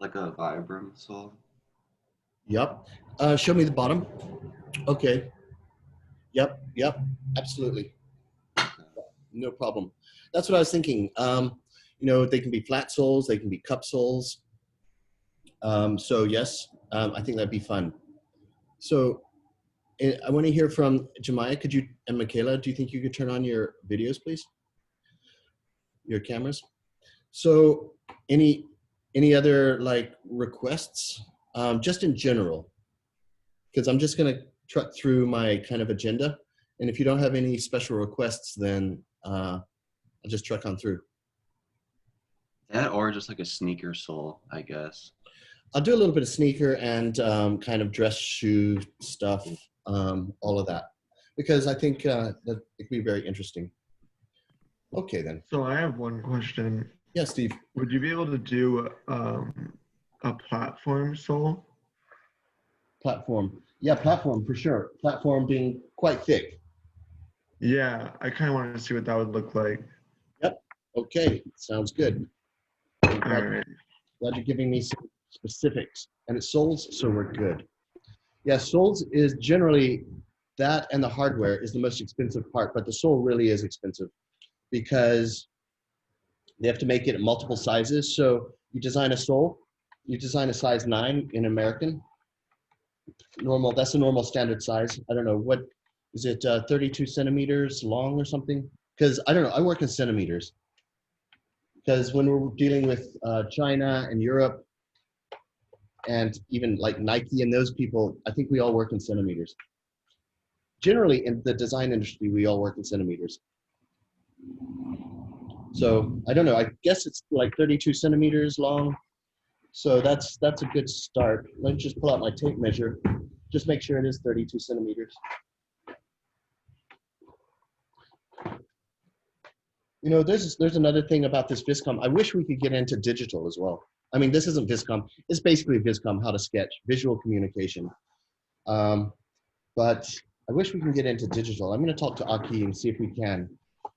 Like a Vibram sole. Yep. Show me the bottom. Okay. Yep. Yep. Absolutely. Okay. No problem. That's what I was thinking. They can be flat soles, they can be cup soles. So yes, I think that'd be fun. So I want to hear from Jemiah. Could you and Michaela? Do you think you could turn on your videos, please? Your cameras. So any other like requests, just in general? Because I'm just gonna truck through my kind of agenda, and if you don't have any special requests, then I'll just truck on through. That or just like a sneaker sole, I guess. I'll do a little bit of sneaker and kind of dress shoe stuff, all of that, because I think that it could be very interesting. Okay, then. So I have one question. Yeah, Steve. Would you be able to do a platform sole? Platform. Yeah, platform for sure. Platform being quite thick. Yeah, I kind of wanted to see what that would look like. Yep. Okay, sounds good. All right. Glad you're giving me some specifics. And it's soles, so we're good. Yeah, soles is generally that, and the hardware is the most expensive part, but the sole really is expensive because they have to make it in multiple sizes. So you design a sole, you design a size 9 in American. Normal, that's a normal standard size. I don't know, what is it, 32 centimeters long or something? Because I don't know, I work in centimeters. Because when we're dealing with China and Europe, and even like Nike and those people, I think we all work in centimeters. Generally, in the design industry, we all work in centimeters. So I don't know. I guess it's like 32 centimeters long. So that's a good start. Let me just pull out my tape measure. Just make sure it is 32 centimeters. You know, there's another thing about this Viscom. I wish we could get into digital as well. I mean, this isn't Viscom. It's basically Viscom, how to sketch, visual communication. But I wish we can get into digital. I'm going to talk to Aki and see if we can.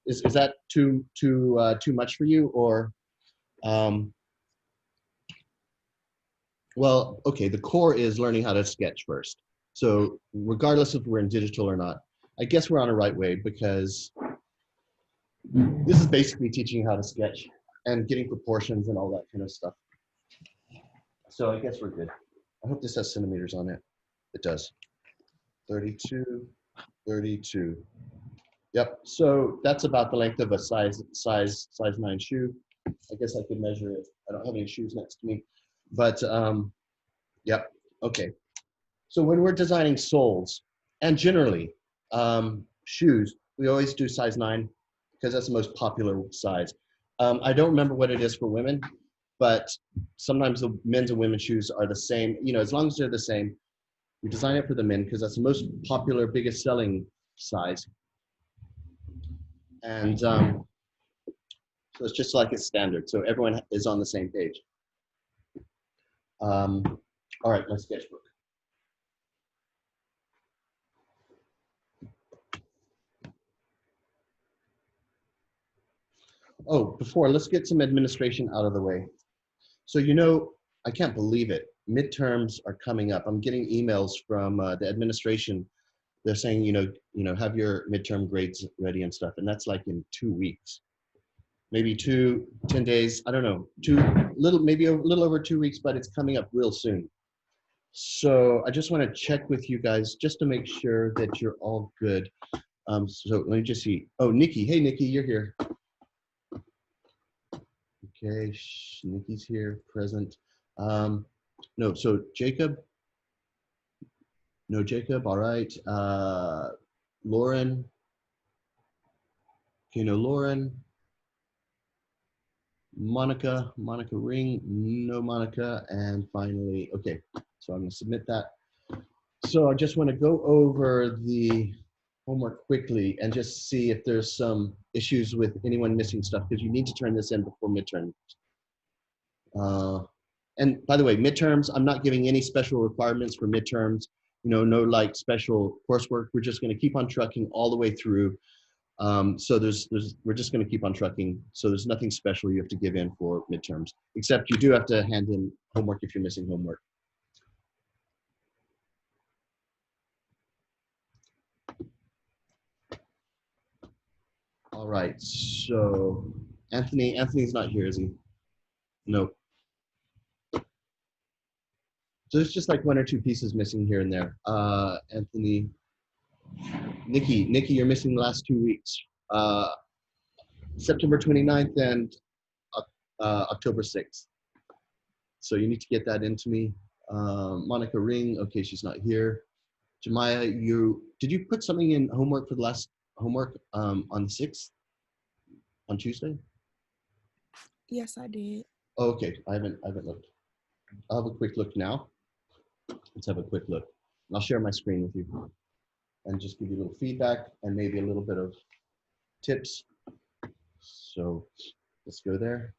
Is that too much for you, or? Well, okay. The core is learning how to sketch first. So regardless if we're in digital or not, I guess we're on a right way because this is basically teaching how to sketch and getting proportions and all that kind of stuff. So I guess we're good. I hope this has centimeters on it. It does. 32, 32. Yep. So that's about the length of a size 9 shoe. I guess I could measure it. I don't have any shoes next to me, but yep. Okay. So when we're designing soles, and generally shoes, we always do size 9 because that's the most popular size. I don't remember what it is for women, but sometimes the men's and women's shoes are the same. You know, as long as they're the same, we design it for the men because that's the most popular, biggest selling size. And so it's just like it's standard. So everyone is on the same page. All right, my sketchbook. Oh, let's get some administration out of the way. So, you know, I can't believe it. Midterms are coming up. I'm getting emails from the administration. They're saying, have your midterm grades ready and stuff. And that's like in 2 weeks, maybe 10 days. I don't know, maybe a little over 2 weeks, but it's coming up real soon. So I just want to check with you guys just to make sure that you're all good. So let me just see. Oh, Nikki. Hey, Nikki, you're here. Okay, Nikki's here, present. No, so Jacob. No, Jacob, all right. Lauren. Okay, no, Lauren. Monica Ring, no Monica. And finally, okay, so I'm gonna submit that. So I just wanna go over the homework quickly and just see if there's some issues with anyone missing stuff, because you need to turn this in before midterm. And by the way, midterms, I'm not giving any special requirements for midterms, no like special coursework. We're just gonna keep on trucking all the way through. So we're just going to keep on trucking. So there's nothing special you have to give in for midterms, except you do have to hand in homework if you're missing homework. All right, so Anthony's not here, is he? No. So there's just like one or two pieces missing here and there. Anthony, Nikki, you're missing the last 2 weeks. September 29th and October 6th. So you need to get that into me. Monica Ring, okay, she's not here. Jemiah, did you put something in homework for the last homework on the 6th, on Tuesday? Yes, I did. Oh, okay, I haven't looked. I'll have a quick look now. Let's have a quick look. And I'll share my screen with you and just give you a little feedback and maybe a little bit of tips. So let's go there.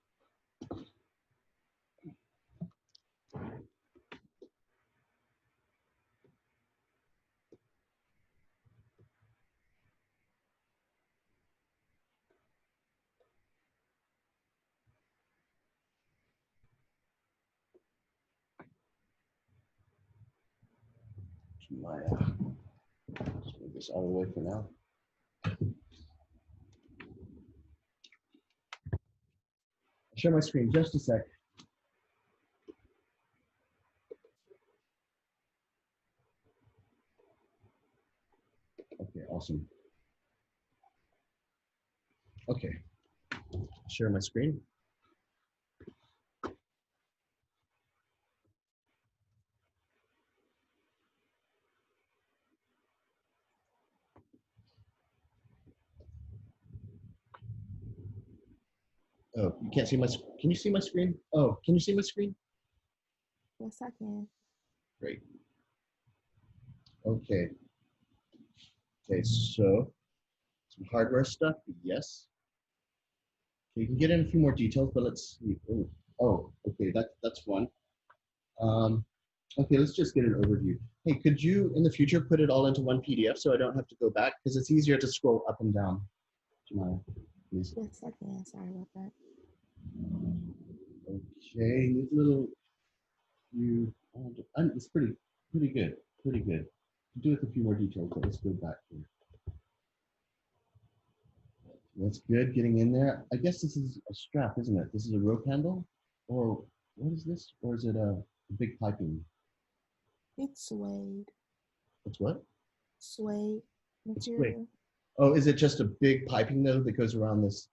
Just move this out of the way for now. I'll share my screen just a sec. Okay, awesome. Okay, share my screen. Oh, you can't see my, can you see my screen? Oh, can you see my screen? Yes, I can. Great. Okay. Okay, so some hardware stuff, yes. Okay, you can get in a few more details, but let's see. Oh, okay, that's one. Okay, let's just get an overview. Hey, could you in the future put it all into one PDF so I don't have to go back? Because it's easier to scroll up and down. Jemiah, please. Yes, I can. Sorry about that. Okay, these little you. It's pretty good, pretty good. Do it with a few more details, but let's go back here. That's good, getting in there. I guess this is a strap, isn't it? This is a rope handle, or what is this? Or is it a big piping? It's suede. It's what? Suede It's material. Oh, is it just a big piping though that goes around this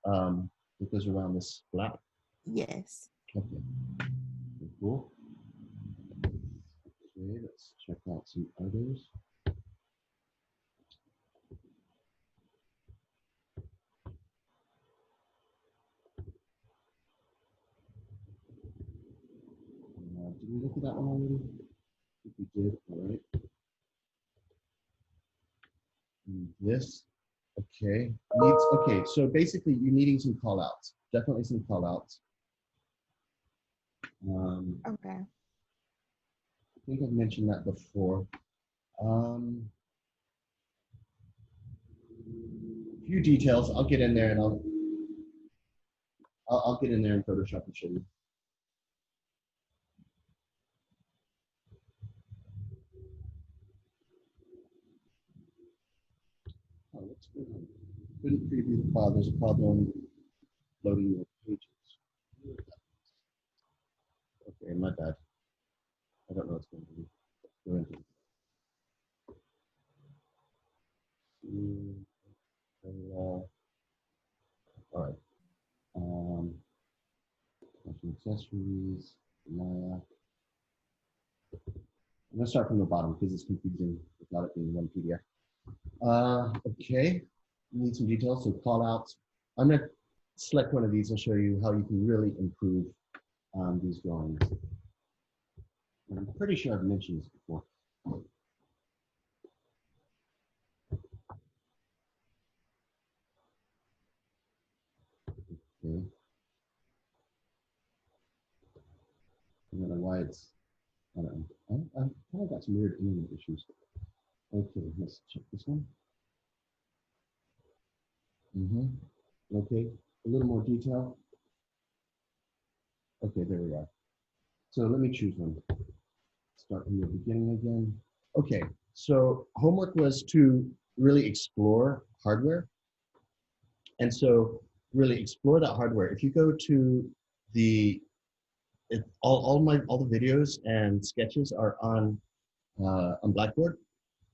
flap? Yes. Okay. Cool. Okay, let's check out some others. Did we look at that one already? I think we did. All right. And this. Okay. Okay. So basically, you're needing some call outs. Definitely some call outs. Okay. I think I've mentioned that before. A few details. I'll get in there and I'll get in there in Photoshop and show you. Oh, what's going on? Couldn't preview the file. There's a problem loading your pages. Okay, my bad. I don't know what's going on. Go into it. All right. Accessories. Maya. I'm gonna start from the bottom because it's confusing without it being one PDF. Okay. Need some details. So call outs. I'm gonna select one of these and show you how you can really improve these drawings. And I'm pretty sure I've mentioned this before. Okay. I don't know why it's, I don't know. I've kind of got some weird internet issues. Okay, let's check this one. Okay, a little more detail. Okay, there we are. So let me choose one. Start from the beginning again. Okay, so homework was to really explore hardware. And so really explore that hardware. If you go to the, all the videos and sketches are on Blackboard.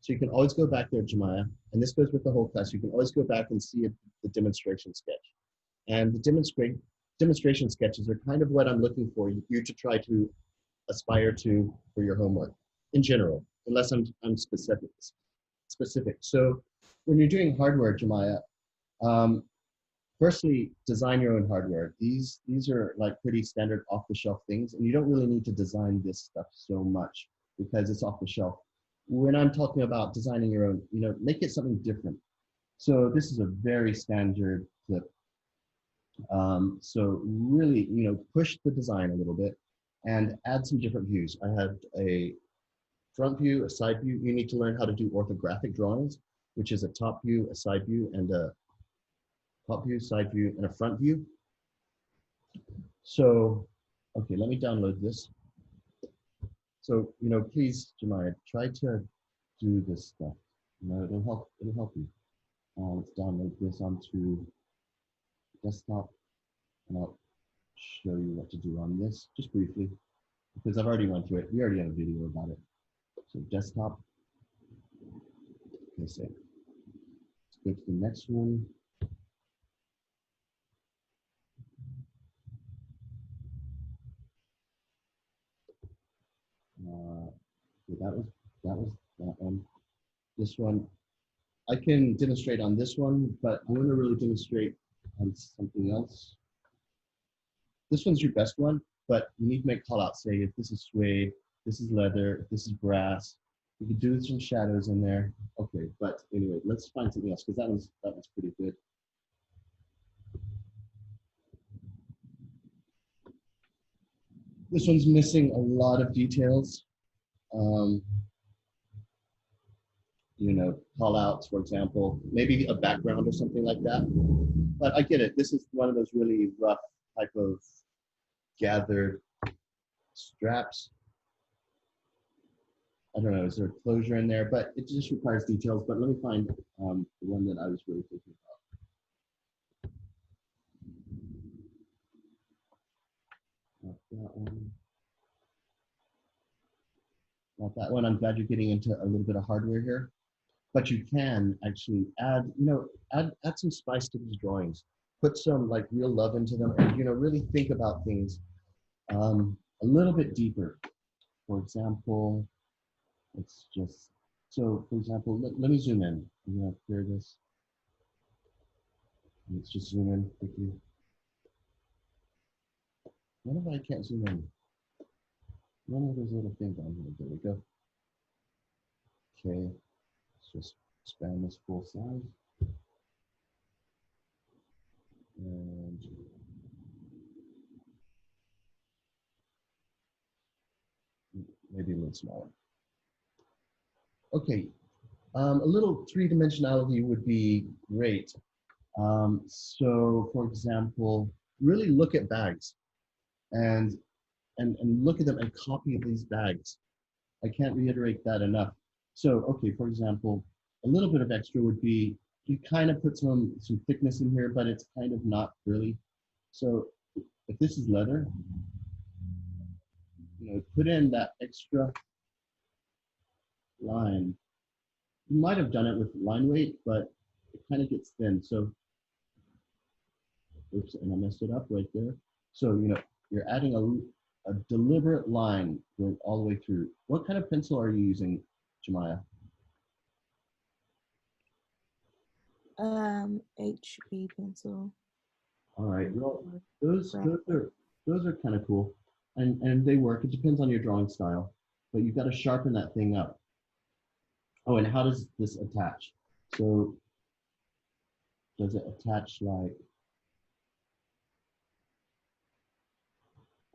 So you can always go back there, Jemiah, and this goes with the whole class. You can always go back and see the demonstration sketch. And the demonstration sketches are kind of what I'm looking for you to try to aspire to for your homework in general, unless I'm specific. So when you're doing hardware, Jemiah, firstly, design your own hardware. These are like pretty standard off-the-shelf things, and you don't really need to design this stuff so much because it's off the shelf. When I'm talking about designing your own, make it something different. So this is a very standard clip. So really, push the design a little bit and add some different views. I had a front view, a side view. You need to learn how to do orthographic drawings, which is a top view, a side view, and a top view, side view, and a front view. So, okay, let me download this. So, please, Jemiah, try to do this stuff. It'll help you. Let's download this onto desktop, and I'll show you what to do on this, just briefly, because I've already went through it. We already have a video about it. So desktop, okay, so let's go to the next one. So that was that one. This one, I can demonstrate on this one, but I want to really demonstrate on something else. This one's your best one, but you need to make call out. Say if this is suede, this is leather, if this is brass. You could do some shadows in there. Okay, but anyway, let's find something else because that was pretty good. This one's missing a lot of details. Call outs, for example, maybe a background or something like that. But I get it. This is one of those really rough type of gathered straps. I don't know, is there a closure in there? But it just requires details. But let me find the one that I was really thinking about. Not that one. Not that one. I'm glad you're getting into a little bit of hardware here. But you can actually add, add some spice to these drawings. Put some like real love into them, and really think about things a little bit deeper. For example, let's just for example, let me zoom in. I'm gonna clear this. Let's just zoom in quickly. What if I can't zoom in? One of those little things on here. There we go. Okay, let's just expand this full size. And maybe a little smaller. Okay, a little three-dimensionality would be great. So, for example, really look at bags and look at them and copy these bags. I can't reiterate that enough. So, okay, for example, a little bit of extra would be you kind of put some thickness in here, but it's kind of not really. So, if this is leather, put in that extra line. You might have done it with line weight, but it kind of gets thin. So, oops, and I messed it up right there. So, you're adding a deliberate line going all the way through. What kind of pencil are you using, Jemiah? HB pencil. All right. Well, those are kind of cool, and they work. It depends on your drawing style, but you've got to sharpen that thing up. Oh, and how does this attach? So, does it attach like?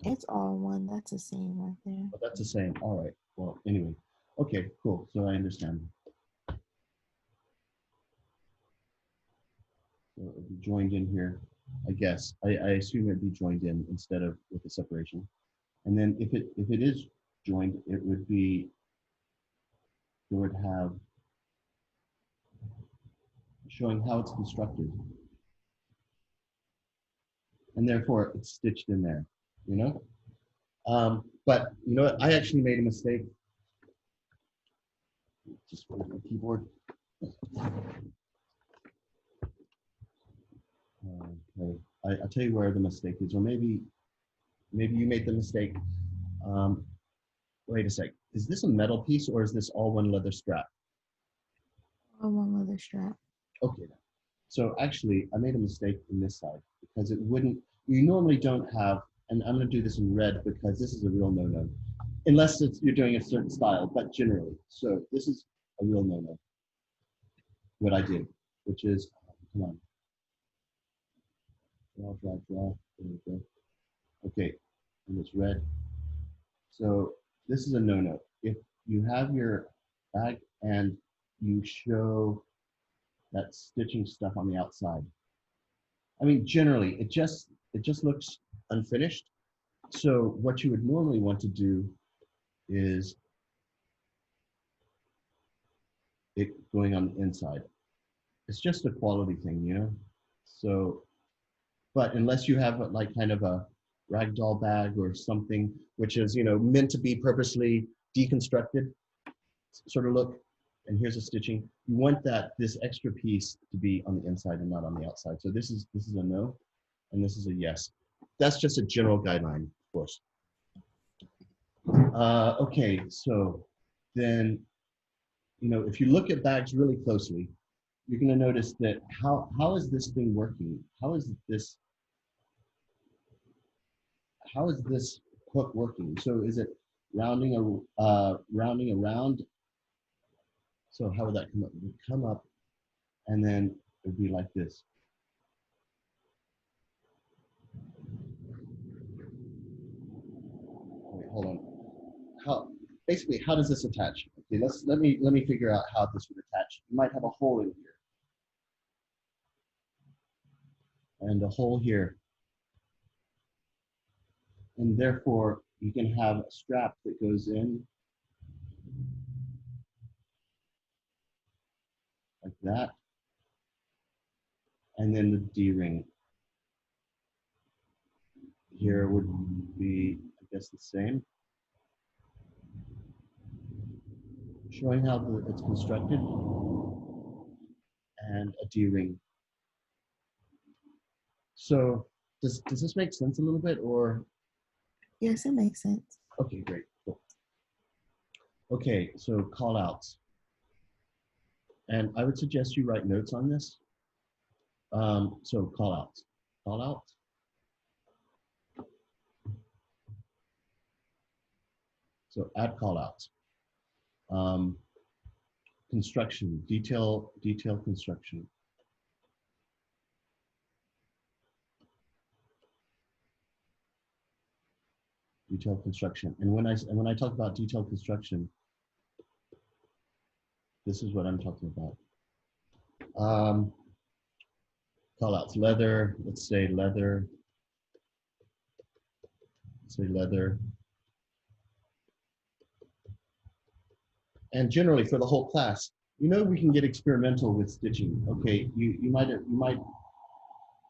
It's all one. That's the same right there. Oh, that's the same. All right. Well, anyway. Okay, cool. So I understand. So it would be joined in here, I guess. I assume it'd be joined in instead of with the separation. And then if it is joined, it would have showing how it's constructed. And therefore it's stitched in there, you know? But you know what? I actually made a mistake. Just put my keyboard. Okay, I'll tell you where the mistake is, or maybe you made the mistake. Wait a sec. Is this a metal piece or is this all one leather strap? Or one leather strap. Okay, then. So actually, I made a mistake in this side because it wouldn't. You normally don't have, and I'm going to do this in red because this is a real no-no, unless you're doing a certain style. But generally, so this is a real no-no. What I did, which is, come on, draw. There we go. Okay, and it's red. So this is a no-no. If you have your bag and you show that stitching stuff on the outside, I mean, generally, it just looks unfinished. So what you would normally want to do is it going on the inside. It's just a quality thing, you know? So, but unless you have like kind of a ragdoll bag or something, which is, you know, meant to be purposely deconstructed sort of look, and here's a stitching, you want this extra piece to be on the inside and not on the outside. So this is a no, and this is a yes. That's just a general guideline, of course. Okay, so then, you know, if you look at bags really closely, you're going to notice that how is this thing working? How is this hook working? So is it rounding around? So how would that come up? It would come up, and then it would be like this. Wait, hold on. Basically, how does this attach? Okay, let me figure out how this would attach. You might have a hole in here, and a hole here, and therefore you can have a strap that goes in like that, and then the D-ring here would be, I guess, the same, showing how it's constructed, and a D-ring. So does this make sense a little bit, or? Yes, it makes sense. Okay, great, cool. Okay, so call outs. And I would suggest you write notes on this. So call outs. Call outs. So add call outs. Construction, detail construction. Detail construction. And when I talk about detail construction, this is what I'm talking about. Call outs, leather, let's say leather. Say leather. And generally for the whole class, you know, we can get experimental with stitching. Okay, you might,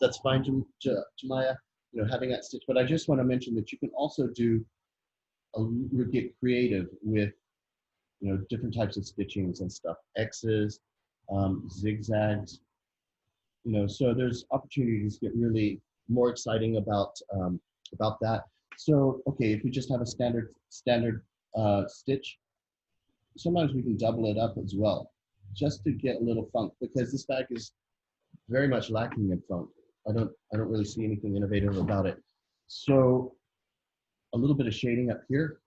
that's fine, Jemaya, you know, having that stitch, but I just want to mention that you can also get creative with, you know, different types of stitchings and stuff, X's, zigzags, you know, so there's opportunities to get really more exciting about that. So, okay, if we just have a standard stitch, sometimes we can double it up as well, just to get a little funk, because this bag is very much lacking in funk. I don't really see anything innovative about it. So a little bit of shading up here.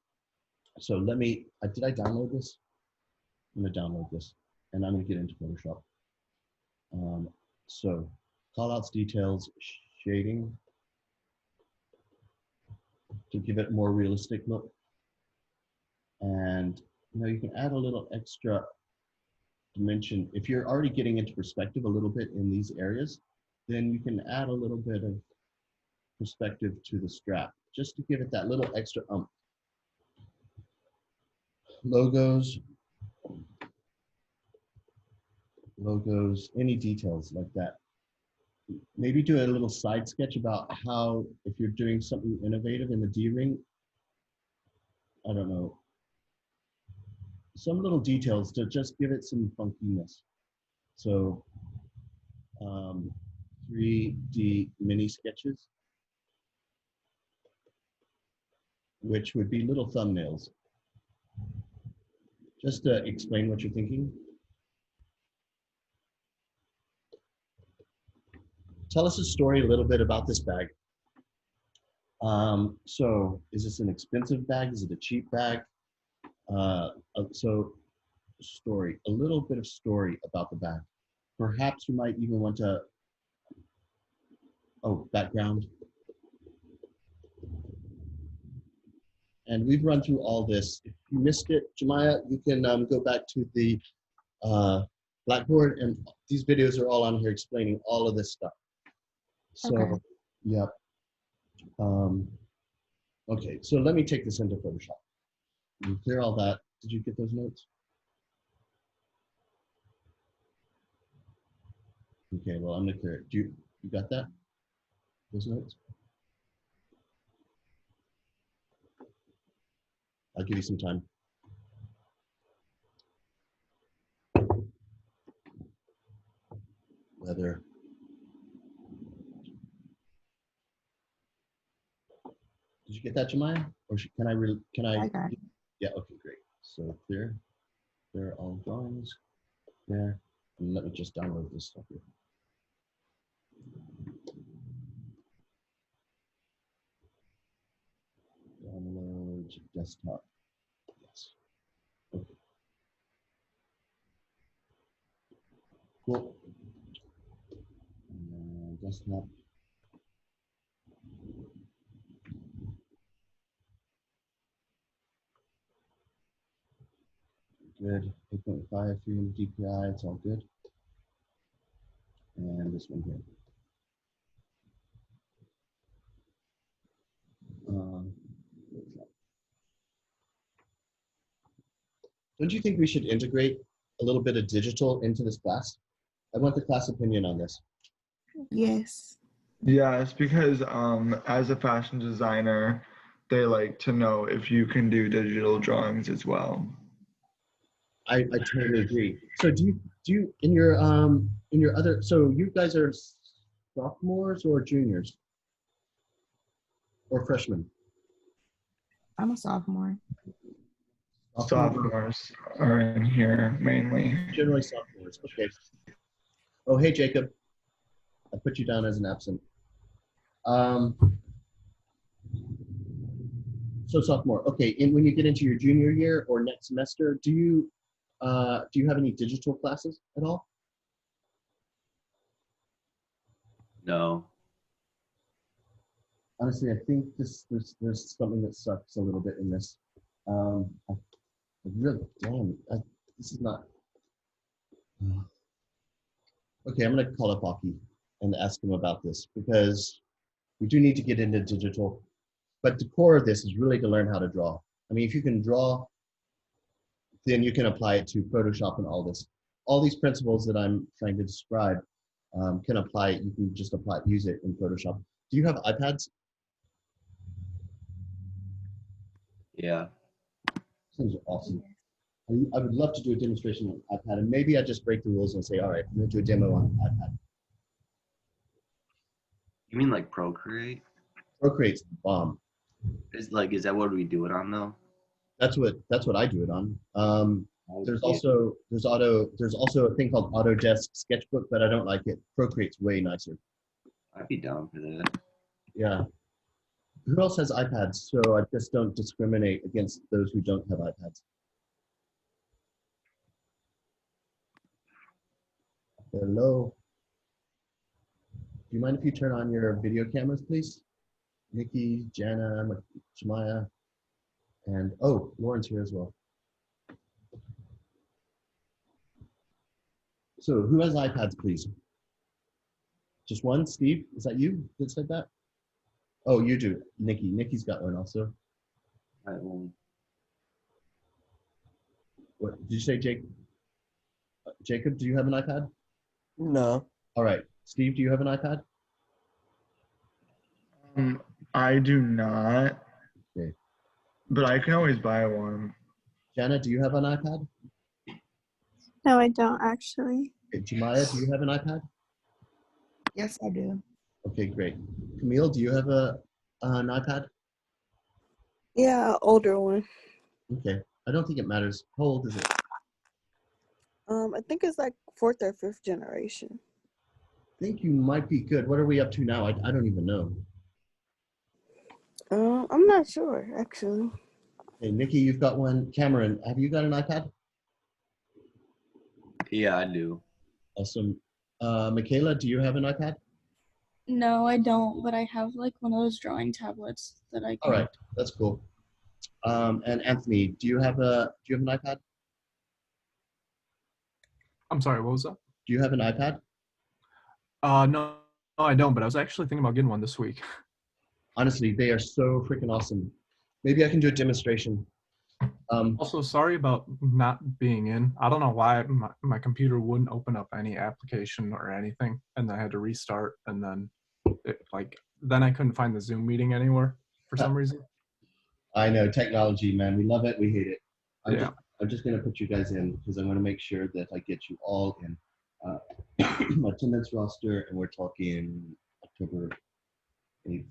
So let me, did I download this? I'm gonna download this, and I'm gonna get into Photoshop. So callouts, details, shading, to give it a more realistic look. And you know, you can add a little extra dimension if you're already getting into perspective a little bit in these areas. then you can add a little bit of perspective to the strap, just to give it that little extra logos, any details like that. Maybe do a little side sketch about how, if you're doing something innovative in the D-ring, I don't know, some little details to just give it some funkiness. So 3D mini sketches, which would be little thumbnails. Just to explain what you're thinking. Tell us a story a little bit about this bag. So is this an expensive bag? Is it a cheap bag? So story, a little bit of story about the bag. Perhaps you might even want to, background. And we've run through all this. If you missed it, Jemiah, you can go back to the Blackboard, and these videos are all on here explaining all of this stuff. So, Okay. yeah. Okay, so let me take this into Photoshop. You clear all that. Did you get those notes? Okay, well, I'm gonna clear it. You got that? Those notes? I'll give you some time. Whether did you get that, Jemiah? Or can I? I got it. Yeah. Okay. Great. So clear all drawings. There. And let me just download this stuff here. Download desktop. Yes. Okay. Cool. And desktop. Good. 8.5, 300 DPI. It's all good. And this one here. Don't you think we should integrate a little bit of digital into this class? I want the class opinion on this. Yes. Yes, because as a fashion designer, they like to know if you can do digital drawings as well. I totally agree. So do you in your other, so you guys are sophomores or juniors or freshmen? I'm a sophomore. Sophomores are in here mainly. Generally sophomores. Okay. Oh, hey Jacob. I put you down as an absent. So sophomore. Okay. And when you get into your junior year or next semester, do you have any digital classes at all? No. Honestly, I think there's something that sucks a little bit in this. I really, this is not. Okay, I'm gonna call up Aki and ask him about this, because we do need to get into digital, but the core of this is really to learn how to draw. I mean, if you can draw, then you can apply it to Photoshop and all this. All these principles that I'm trying to describe can apply it. You can just use it in Photoshop. Do you have iPads? Yeah. Things are awesome. I would love to do a demonstration on iPad, and maybe I just break the rules and say, all right, I'm going to do a demo on iPad. You mean like Procreate? Procreate's the bomb. Is that what we do it on though? That's what I do it on. There's Yeah. also a thing called Autodesk Sketchbook, but I don't like it. Procreate's way nicer. I'd be down for that. Yeah. Who else has iPads? So I just don't discriminate against those who don't have iPads. Hello. Do you mind if you turn on your video cameras, please? Nikki, Jana, Jemiah, and Lauren's here as well. So who has iPads, please? Just one? Steve, is that you that said that? Oh, you do. Nikki. Nikki's got one also. I will. What did you say, Jake? Jacob, do you have an iPad? No. All right. Steve, do you have an iPad? I do not, Okay. but I can always buy one. Jana, do you have an iPad? No, I don't actually. Okay. Jemiah, do you have an iPad? Yes, I do. Okay, great. Camille, do you have an iPad? Yeah, older one. Okay. I don't think it matters. How old is it? I think it's like 4th or 5th generation. I think you might be good. What are we up to now? I don't even know. I'm not sure actually. Hey, Nikki, you've got one. Cameron, have you got an iPad? Yeah, I do. Awesome. Michaela, do you have an iPad? No, I don't, but I have like one of those drawing tablets that I can. All right, that's cool. And Anthony, do you have an iPad? I'm sorry, what was that? Do you have an iPad? No, I don't, but I was actually thinking about getting one this week. Honestly, they are so freaking awesome. Maybe I can do a demonstration. Also, sorry about not being in. I don't know why my computer wouldn't open up any application or anything, and then I had to restart, and then then I couldn't find the Zoom meeting anywhere for some reason. I know, technology, man. We love it, we hate it. Yeah. I'm just going to put you guys in because I want to make sure that I get you all in my attendance roster, and we're talking October 8th.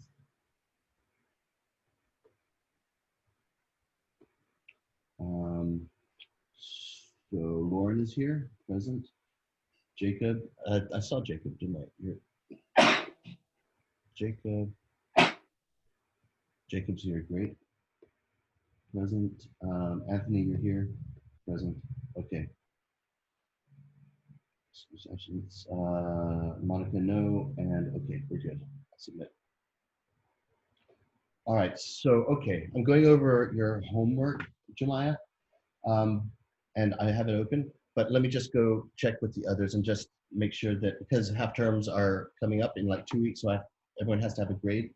So Lauren is here, present. Jacob, I saw Jacob, didn't I? Jacob. Jacob's here, great. Present. Anthony, you're here, present. Okay. Actually, it's Monica, no, and okay, we're good. Submit. All right, so okay, I'm going over your homework, Jemiah, and I have it open, but let me just go check with the others and just make sure that, because half terms are coming up in like 2 weeks, so everyone has to have a grade.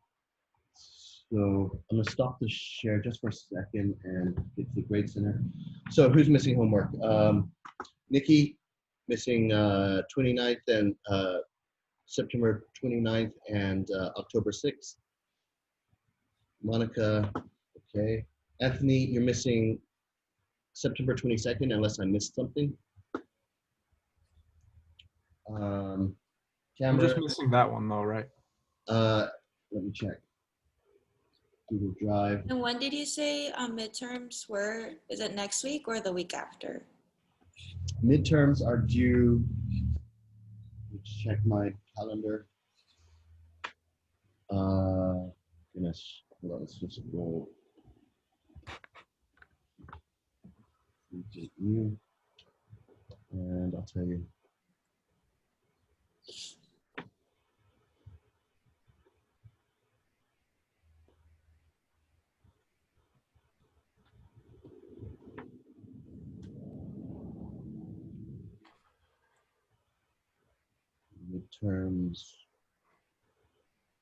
So I'm gonna stop the share just for a second and get to the grade center. So who's missing homework? Nikki, missing 29th and September 29th and October 6th. Monica, okay. Anthony, you're missing September 22nd, unless I missed something. I'm Cameron, just missing that one though, right? let me check. Google Drive. And when did you say midterms were? Is it next week or the week after? Midterms are due. Let's check my calendar. Goodness, hold on, let's just go. New, and I'll tell you.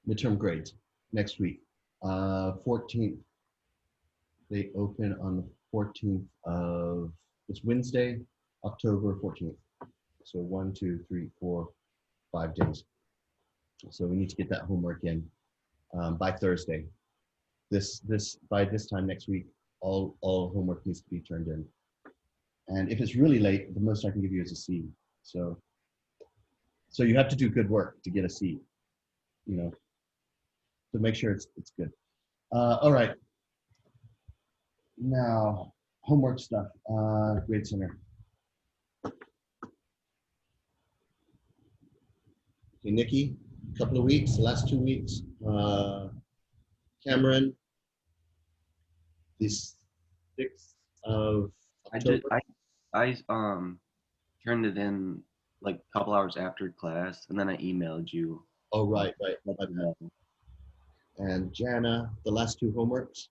Midterm grades next week. 14th. They open on the 14th of, it's Wednesday, October 14th. So 1, 2, 3, 4, 5 days. So we need to get that homework in by Thursday. By this time next week, all homework needs to be turned in. And if it's really late, the most I can give you is a C. So you have to do good work to get a C, you know, to make sure it's good. All right. Now, homework stuff, grade center. Okay, Nikki, a couple of weeks, the last 2 weeks. Cameron, the 6th of October. I turned it in like a couple hours after class, and then I emailed you. Oh, right. And Jana, the last 2 homeworks.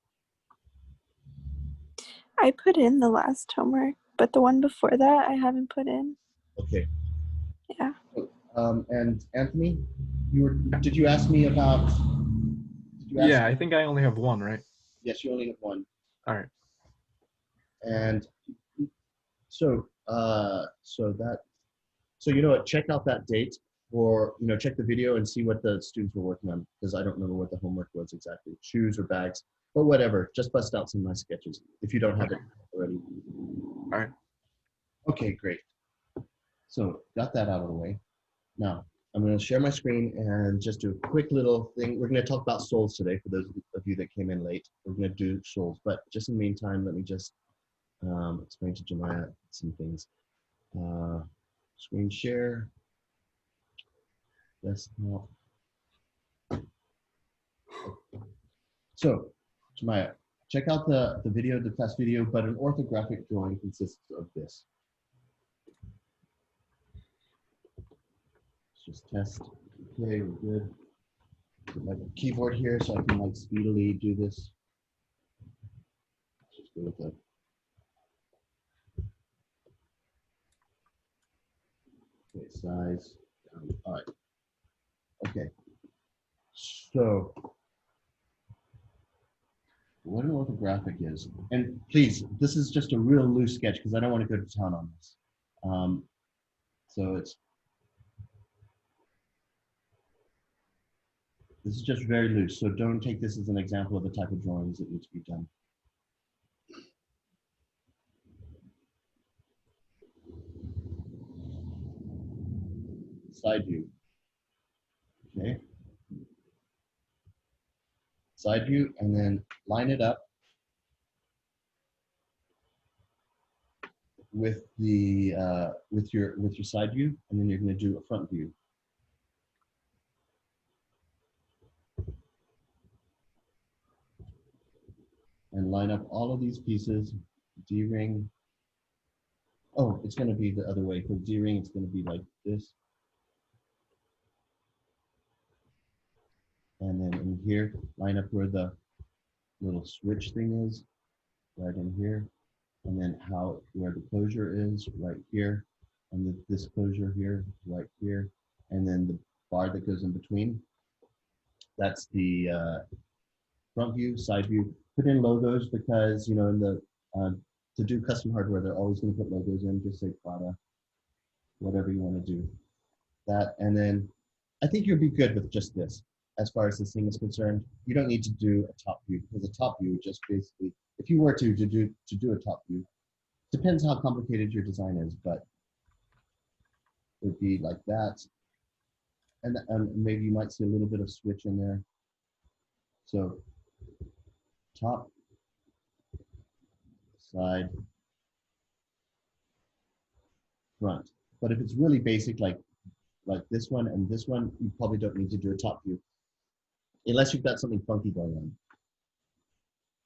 I put in the last homework, but the one before that I haven't put in. Okay. Yeah. And Anthony, Did you ask me about? Did you ask Yeah, I think I only have one, right? Yes, you only have one. All right. And so, so you know what? Check out that date, or check the video and see what the students were working on, because I don't remember what the homework was exactly. Shoes or bags, but whatever. Just bust out some nice sketches if you don't have it already. All right. Okay, great. So got that out of the way. Now I'm going to share my screen and just do a quick little thing. We're going to talk about souls today for those of you that came in late. We're going to do souls, but just in the meantime, let me just explain to Jemiah some things. Screen share. Desktop. So, Jemiah, check out the video, the class video, but an orthographic drawing consists of this. Let's just test. Okay, we're good. Put my keyboard here so I can like speedily do this. Let's just go with the size. All right. Okay. So, what an orthographic is, and please, this is just a real loose sketch because I don't want to go to town on this. So this is just very loose. So don't take this as an example of the type of drawings that need to be done. Side view. Okay. Side view, and then line it up with the with your side view, and then you're going to do a front view. And line up all of these pieces. D-ring. Oh, it's going to be the other way. For D-ring, it's going to be like this. And then in here, line up where the little switch thing is, right in here. And then where the closure is, right here. And this closure here, right here. And then the bar that goes in between. That's the front view, side view. Put in logos because, in the to do custom hardware, they're always going to put logos in. Just say Prada, whatever you want to do. That, and then I think you'll be good with just this. As far as this thing is concerned, you don't need to do a top view, because a top view just basically, if you were to do a top view, depends how complicated your design is, but it would be like that. And maybe you might see a little bit of switch in there. So top, side, front. But if it's really basic, like this one and this one, you probably don't need to do a top view, unless you've got something funky going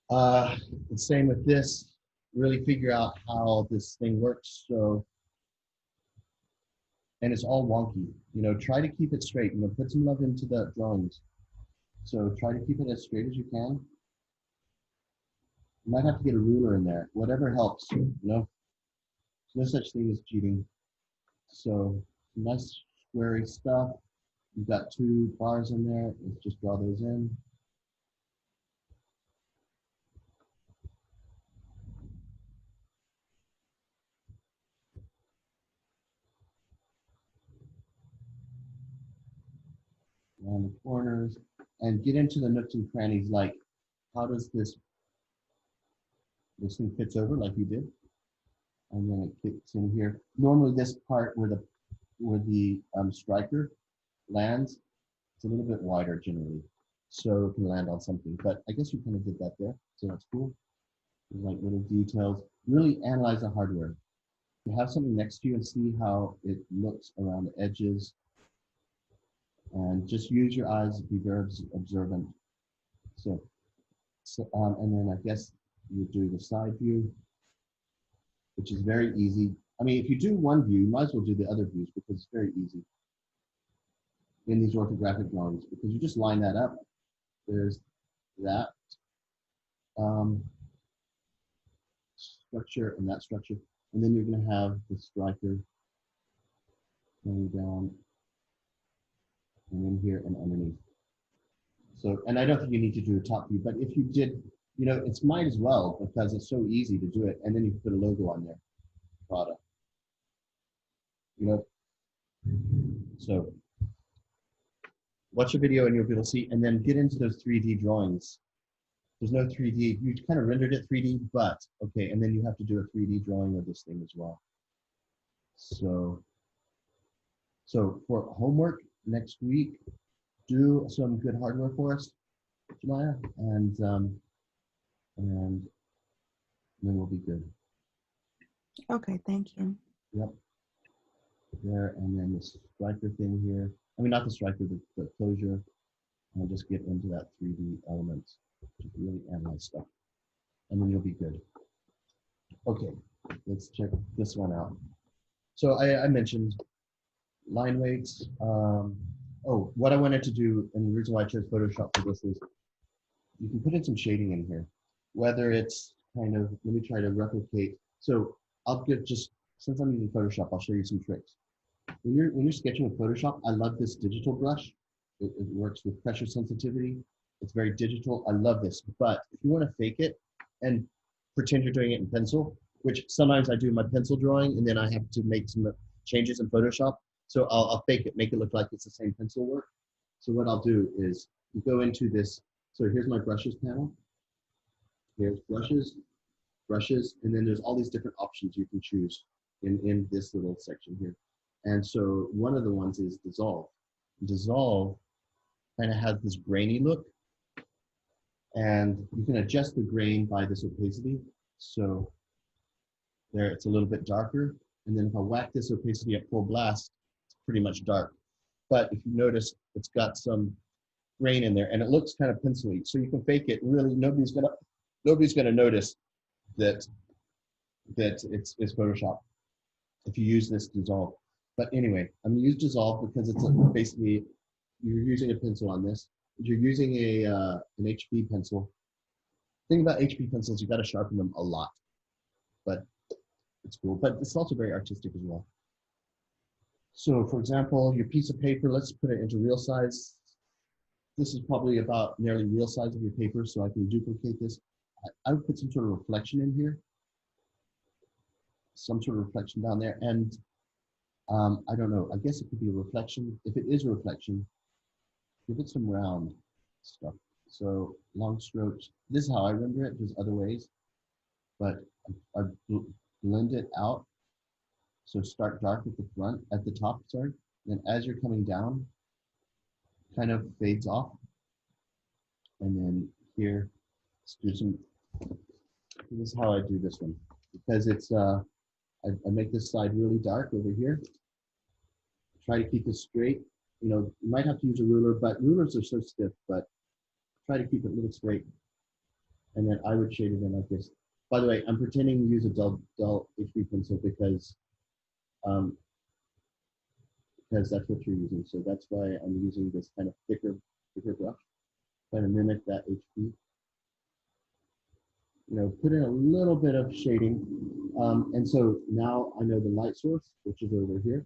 on. The same with this. Really figure out how this thing works. So, and it's all wonky. Try to keep it straight. Put some love into the drawings. So try to keep it as straight as you can. You might have to get a ruler in there. Whatever helps. There's no such thing as cheating. So nice squarey stuff. You've got 2 bars in there. Let's just draw those in. Around the corners, and get into the nooks and crannies, like how does this thing fits over like you did, and then it kicks in here. Normally this part where the striker lands, it's a little bit wider generally, so it can land on something, but I guess you kind of did that there, so that's cool. There's like little details. Really analyze the hardware. You have something next to you and see how it looks around the edges. And just use your eyes, be very observant. So and then I guess you do the side view, which is very easy. I mean, if you do one view, you might as well do the other views because it's very easy in these orthographic drawings, because you just line that up. There's that structure and that structure. And then you're going to have the striker going down and in here and underneath. So, and I don't think you need to do a top view, but if you did, you know, it's might as well because it's so easy to do it. And then you can put a logo on there, product, you know. So watch a video and you'll be able to see, and then get into those 3D drawings. There's no 3D, you kind of rendered it 3D, but okay, and then you have to do a 3D drawing of this thing as well. So for homework next week, do some good hardware for us, Jemiah, and then we'll be good. Okay, thank you. Yep. There, and then the striker thing here. I mean, not the striker, the closure. I'll just get into that 3D element to really analyze stuff, and then you'll be good. Okay, let's check this one out. So I mentioned line weights. Oh, what I wanted to do, and the reason why I chose Photoshop for this is you can put in some shading in here, whether it's kind of, let me try to replicate. So I'll get just, since I'm using Photoshop, I'll show you some tricks. When you're sketching with Photoshop, I love this digital brush. It works with pressure sensitivity. It's very digital. I love this. But if you want to fake it and pretend you're doing it in pencil, which sometimes I do my pencil drawing and then I have to make some changes in Photoshop. So I'll fake it, make it look like it's the same pencil work. So what I'll do is you go into this. So here's my brushes panel. Here's brushes, and then there's all these different options you can choose in this little section here. And so one of the ones is dissolve. Dissolve kind of has this grainy look, and you can adjust the grain by this opacity. So there, it's a little bit darker. And then if I whack this opacity at full blast, it's pretty much dark. But if you notice, it's got some grain in there and it looks kind of pencil-y. So you can fake it. Really, nobody's gonna notice that it's Photoshop if you use this dissolve. But anyway, I'm gonna use dissolve because it's basically, you're using a pencil on this. You're using an HB pencil. The thing about HB pencils, you got to sharpen them a lot, but it's cool. But it's also very artistic as well. So for example, your piece of paper, let's put it into real size. This is probably about nearly real size of your paper, so I can duplicate this. I would put some sort of reflection in here. Some sort of reflection down there. And I don't know, I guess it could be a reflection. If it is a reflection, give it some round stuff. So long strokes, this is how I render it, there's other ways, but I blend it out. So start dark at the front, at the top, sorry. Then as you're coming down, kind of fades off. And then here, let's do some, this is how I do this one. Because it's, I make this side really dark over here. Try to keep it straight. You know, you might have to use a ruler, but rulers are so stiff, but try to keep it a little straight. And then I would shade it in like this. By the way, I'm pretending to use a dull HB pencil because that's what you're using. So that's why I'm using this kind of thicker brush, trying to mimic that HB. You know, put in a little bit of shading. And so now I know the light source, which is over here.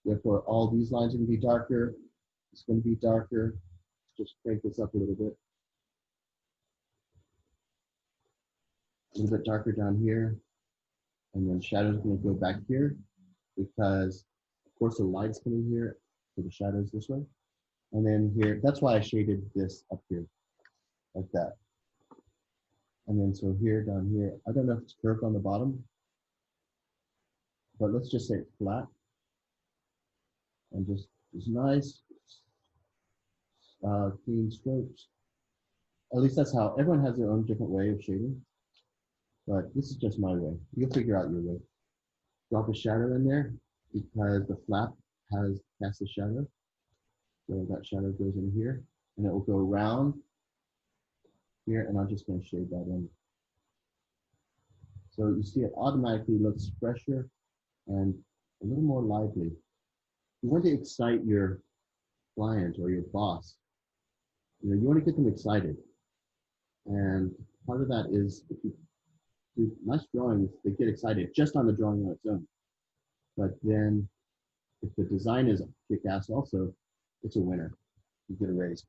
Therefore, all these lines are going to be darker. It's going to be darker. Just crank this up a little bit. A little bit darker down here. And then shadow's going to go back here because, of course, the light's coming here, so the shadow's this way. And then here, that's why I shaded this up here, like that. And then so here, down here, I don't know if it's curved on the bottom, but let's just say it's flat. And just nice, clean strokes. At least that's how, everyone has their own different way of shading, but this is just my way. You'll figure out your way. Drop a shadow in there because the flap has cast a shadow. So that shadow goes in here and it will go around here, and I'm just going to shade that in. So you see it automatically looks fresher and a little more lively. You want to excite your client or your boss. You know, you want to get them excited. And part of that is if you do nice drawings, they get excited just on the drawing on its own. But then if the design is kick-ass also, it's a winner. You get a raise.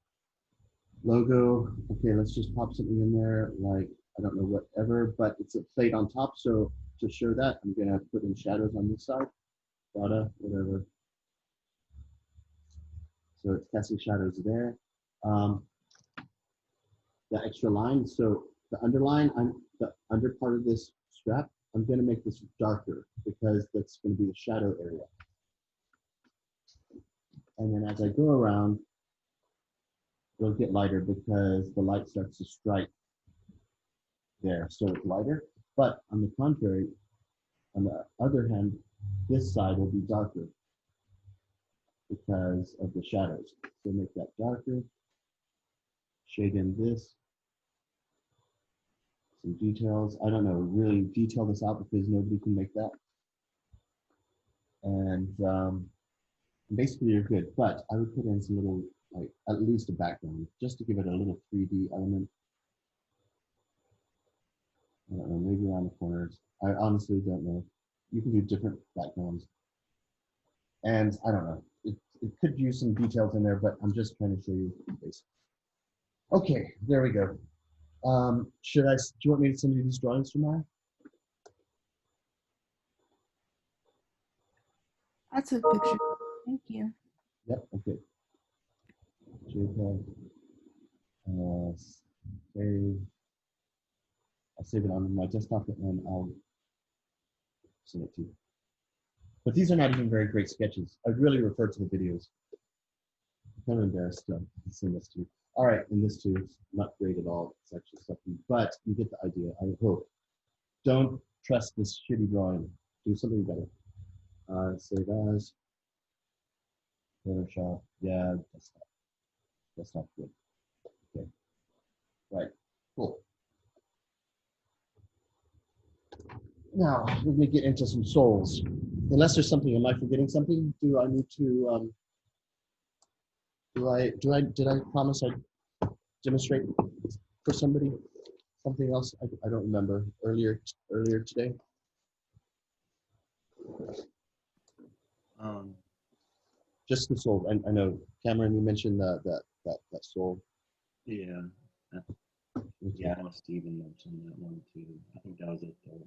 Logo, okay, let's just pop something in there, like, I don't know, whatever, but it's a plate on top, so to show that, I'm gonna put in shadows on this side, data, whatever. So it's casting shadows there. The extra line, so the underline, the under part of this strap, I'm gonna make this darker because that's gonna be the shadow area. And then as I go around, it'll get lighter because the light starts to strike there, so it's lighter. But on the contrary, on the other hand, this side will be darker because of the shadows. So make that darker, shade in this, some details. I don't know, really detail this out because nobody can make that. And basically you're good, but I would put in some little, like at least a background, just to give it a little 3D element. I don't know, maybe around the corners. I honestly don't know. You can do different backgrounds. And I don't know, it could use some details in there, but I'm just trying to show you the basics. Okay, there we go. Do you want me to send you these drawings tomorrow? That's a picture. Thank you. Yep, okay. JPEG. Save. I'll save it on my desktop and I'll send it to you. But these are not even very great sketches. I'd really refer to the videos. I'm kind of embarrassed to send this to you. All right, and this too, it's not great at all. It's actually something, but you get the idea, I hope. Don't trust this shitty drawing. Do something better. Save as. Photoshop. Yeah, that's not good. Okay. Right. Cool. Now we're gonna get into some souls. Unless there's something, am I forgetting something? Do I need to? Did I promise I'd demonstrate for somebody something else? I don't remember earlier today. Just the soul. I know Cameron, you mentioned that soul. Yeah. Yeah, I know Steven mentioned that one too. I think that was it though.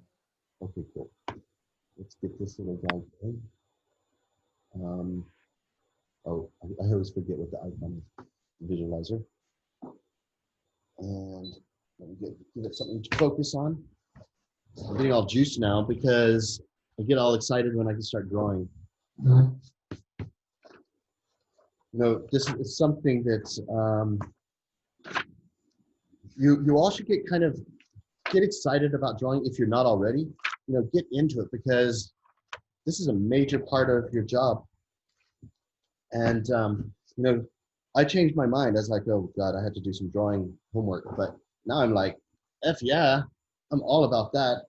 Okay, cool. Let's get this little guy going. Oh, I always forget what the icon is. Visualizer. And let me give it something to focus on. I'm getting all juiced now because I get all excited when I can start drawing. You know, this is something that you all should get excited about drawing if you're not already. You know, get into it because this is a major part of your job. And you know, I changed my mind. I was like, oh God, I had to do some drawing homework, but now I'm like, F yeah, I'm all about that.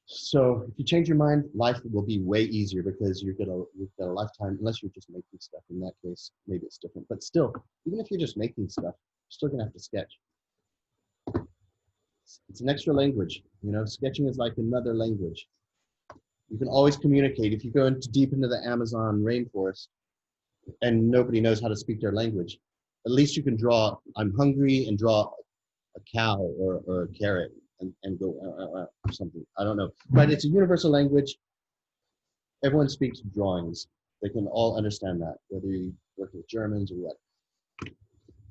So if you change your mind, life will be way easier because you've got a lifetime, unless you're just making stuff. In that case, maybe it's different. But still, even if you're just making stuff, you're still gonna have to sketch. It's an extra language, you know, sketching is like another language. You can always communicate. If you go deep into the Amazon rainforest and nobody knows how to speak their language, at least you can draw, I'm hungry, and draw a cow or a carrot and go or something. I don't know. But it's a universal language. Everyone speaks drawings. They can all understand that, whether you work with Germans or what.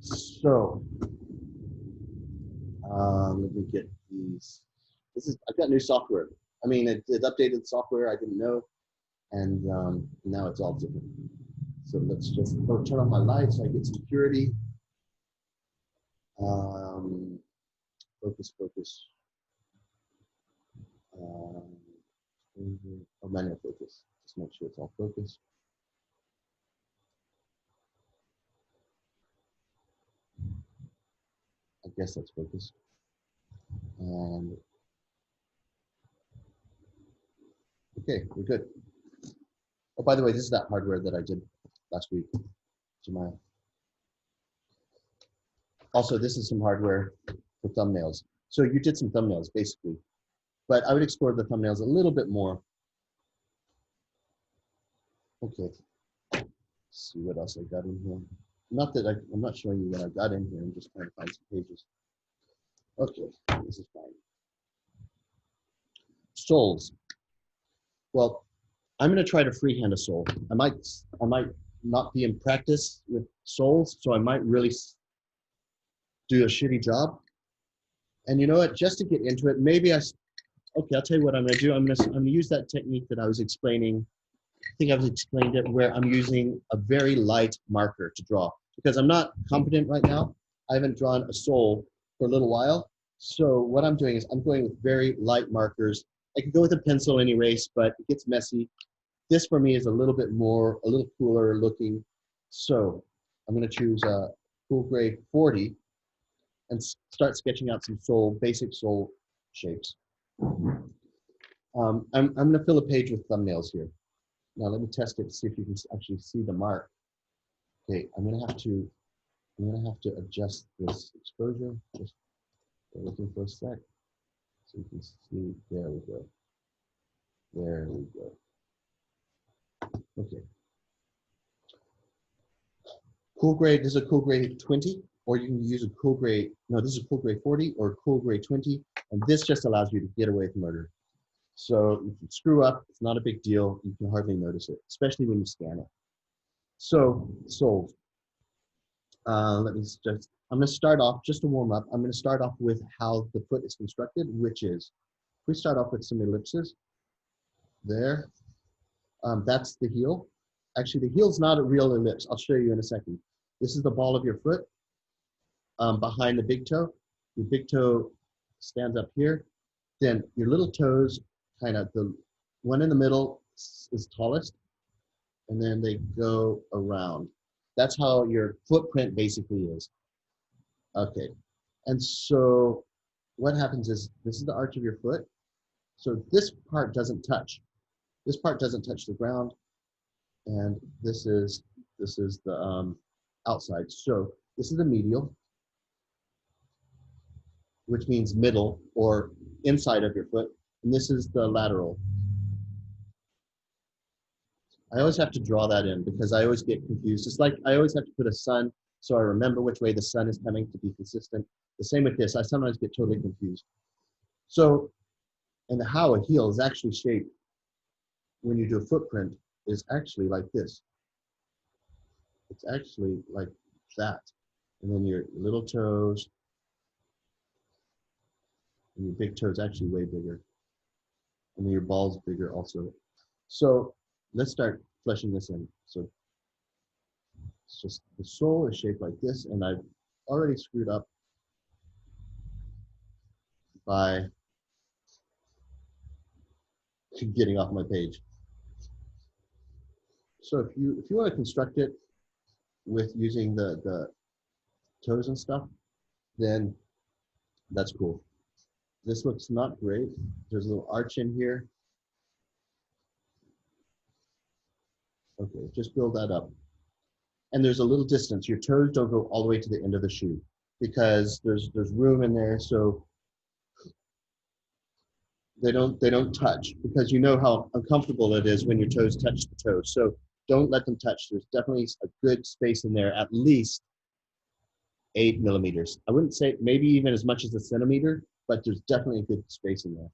So, let me get these. I've got new software. I mean, it updated software I didn't know, and now it's all different. So let's just turn on my lights so I get some purity. Focus. Manual focus. Just make sure it's all focused. I guess that's focused. And okay, we're good. Oh, by the way, this is that hardware that I did last week, Jemiah. Also, this is some hardware for thumbnails. So you did some thumbnails, basically. But I would explore the thumbnails a little bit more. Okay. see what else I got in here. Not that I'm not showing you what I got in here. I'm just trying to find some pages. Okay, this is fine. Soles. Well, I'm going to try to freehand a sole. I might not be in practice with soles, so I might really do a shitty job. And you know what? Just to get into it, maybe okay, I'll tell you what I'm going to do. I'm going to use that technique that I was explaining. I think I've explained it, where I'm using a very light marker to draw, because I'm not competent right now. I haven't drawn a sole for a little while. So what I'm doing is I'm going with very light markers. I could go with a pencil and erase, but it gets messy. This for me is a little cooler looking. So I'm going to choose a cool gray 40 and start sketching out some basic sole shapes. I'm going to fill a page with thumbnails here. Now let me test it to see if you can actually see the mark. Okay, I'm going to have to adjust this exposure. Just looking for a sec, so you can see. There we go. There we go. Okay. Cool gray. This is a cool gray 20, or you can use a cool gray. No, this is a cool gray 40 or a cool gray 20, and this just allows you to get away with murder. So if you screw up, it's not a big deal. You can hardly notice it, especially when you scan it. So soles. I'm going to start off, just to warm up, I'm going to start off with how the foot is constructed, which is, we start off with some ellipses. There. That's the heel. Actually, the heel's not a real ellipse. I'll show you in a second. This is the ball of your foot behind the big toe. Your big toe stands up here. Then your little toes, kind of the one in the middle is tallest, and then they go around. That's how your footprint basically is. Okay, and so what happens is, this is the arch of your foot. So this part doesn't touch. This part doesn't touch the ground, and this is the outside. So this is the medial, which means middle or inside of your foot, and this is the lateral. I always have to draw that in because I always get confused. It's like I always have to put a sun so I remember which way the sun is coming to be consistent. The same with this. I sometimes get totally confused. So, and how a heel is actually shaped when you do a footprint is actually like this. It's actually like that. And then your little toes and your big toe is actually way bigger. And then your ball's bigger also. So let's start fleshing this in. So it's just, the sole is shaped like this, and I've already screwed up by getting off my page. So if you want to construct it with using the toes and stuff, then that's cool. This looks not great. There's a little arch in here. Okay, just build that up. And there's a little distance. Your toes don't go all the way to the end of the shoe because there's room in there, so they don't touch, because you know how uncomfortable it is when your toes touch the toes. So don't let them touch. There's definitely a good space in there, at least 8 millimeters. I wouldn't say maybe even as much as a centimeter, but there's definitely a good space in there.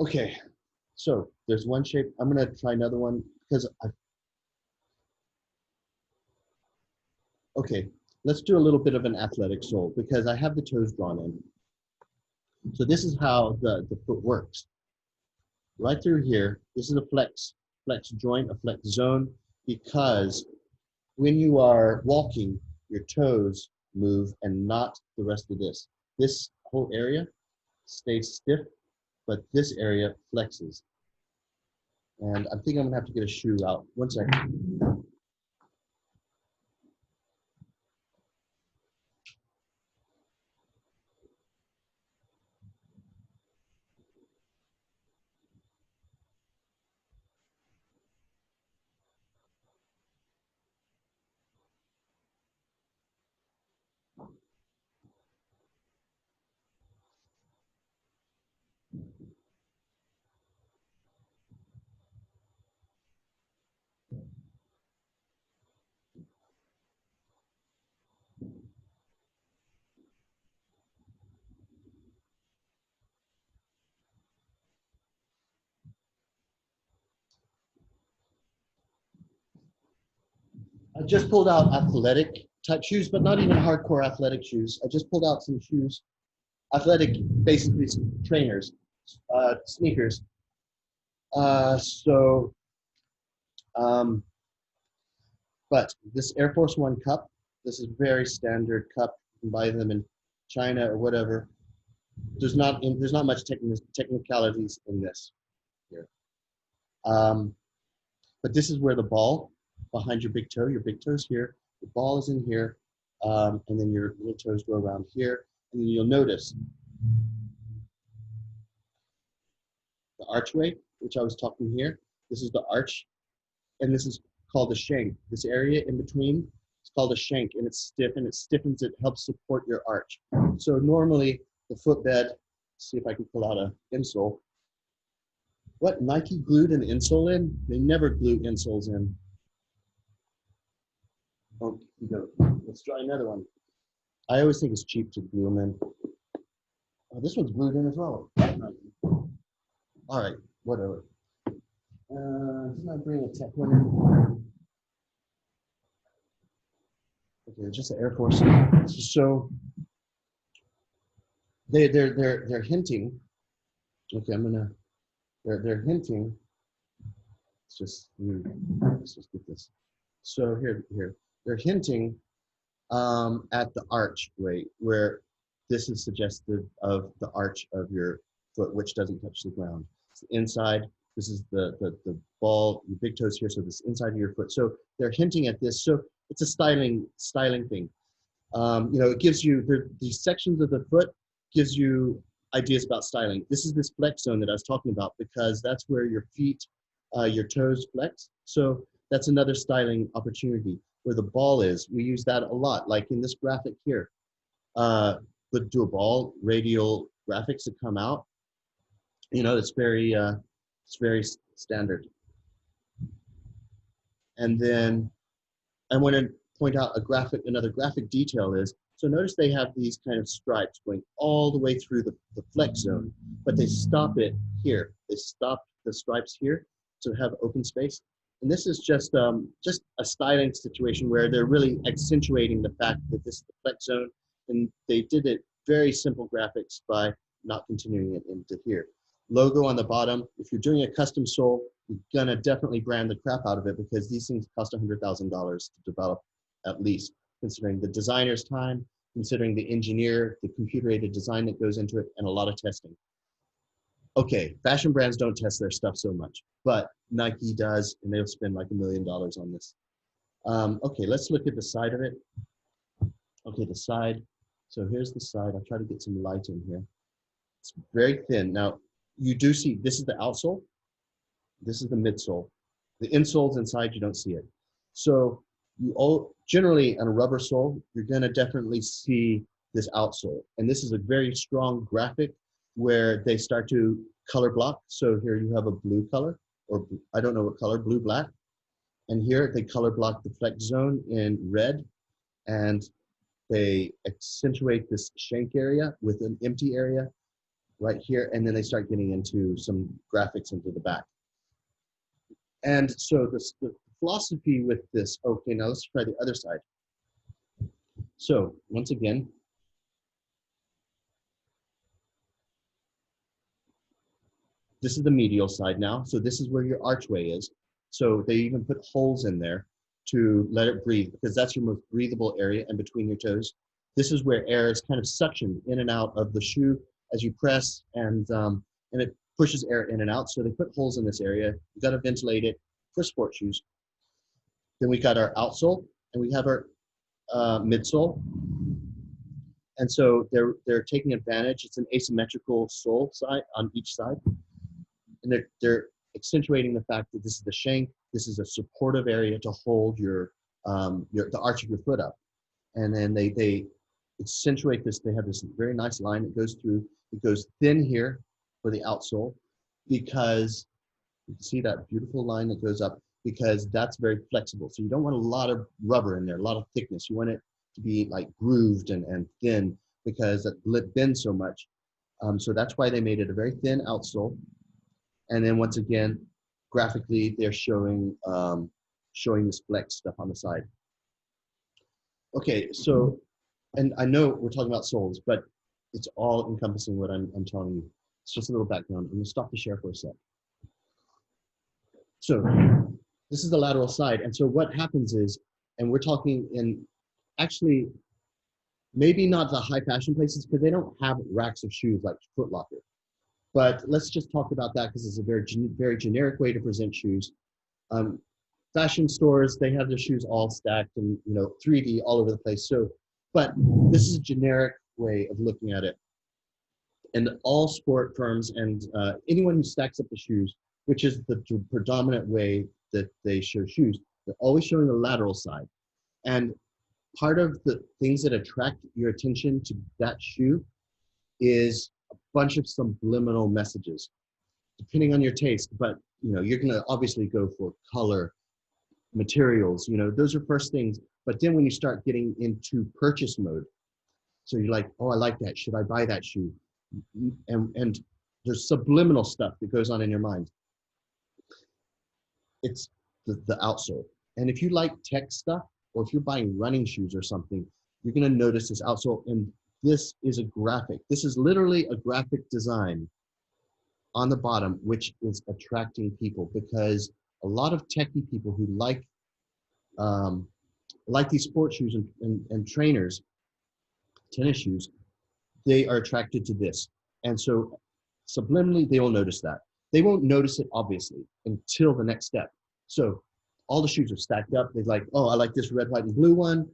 Okay, so there's one shape. I'm gonna try another one because okay, let's do a little bit of an athletic sole because I have the toes drawn in. So this is how the foot works. Right through here, this is a flex joint, a flex zone, because when you are walking, your toes move and not the rest of this. This whole area stays stiff, but this area flexes. And I think I'm gonna have to get a shoe out. One second. just pulled out athletic type shoes, but not even hardcore athletic shoes. I just pulled out some shoes, athletic, basically some trainers, sneakers. But this Air Force One cup, this is very standard cup. You can buy them in China or whatever. There's not much technicalities in this here. But this is where the ball behind your big toe's here, the ball is in here, and then your little toes go around here, and then you'll notice the archway, which I was talking here. This is the arch, and this is called the shank. This area in between is called a shank, and it's stiff, and it stiffens, it helps support your arch. So normally the footbed, see if I can pull out a insole. What, Nike glued an insole in? They never glue insoles in. Oh, let's try another one. I always think it's cheap to glue them in. Oh, this one's glued in as well. All right, whatever. Didn't I bring a tech one in? Okay, just the Air Force. So they're hinting. Okay, they're hinting. Let's just get this. So here, they're hinting at the archway, where this is suggestive of the arch of your foot, which doesn't touch the ground. It's the inside. This is the ball, your big toes here, so this inside of your foot. So they're hinting at this. So it's a styling thing. It gives you these sections of the foot gives you ideas about styling. This is this flex zone that I was talking about, because that's where your feet, your toes flex. So that's another styling opportunity. Where the ball is, we use that a lot. Like in this graphic here, but do a ball radial graphics that come out. It's very standard. And then I want to point out another graphic detail is, so notice they have these kind of stripes going all the way through the flex zone, but they stop it here. They stop the stripes here to have open space. And this is just a styling situation where they're really accentuating the fact that this is the flex zone, and they did it very simple graphics by not continuing it into here. Logo on the bottom. If you're doing a custom sole, you're gonna definitely brand the crap out of it, because these things cost $100,000 to develop, at least, considering the designer's time, considering the engineer, the computer-aided design that goes into it, and a lot of testing. Okay, fashion brands don't test their stuff so much, but Nike does, and they'll spend like $1 million on this. Okay, let's look at the side of it. Okay, the side. So here's the side. I'll try to get some light in here. It's very thin. Now, you do see, this is the outsole. This is the midsole. The insole's inside, you don't see it. So generally on a rubber sole, you're gonna definitely see this outsole. And this is a very strong graphic where they start to color block. So here you have a blue color, or I don't know what color, blue, black. And here they color block the flex zone in red, and they accentuate this shank area with an empty area right here. And then they start getting into some graphics into the back. And so the philosophy with this, okay, now let's try the other side. So once again, this is the medial side now. So this is where your archway is. So they even put holes in there to let it breathe, because that's your most breathable area in between your toes. This is where air is kind of suctioned in and out of the shoe as you press, and it pushes air in and out. So they put holes in this area. You got to ventilate it for sport shoes. Then we got our outsole, and we have our midsole. And so they're taking advantage. It's an asymmetrical sole side on each side. And they're accentuating the fact that this is the shank. This is a supportive area to hold the arch of your foot up. And then they accentuate this. They have this very nice line that goes through. It goes thin here for the outsole, because you can see that beautiful line that goes up, because that's very flexible. So you don't want a lot of rubber in there, a lot of thickness. You want it to be like grooved and thin, because it bends so much. So that's why they made it a very thin outsole. And then once again, graphically, they're showing this flex stuff on the side. Okay, so, and I know we're talking about soles, but it's all encompassing what I'm telling you. It's just a little background. I'm gonna stop the share for a sec. So this is the lateral side. And so what happens is, and we're talking in actually maybe not the high fashion places because they don't have racks of shoes like Foot Locker. But let's just talk about that because it's a very generic way to present shoes. Fashion stores, they have their shoes all stacked and 3D all over the place. So, but this is a generic way of looking at it. And all sport firms and anyone who stacks up the shoes, which is the predominant way that they show shoes, they're always showing the lateral side. And part of the things that attract your attention to that shoe is a bunch of subliminal messages, depending on your taste. But you're gonna obviously go for color, materials. Those are first things. But then when you start getting into purchase mode, so you're like, oh, I like that. Should I buy that shoe? And there's subliminal stuff that goes on in your mind. It's the outsole. And if you like tech stuff, or if you're buying running shoes or something, you're going to notice this outsole. And this is a graphic. This is literally a graphic design on the bottom, which is attracting people because a lot of techie people who like these sports shoes and trainers, tennis shoes, they are attracted to this. And so subliminally, they will notice that. They won't notice it, obviously, until the next step. So all the shoes are stacked up. They're like, oh, I like this red, white, and blue one.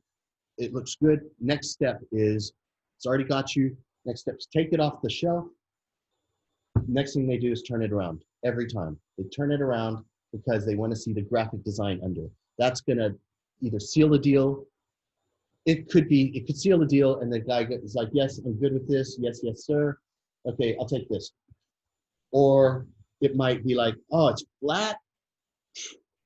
It looks good. Next step is, it's already got you. Next step is take it off the shelf. Next thing they do is turn it around every time. They turn it around because they want to see the graphic design under. That's going to either seal the deal. It could seal the deal, and the guy is like, yes, I'm good with this. Yes, yes, sir. Okay, I'll take this. Or it might be like, oh, it's flat.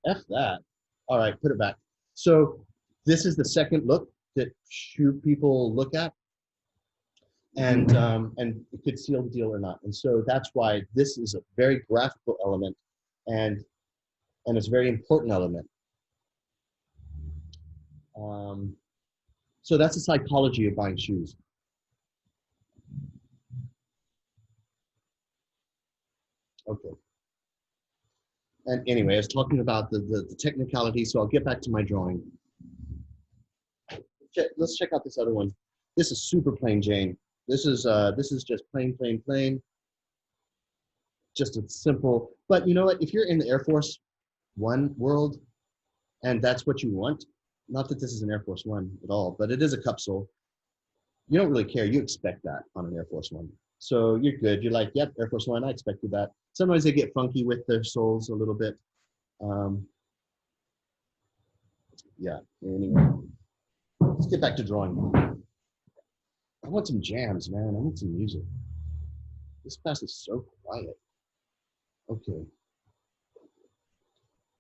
F that. All right, put it back. So this is the second look that shoe people look at, and it could seal the deal or not. And so that's why this is a very graphical element, and it's a very important element. So that's the psychology of buying shoes. Okay. And anyway, I was talking about the technicality, so I'll get back to my drawing. Let's check out this other one. This is super plain Jane. This is just plain, plain, plain. Just a simple, but you know what? If you're in the Air Force One world, and that's what you want, not that this is an Air Force One at all, but it is a cup sole. You don't really care. You expect that on an Air Force One. So you're good. You're like, yep, Air Force One, I expected that. Sometimes they get funky with their soles a little bit. Yeah, anyway. Let's get back to drawing. I want some jams, man. I want some music. This class is so quiet. Okay.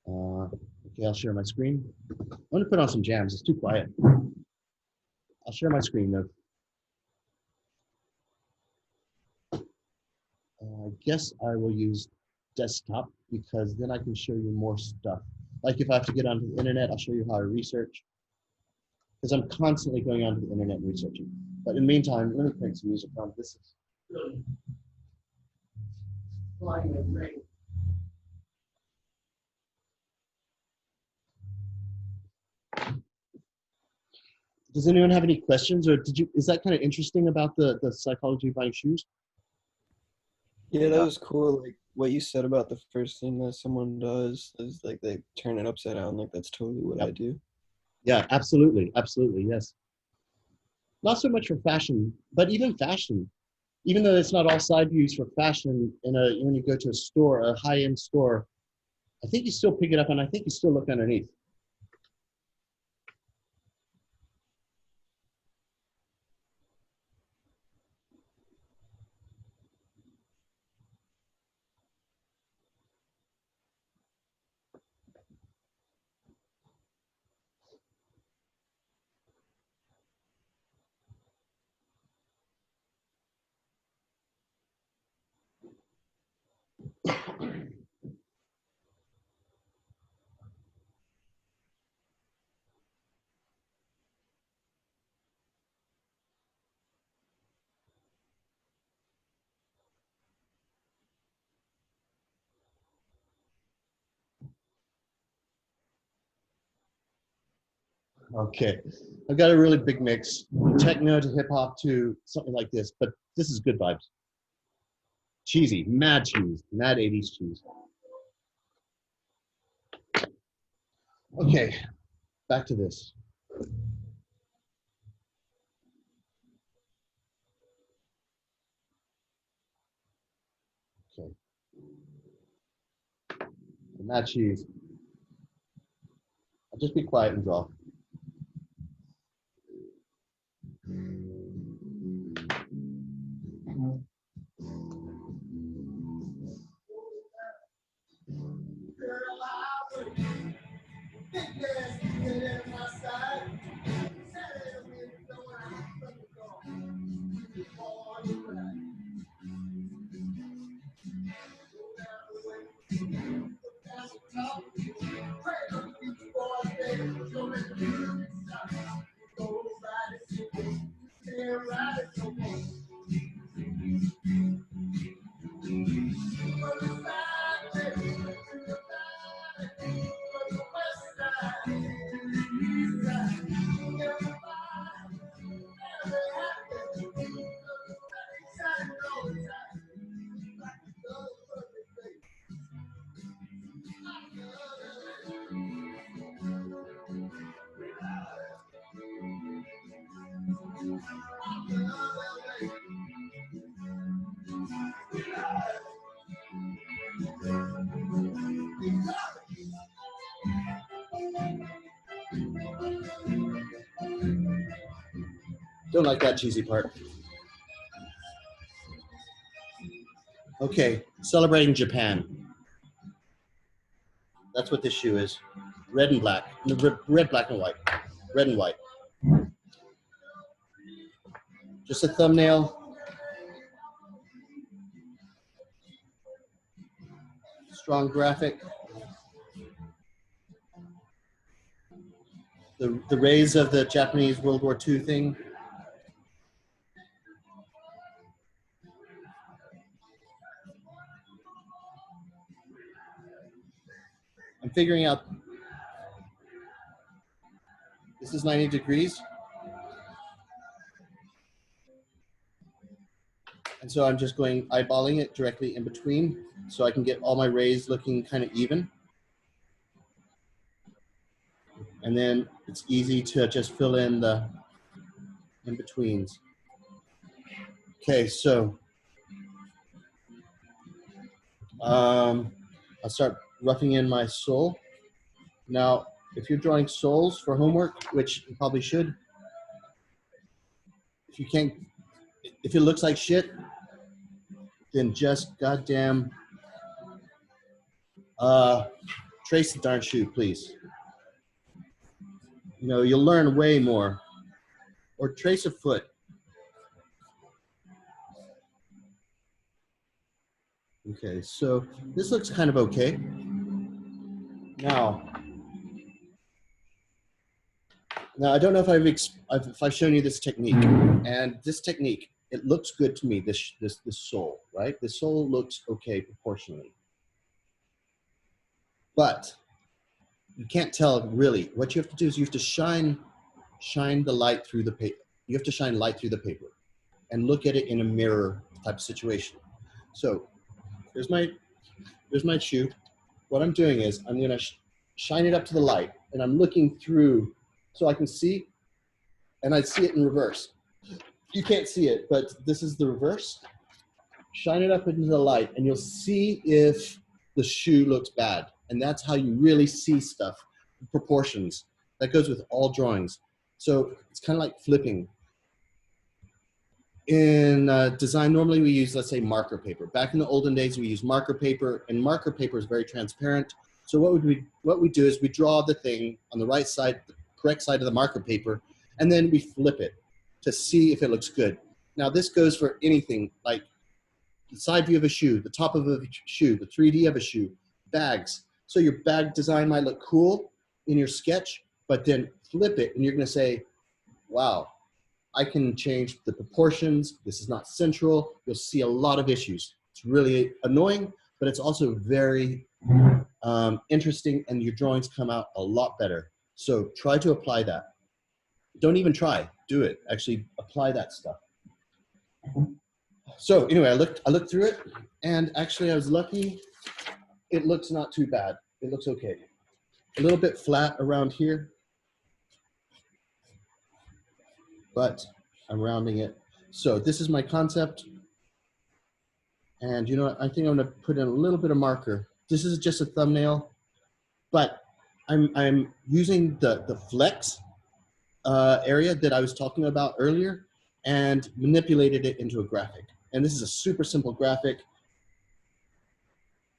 Okay, I'll share my screen. I'm gonna put on some jams. It's too quiet. I'll share my screen though. I guess I will use desktop because then I can show you more stuff. Like if I have to get onto the internet, I'll show you how I research. Because I'm constantly going onto the internet and researching. But in the meantime, let me crank some music on. This is really flying in rain. Does anyone have any questions, or is that kind of interesting about the psychology of buying shoes? Yeah, that was cool. Like what you said about the first thing that someone does is like they turn it upside down. Like that's totally what I do. Yeah, absolutely, absolutely, yes. Not so much for fashion, but even fashion, even though it's not all side views for fashion. When you go to a store, a high-end store, I think you still pick it up, and I think you still look underneath. Okay, I've got a really big mix, techno to hip hop to something like this, but this is good vibes. Cheesy, mad cheese, mad 80s cheese. Okay, back to this. Okay, mad cheese. I'll just be quiet and draw. Don't like that cheesy part. Okay, celebrating Japan. That's what this shoe is. Red and black. Red, black, and white. Red and white. Just a thumbnail. Strong graphic. The rays of the Japanese World War II thing. I'm figuring out, this is 90 degrees. And so I'm just going eyeballing it directly in between so I can get all my rays looking kind of even. And then it's easy to just fill in the in-betweens. Okay, so I'll start roughing in my sole. Now, if you're drawing soles for homework, which you probably should, if you can't, if it looks like shit, then just goddamn trace the darn shoe, please. You know, you'll learn way more. Or trace a foot. Okay, so this looks kind of okay. Now I don't know if I've shown you this technique, and this technique, it looks good to me. This sole, right? The sole looks okay proportionally, but you can't tell really. What you have to do is you have to shine the light through the paper. You have to shine light through the paper, and look at it in a mirror type of situation. So there's my shoe. What I'm doing is I'm going to shine it up to the light, and I'm looking through so I can see, and I see it in reverse. You can't see it, but this is the reverse. Shine it up into the light, and you'll see if the shoe looks bad. And that's how you really see stuff, proportions. That goes with all drawings. So it's kind of like flipping. In design, normally we use, let's say, marker paper. Back in the olden days, we used marker paper, and marker paper is very transparent. So what we do is we draw the thing on the right side, the correct side of the marker paper, and then we flip it to see if it looks good. Now this goes for anything, like the side view of a shoe, the top of a shoe, the 3D of a shoe, bags. So your bag design might look cool in your sketch, but then flip it and you're gonna say, wow, I can change the proportions. This is not central. You'll see a lot of issues. It's really annoying, but it's also very interesting, and your drawings come out a lot better. So try to apply that. Don't even try. Do it. Actually apply that stuff. So anyway, I looked through it, and actually I was lucky. It looks not too bad. It looks okay. A little bit flat around here, but I'm rounding it. So this is my concept. And you know what? I think I'm gonna put in a little bit of marker. This is just a thumbnail, but I'm using the flex area that I was talking about earlier and manipulated it into a graphic. And this is a super simple graphic.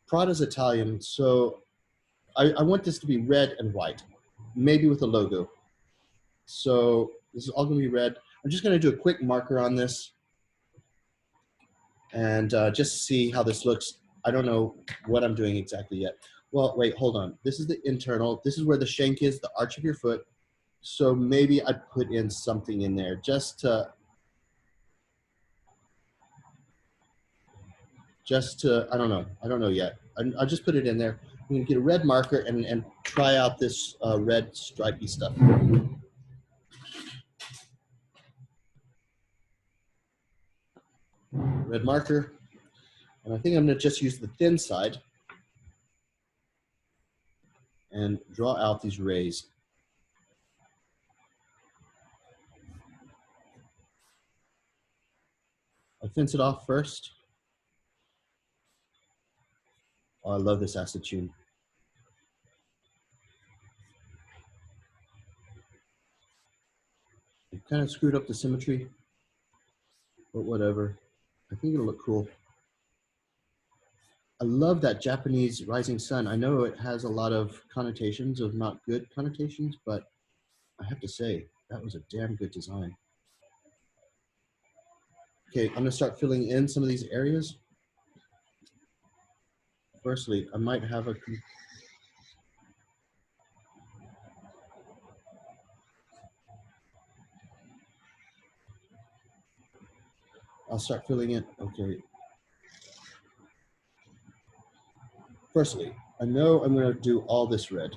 Prada's Italian, so I want this to be red and white, maybe with a logo. So this is all gonna be red. I'm just gonna do a quick marker on this and just see how this looks. I don't know what I'm doing exactly yet. Well, wait, hold on. This is the internal. This is where the shank is, the arch of your foot. So maybe I'd put in something in there just to, I don't know yet. I'll just put it in there. I'm gonna get a red marker and try out this red stripy stuff. Red marker. And I think I'm gonna just use the thin side and draw out these rays. I fence it off first. Oh, I love this acetune. It kind of screwed up the symmetry, but whatever. I think it'll look cool. I love that Japanese rising sun. I know it has a lot of connotations of not good connotations, but I have to say, that was a damn good design. Okay, I'm gonna start filling in some of these areas. Firstly, I might have a, I'll start filling in, okay. Firstly, I know I'm gonna do all this red.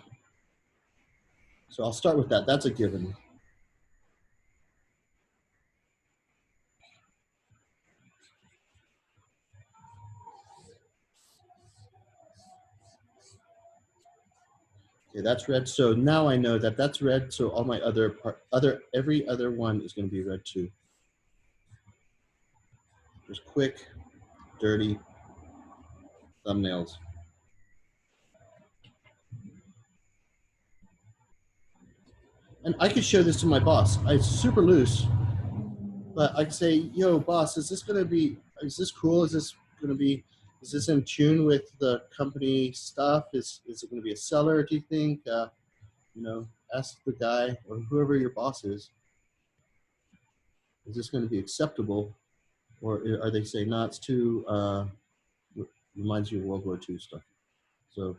So I'll start with that, that's a given. Okay, that's red. So now I know that that's red. So all my every other one is going to be red too. Just quick, dirty thumbnails. And I could show this to my boss. It's super loose, but I could say, yo, boss, is this cool? Is this in tune with the company stuff? Is it going to be a seller, do you think? You know, ask the guy or whoever your boss is this going to be acceptable? Or are they saying, no, it's too, reminds you of World War II stuff. So,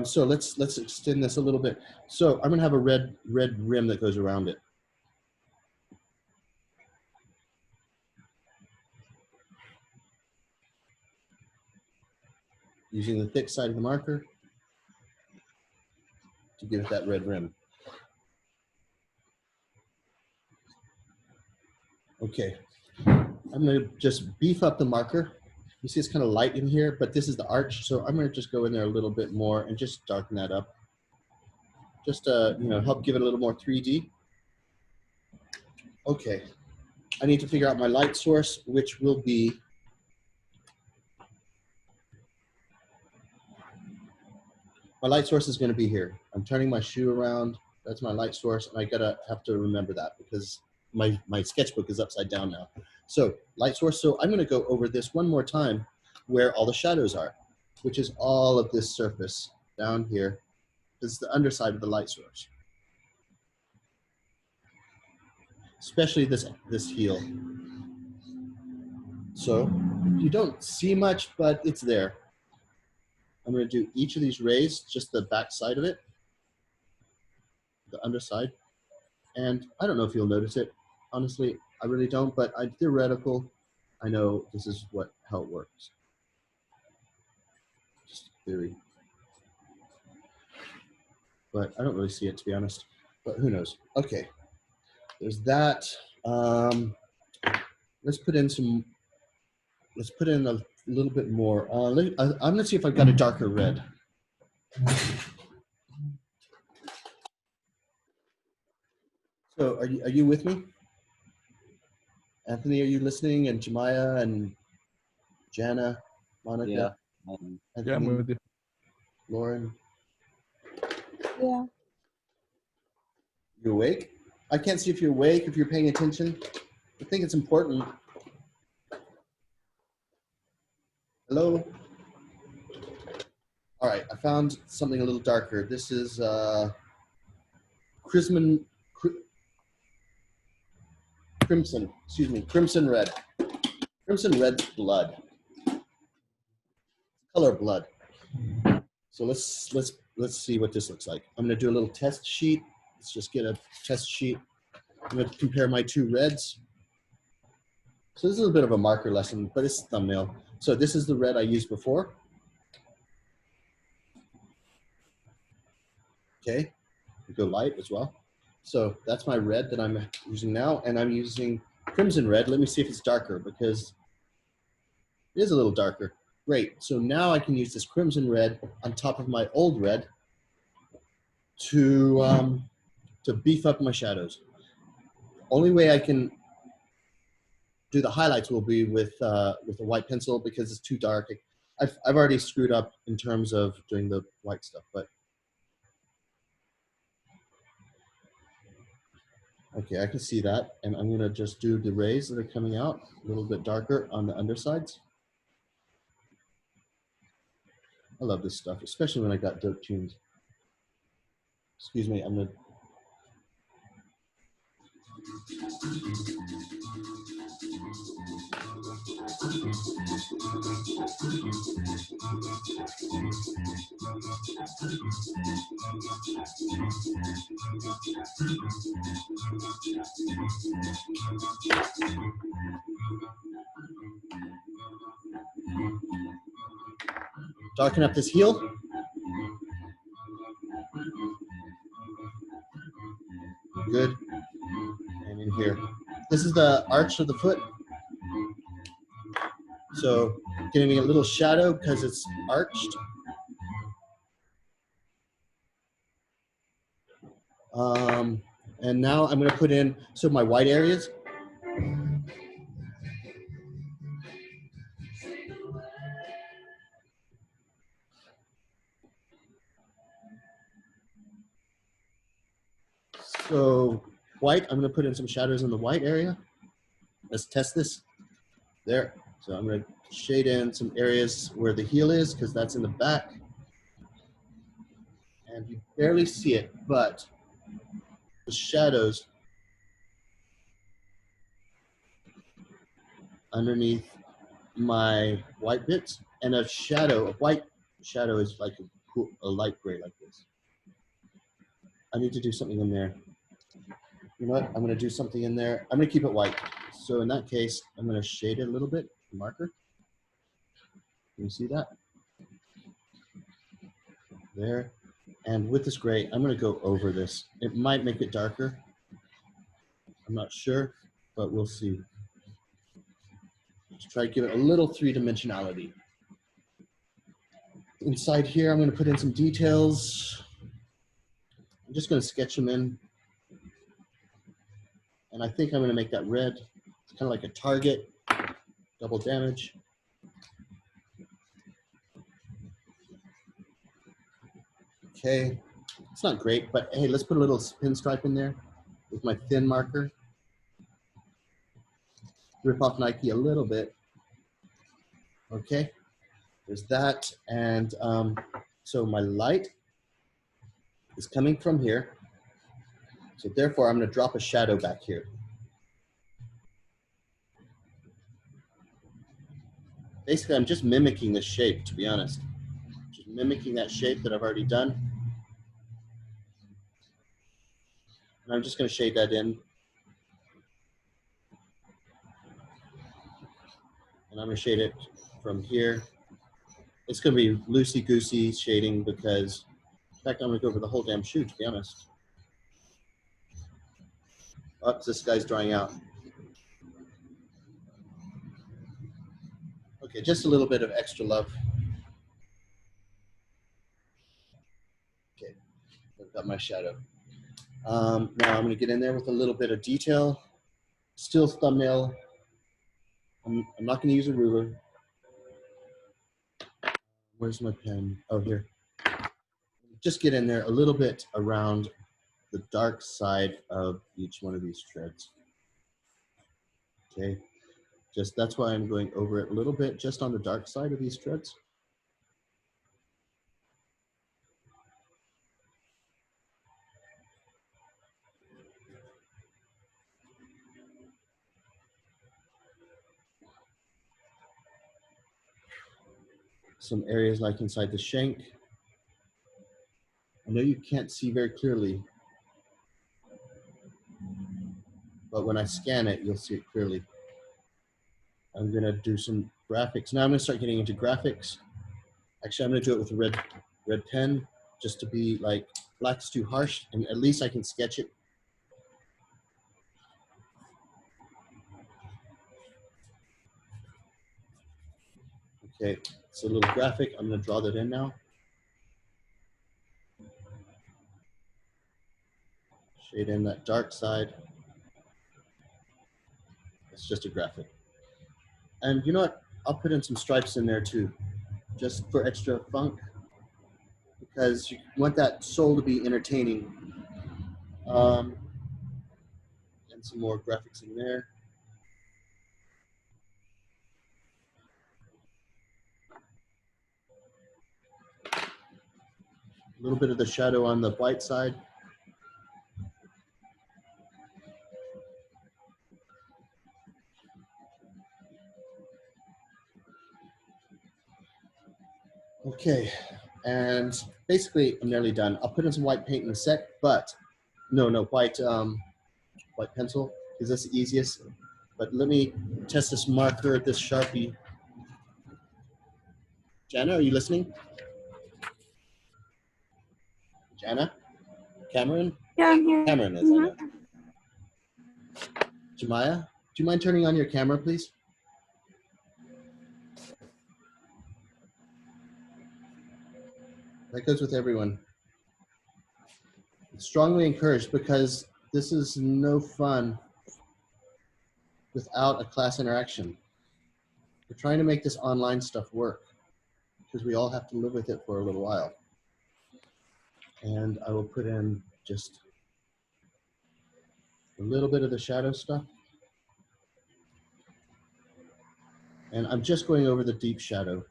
so let's extend this a little bit. So I'm gonna have a red rim that goes around it. Using the thick side of the marker to give it that red rim. Okay, I'm gonna just beef up the marker. You see it's kind of light in here, but this is the arch, so I'm gonna just go in there a little bit more and just darken that up. Just you know, help give it a little more 3D. Okay, I need to figure out my light source, which will be my light source is going to be here. I'm turning my shoe around. That's my light source, and I have to remember that because my sketchbook is upside down now. So light source. So I'm going to go over this one more time, where all the shadows are, which is all of this surface down here. This is the underside of the light source, especially this heel. So you don't see much, but it's there. I'm going to do each of these rays, just the back side of it, the underside. And I don't know if you'll notice it. Honestly, I really don't, but theoretical, I know this is how it works. Just theory. But I don't really see it, to be honest. but who knows? Okay, there's that. Let's put in some. Let's put in a little bit more. I'm gonna see if I've got a darker red. So are you with me? Anthony, are you listening? And Jemiah and Jana, Monica, Yeah. Anthony, I'm with you. Lauren, Yeah. you awake? I can't see if you're awake, if you're paying attention. I think it's important. Hello? All right, I found something a little darker. This is crimson, crimson red. Crimson red blood. Color blood. So let's see what this looks like. I'm gonna do a little test sheet. Let's just get a test sheet. I'm gonna compare my two reds. So this is a bit of a marker lesson, but it's a thumbnail. So this is the red I used before. Okay, we go light as well. So that's my red that I'm using now, and I'm using crimson red. Let me see if it's darker, because it is a little darker. Great, so now I can use this crimson red on top of my old red to beef up my shadows. Only way I can do the highlights will be with a white pencil, because it's too dark. I've already screwed up in terms of doing the white stuff, but okay, I can see that. And I'm gonna just do the rays that are coming out a little bit darker on the undersides. I love this stuff, especially when I got dope tunes. Excuse me, I'm gonna. Darken up this heel. Good. And in here. This is the arch of the foot. So giving a little shadow because it's arched. And now I'm going to put in, so my white areas. So white, I'm going to put in some shadows in the white area. Let's test this. There. So I'm going to shade in some areas where the heel is, because that's in the back. And you barely see it, but the shadows underneath my white bits, and a white shadow is like a light gray like this. I need to do something in there. You know what? I'm going to do something in there. I'm going to keep it white. So in that case, I'm going to shade it a little bit, marker. Can you see that? There. And with this gray, I'm going to go over this. It might make it darker. I'm not sure, but we'll see. Let's try to give it a little three-dimensionality. Inside here, I'm going to put in some details. I'm just going to sketch them in. And I think I'm going to make that red. It's kind of like a target, double damage. Okay, it's not great, but hey, let's put a little pinstripe in there with my thin marker. Rip off Nike a little bit. Okay, there's that. And so my light is coming from here. So therefore, I'm going to drop a shadow back here. Basically, I'm just mimicking the shape, to be honest. Just mimicking that shape that I've already done. And I'm just going to shade that in. And I'm going to shade it from here. It's going to be loosey-goosey shading because, in fact, I'm going to go over the whole damn shoe, to be honest. Oh, this guy's drying out. Okay, just a little bit of extra love. Okay, I've got my shadow. Now I'm going to get in there with a little bit of detail. Still thumbnail. I'm not going to use a ruler. Where's my pen? Oh, here. Just get in there a little bit around the dark side of each one of these threads. Okay, just that's why I'm going over it a little bit, just on the dark side of these threads. Some areas like inside the shank. I know you can't see very clearly, but when I scan it, you'll see it clearly. I'm gonna do some graphics. Now I'm gonna start getting into graphics. Actually, I'm gonna do it with a red pen, just to be like, black's too harsh, and at least I can sketch it. Okay, it's a little graphic. I'm gonna draw that in now. Shade in that dark side. It's just a graphic. And you know what? I'll put in some stripes in there too, just for extra funk, because you want that soul to be entertaining. And some more graphics in there. A little bit of the shadow on the white side. Okay, and basically I'm nearly done. I'll put in some white paint in a sec, but no, white pencil, because that's the easiest. But let me test this marker, this Sharpie. Jana, are you listening? Jana? Cameron? Yeah, I'm here. Cameron is, I know. Jemiah, do you mind turning on your camera, please? That goes with everyone. It's strongly encouraged, because this is no fun without a class interaction. We're trying to make this online stuff work, because we all have to live with it for a little while. And I will put in just a little bit of the shadow stuff. And I'm just going over the deep shadow.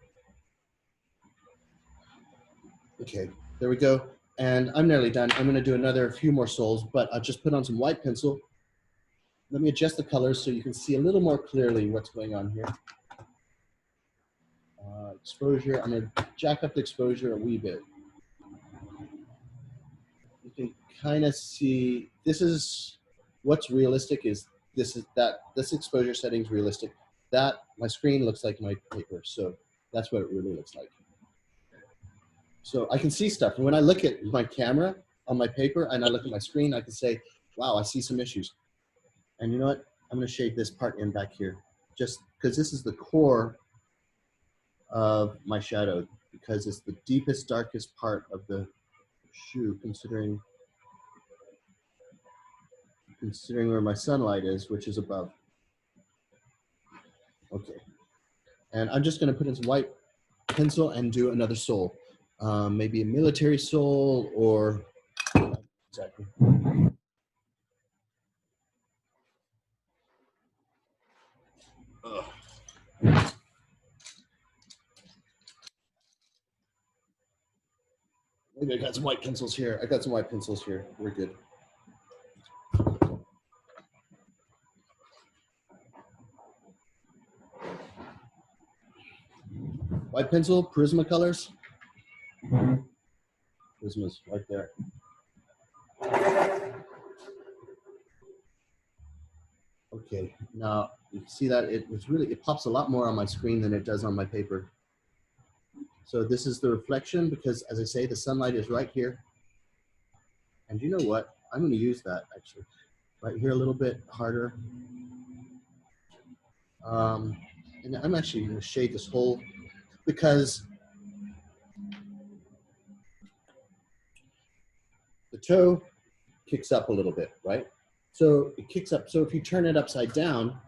Okay, there we go. And I'm nearly done. I'm gonna do another few more souls, but I'll just put on some white pencil. Let me adjust the colors so you can see a little more clearly what's going on here. Exposure, I'm gonna jack up the exposure a wee bit. You can kind of see, this is what's realistic, is this exposure setting is realistic. That, my screen looks like my paper, so that's what it really looks like. So I can see stuff. And when I look at my camera on my paper and I look at my screen, I can say, wow, I see some issues. And you know what? I'm gonna shade this part in back here, just because this is the core of my shadow, because it's the deepest, darkest part of the shoe, considering where my sunlight is, which is above. Okay. And I'm just gonna put in some white pencil and do another soul. Maybe a military soul, or exactly. Maybe I got some white pencils here. I got some white pencils here. We're good. White pencil, Prismacolors. Prisma's right there. Okay, now you can see that it pops a lot more on my screen than it does on my paper. So this is the reflection, because as I say, the sunlight is right here. And you know what? I'm going to use that actually. Right here a little bit harder. And I'm actually going to shade this whole, because the toe kicks up a little bit, right? So it kicks up. So if you turn it upside down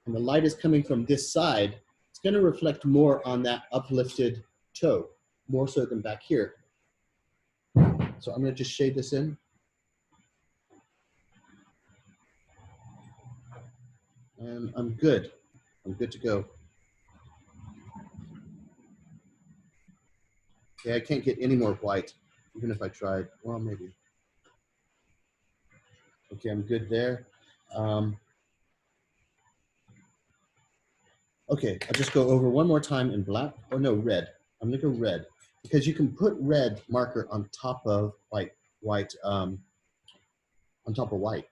and the light is coming from this side, it's going to reflect more on that uplifted toe, more so than back here. So I'm going to just shade this in. And I'm good. I'm good to go. Okay, I can't get any more white, even if I tried. Well, maybe. Okay, I'm good there. Okay, I'll just go over one more time in black. Oh no, red. I'm gonna go red because you can put red marker on top of on top of white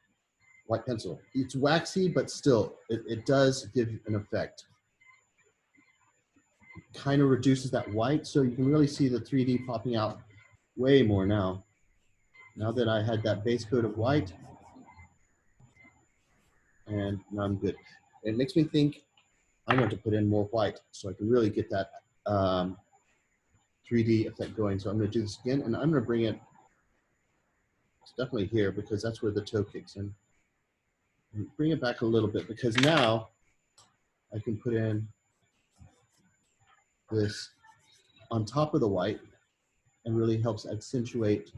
pencil. It's waxy, but still, it does give an effect. Kind of reduces that white, so you can really see the 3D popping out way more now. Now that I had that base coat of white, and now I'm good. It makes me think I want to put in more white so I can really get that 3D effect going. So I'm going to do this again, and I'm going to bring it, it's definitely here because that's where the toe kicks in. And bring it back a little bit because now I can put in this on top of the white and really helps accentuate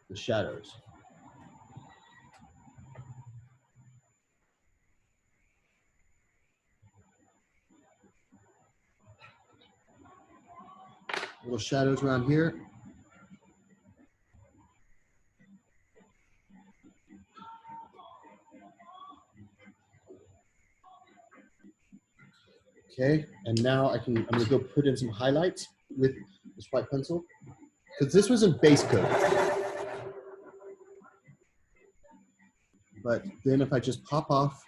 the shadows. Little shadows around here. Okay, and now I'm gonna go put in some highlights with this white pencil because this was in base coat. But then if I just pop off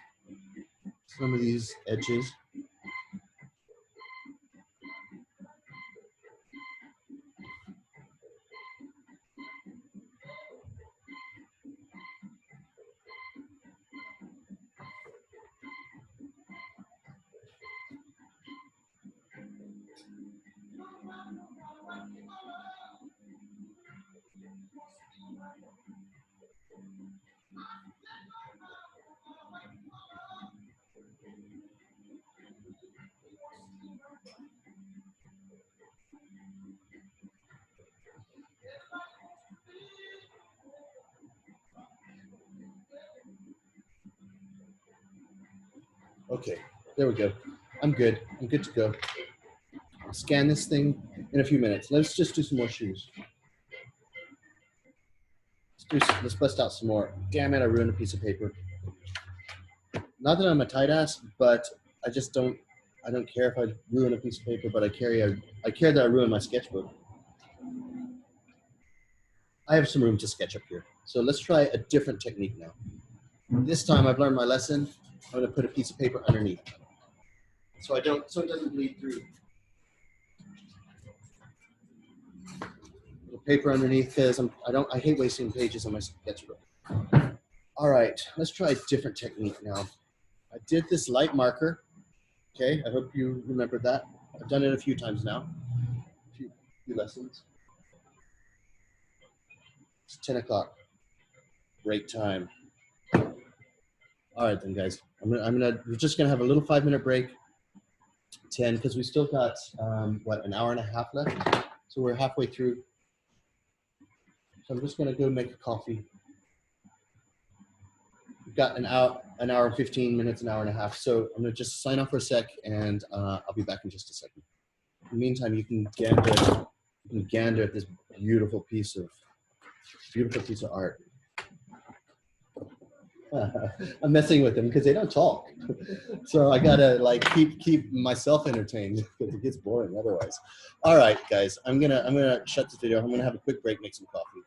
some of these edges, okay, there we go. I'm good. I'm good to go. I'll scan this thing in a few minutes. Let's just do some more shoes. Let's bust out some more. Damn it, I ruined a piece of paper. Not that I'm a tight ass, but I just don't care if I ruin a piece of paper, but I care that I ruined my sketchbook. I have some room to sketch up here. So let's try a different technique now. This time I've learned my lesson. I'm gonna put a piece of paper underneath. So it doesn't bleed through. Little paper underneath because I hate wasting pages on my sketchbook. All right, let's try a different technique now. I did this light marker. Okay, I hope you remember that. I've done it a few times now. A few lessons. It's 10 o'clock. Break time. All right then, guys. We're just gonna have a little 5-minute break. 10 because we still got what, an hour and a half left. So we're halfway through. So I'm just gonna go make a coffee. We've got an hour, 15 minutes, an hour and a half. So I'm gonna just sign off for a sec, and I'll be back in just a second. In the meantime, you can gander at this beautiful piece of art. I'm messing with them because they don't talk, so I gotta like keep myself entertained because it gets boring otherwise. All right, guys, I'm gonna shut this video. I'm gonna have a quick break, make some coffee.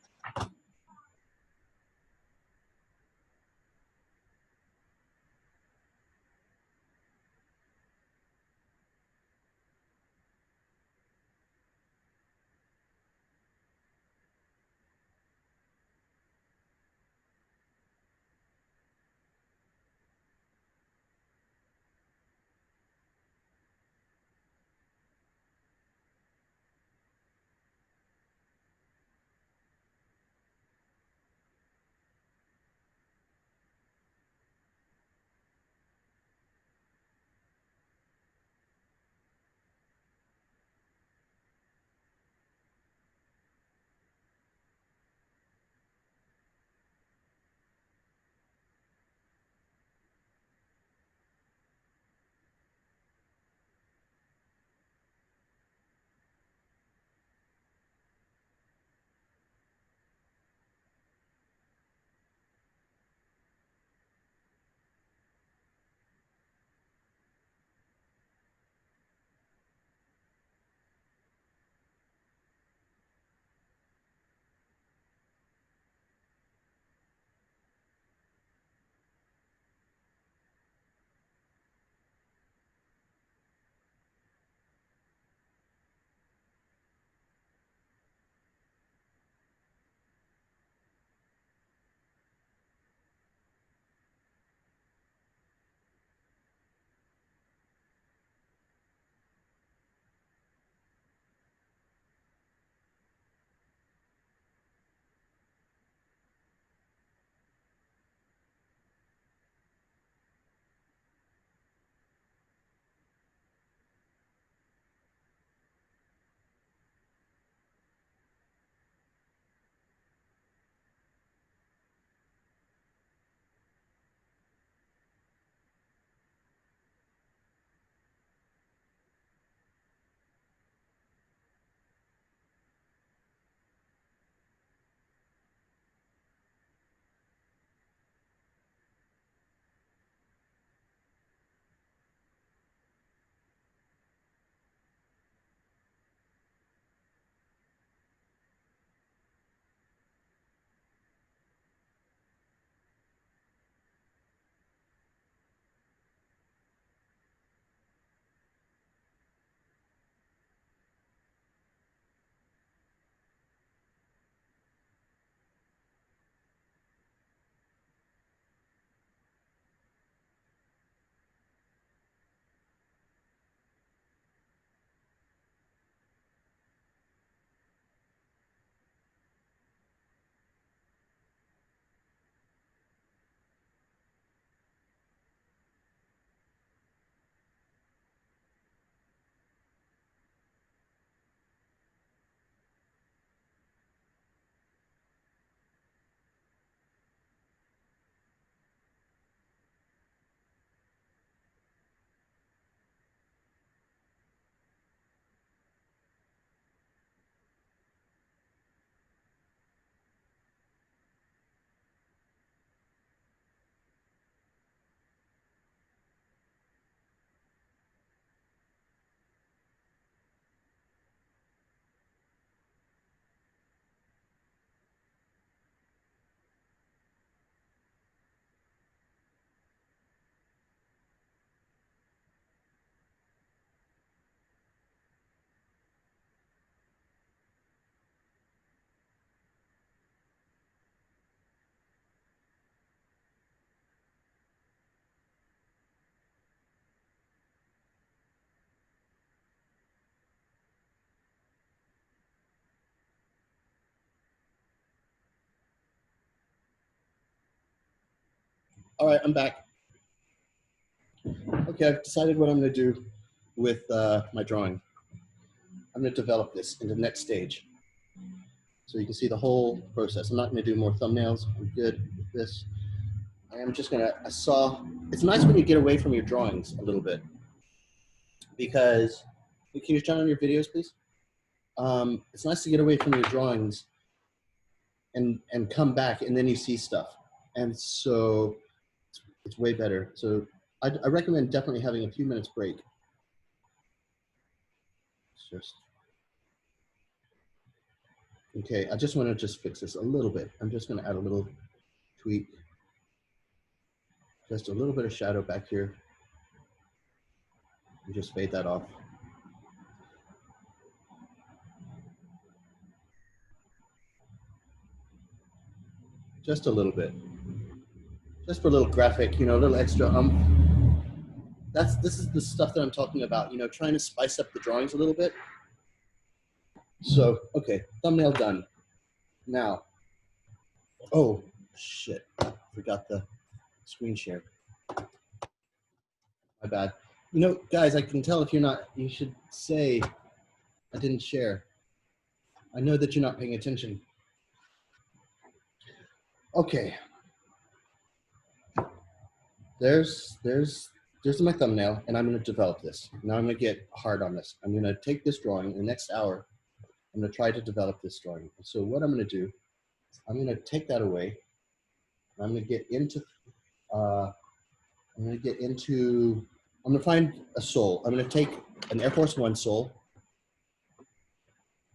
All right, I'm back. Okay, I've decided what I'm going to do with my drawing. I'm going to develop this into the next stage. So you can see the whole process. I'm not going to do more thumbnails. I'm good with this. I'm just going to, it's nice when you get away from your drawings a little bit, because, can you turn on your videos, please? It's nice to get away from your drawings and come back, and then you see stuff. And so it's way better. So I recommend definitely having a few minutes break. Just, okay, I just want to just fix this a little bit. I'm just going to add a little tweak. Just a little bit of shadow back here. And just fade that off. Just a little bit. Just for a little graphic, you know, a little extra. This is the stuff that I'm talking about, you know, trying to spice up the drawings a little bit. So, okay, thumbnail done. Now, oh, shit, forgot the screen share. My bad. You know, guys, I can tell if you're not, you should say, I didn't share. I know that you're not paying attention. Okay. There's my thumbnail, and I'm going to develop this. Now I'm going to get hard on this. I'm going to take this drawing in the next hour. I'm going to try to develop this drawing. So what I'm going to do, I'm going to take that away. I'm going to get into, I'm going to find a sole. I'm going to take an Air Force One sole,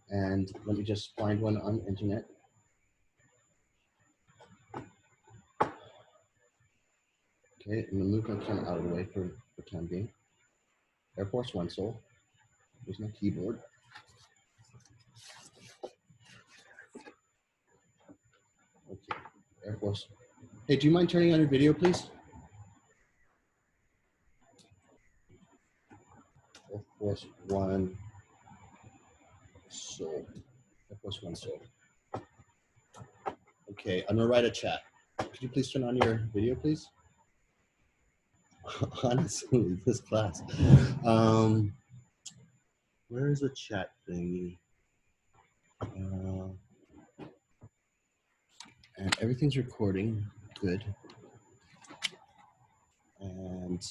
and let me just find one on the internet. Okay, I'm going to move my camera out of the way for the time being. Air Force One sole. Here's my keyboard. Okay, Air Force. Hey, do you mind turning on your video, please? Air Force One sole. Air Force One sole. Okay, I'm gonna write a chat. Could you please turn on your video, please? Honestly, this class. Where is the chat thingy? And everything's recording. Good. And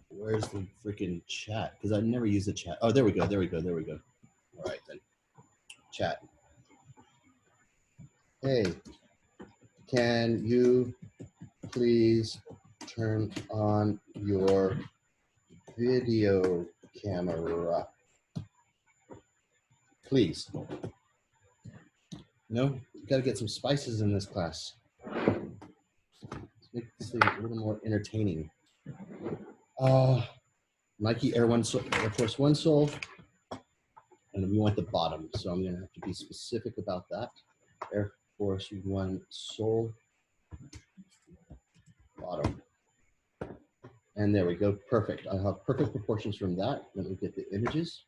where's the freaking chat? Because I never use the chat. Oh, there we go. There we go. There we go. All right then. Chat. Hey, can you please turn on your video camera? Please. No, you gotta get some spices in this class. Let's make this thing a little more entertaining. Nike Air Force One sole, and we want the bottom, so I'm gonna have to be specific about that. Air Force One sole, bottom. And there we go, perfect. I have perfect proportions from that. Let me get the images.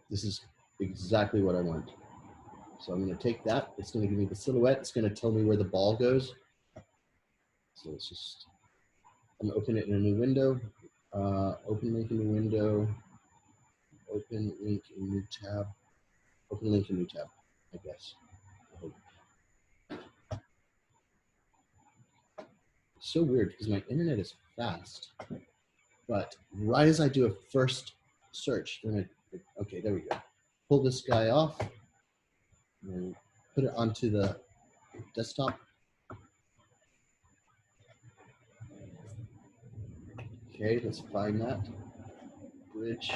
This is exactly what I want. So I'm going to take that. It's going to give me the silhouette. It's going to tell me where the ball goes. So it's just, I'm going to open it in a new window. Open link in new window. Open link in new tab. Open link in new tab, I guess. So weird because my internet is fast. But right as I do a first search, then okay, there we go. Pull this guy off. And put it onto the desktop. Okay, let's find that. Bridge.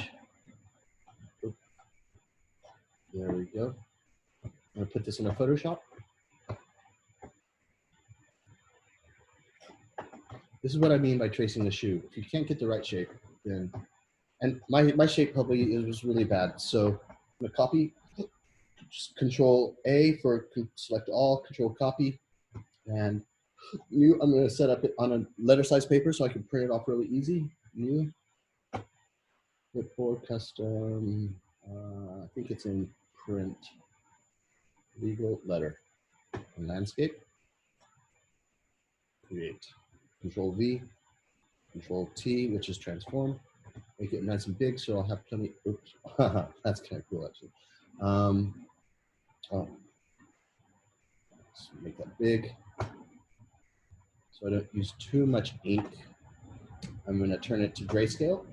Oop. There we go. I'm gonna put this in a Photoshop. This is what I mean by tracing the shoe. If you can't get the right shape, then, and my shape probably was really bad. So I'm gonna copy, just Control A for select all, Control copy, and new. I'm gonna set up it on a letter size paper so I can print it off really easy. New. Clipboard custom. I think it's in print. Legal letter. And landscape. Create. Control V. Control T, which is transform. Make it nice and big so I'll have plenty. Oops. That's kind of cool actually. Oh. Let's make that big. So I don't use too much ink. I'm going to turn it to grayscale.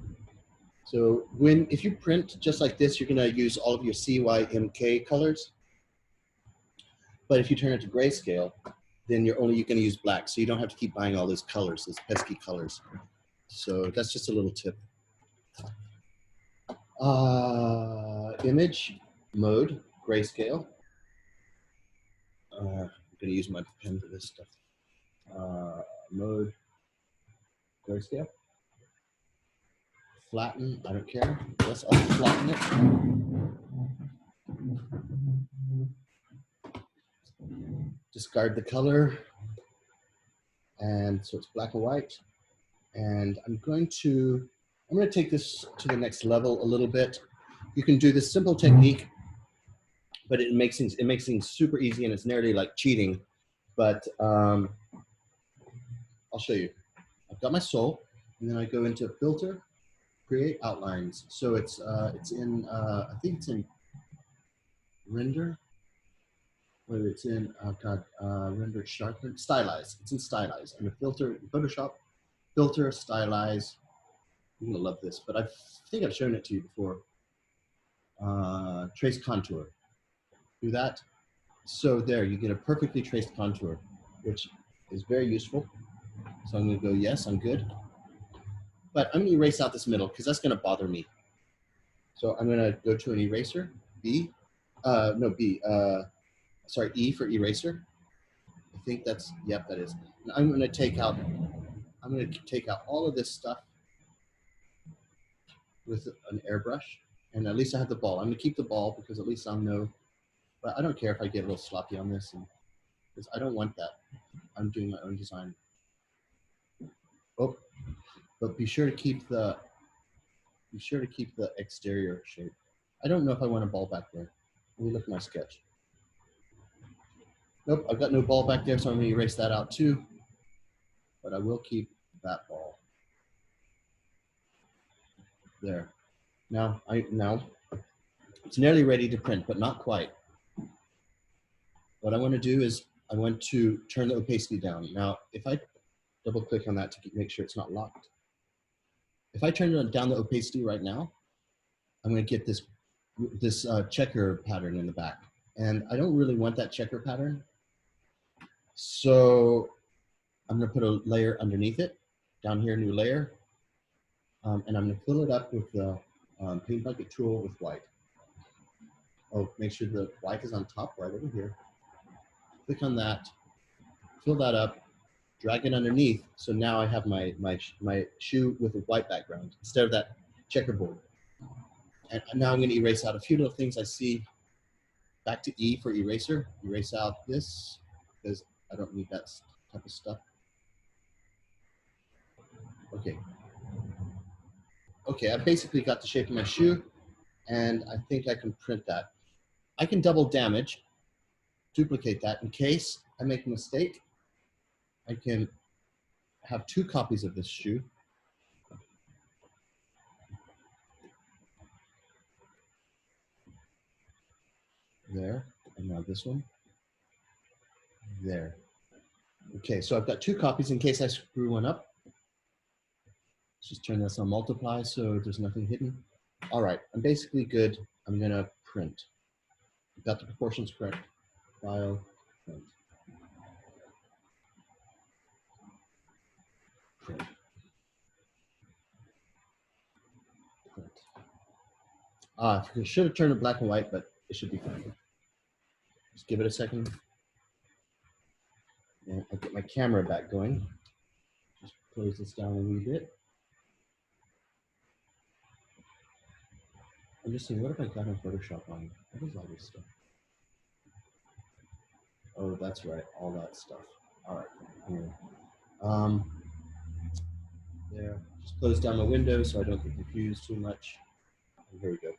So if you print just like this, you're going to use all of your CYMK colors. But if you turn it to grayscale, then you're going to use black. So you don't have to keep buying all those colors, those pesky colors. So that's just a little tip. Image mode, grayscale. I'm going to use my pen for this stuff. Mode, grayscale. Flatten, I don't care. Yes, I'll flatten it. Discard the color. And so it's black and white. And I'm going to take this to the next level a little bit. You can do this simple technique, but it makes things super easy, and it's nearly like cheating. But I'll show you. I've got my soul, and then I go into filter, create outlines. So it's in I think it's in render. Whether it's in render, sharpen, stylize. It's in stylize. And the filter, Photoshop, filter, stylize. You're gonna love this, but I think I've shown it to you before. Trace contour. Do that. So there, you get a perfectly traced contour, which is very useful. So I'm gonna go, yes, I'm good. But I'm gonna erase out this middle because that's gonna bother me. So I'm gonna go to an eraser, E for eraser. I think that's, yep, that is. And I'm gonna take out all of this stuff with an airbrush, and at least I have the ball. I'm gonna keep the ball because at least I'll know, but I don't care if I get a little sloppy on this, because I don't want that. I'm doing my own design. Oh, but be sure to keep the exterior shape. I don't know if I want a ball back there. Let me look at my sketch. Nope, I've got no ball back there, so I'm gonna erase that out too. But I will keep that ball. There. Now it's nearly ready to print, but not quite. What I want to do is I want to turn the opacity down. Now, if I double click on that to make sure it's not locked. If I turn down the opacity right now, I'm going to get this checker pattern in the back. And I don't really want that checker pattern. So I'm going to put a layer underneath it. Down here, new layer. And I'm going to fill it up with the paint bucket tool with white. Oh, make sure the white is on top right over here. Click on that, fill that up, drag it underneath. So now I have my shoe with a white background instead of that checkerboard. And now I'm going to erase out a few little things I see. Back to E for eraser. Erase out this because I don't need that type of stuff. Okay. Okay, I basically got the shape of my shoe, and I think I can print that. I can double damage, duplicate that in case I make a mistake. I can have 2 copies of this shoe. There, and now this one. There. Okay, so I've got 2 copies in case I screw one up. Let's just turn this on multiply so there's nothing hidden. All right, I'm basically good. I'm gonna print. I've got the proportions correct. File, print. Print. Print. I should have turned it black and white, but it should be fine. Just give it a second. And I'll get my camera back going. Just close this down a wee bit. I'm just saying, what have I got in Photoshop on? What is all this stuff? Oh, that's right, all that stuff. All right, here. There, just close down my window so I don't get confused too much. Here we go.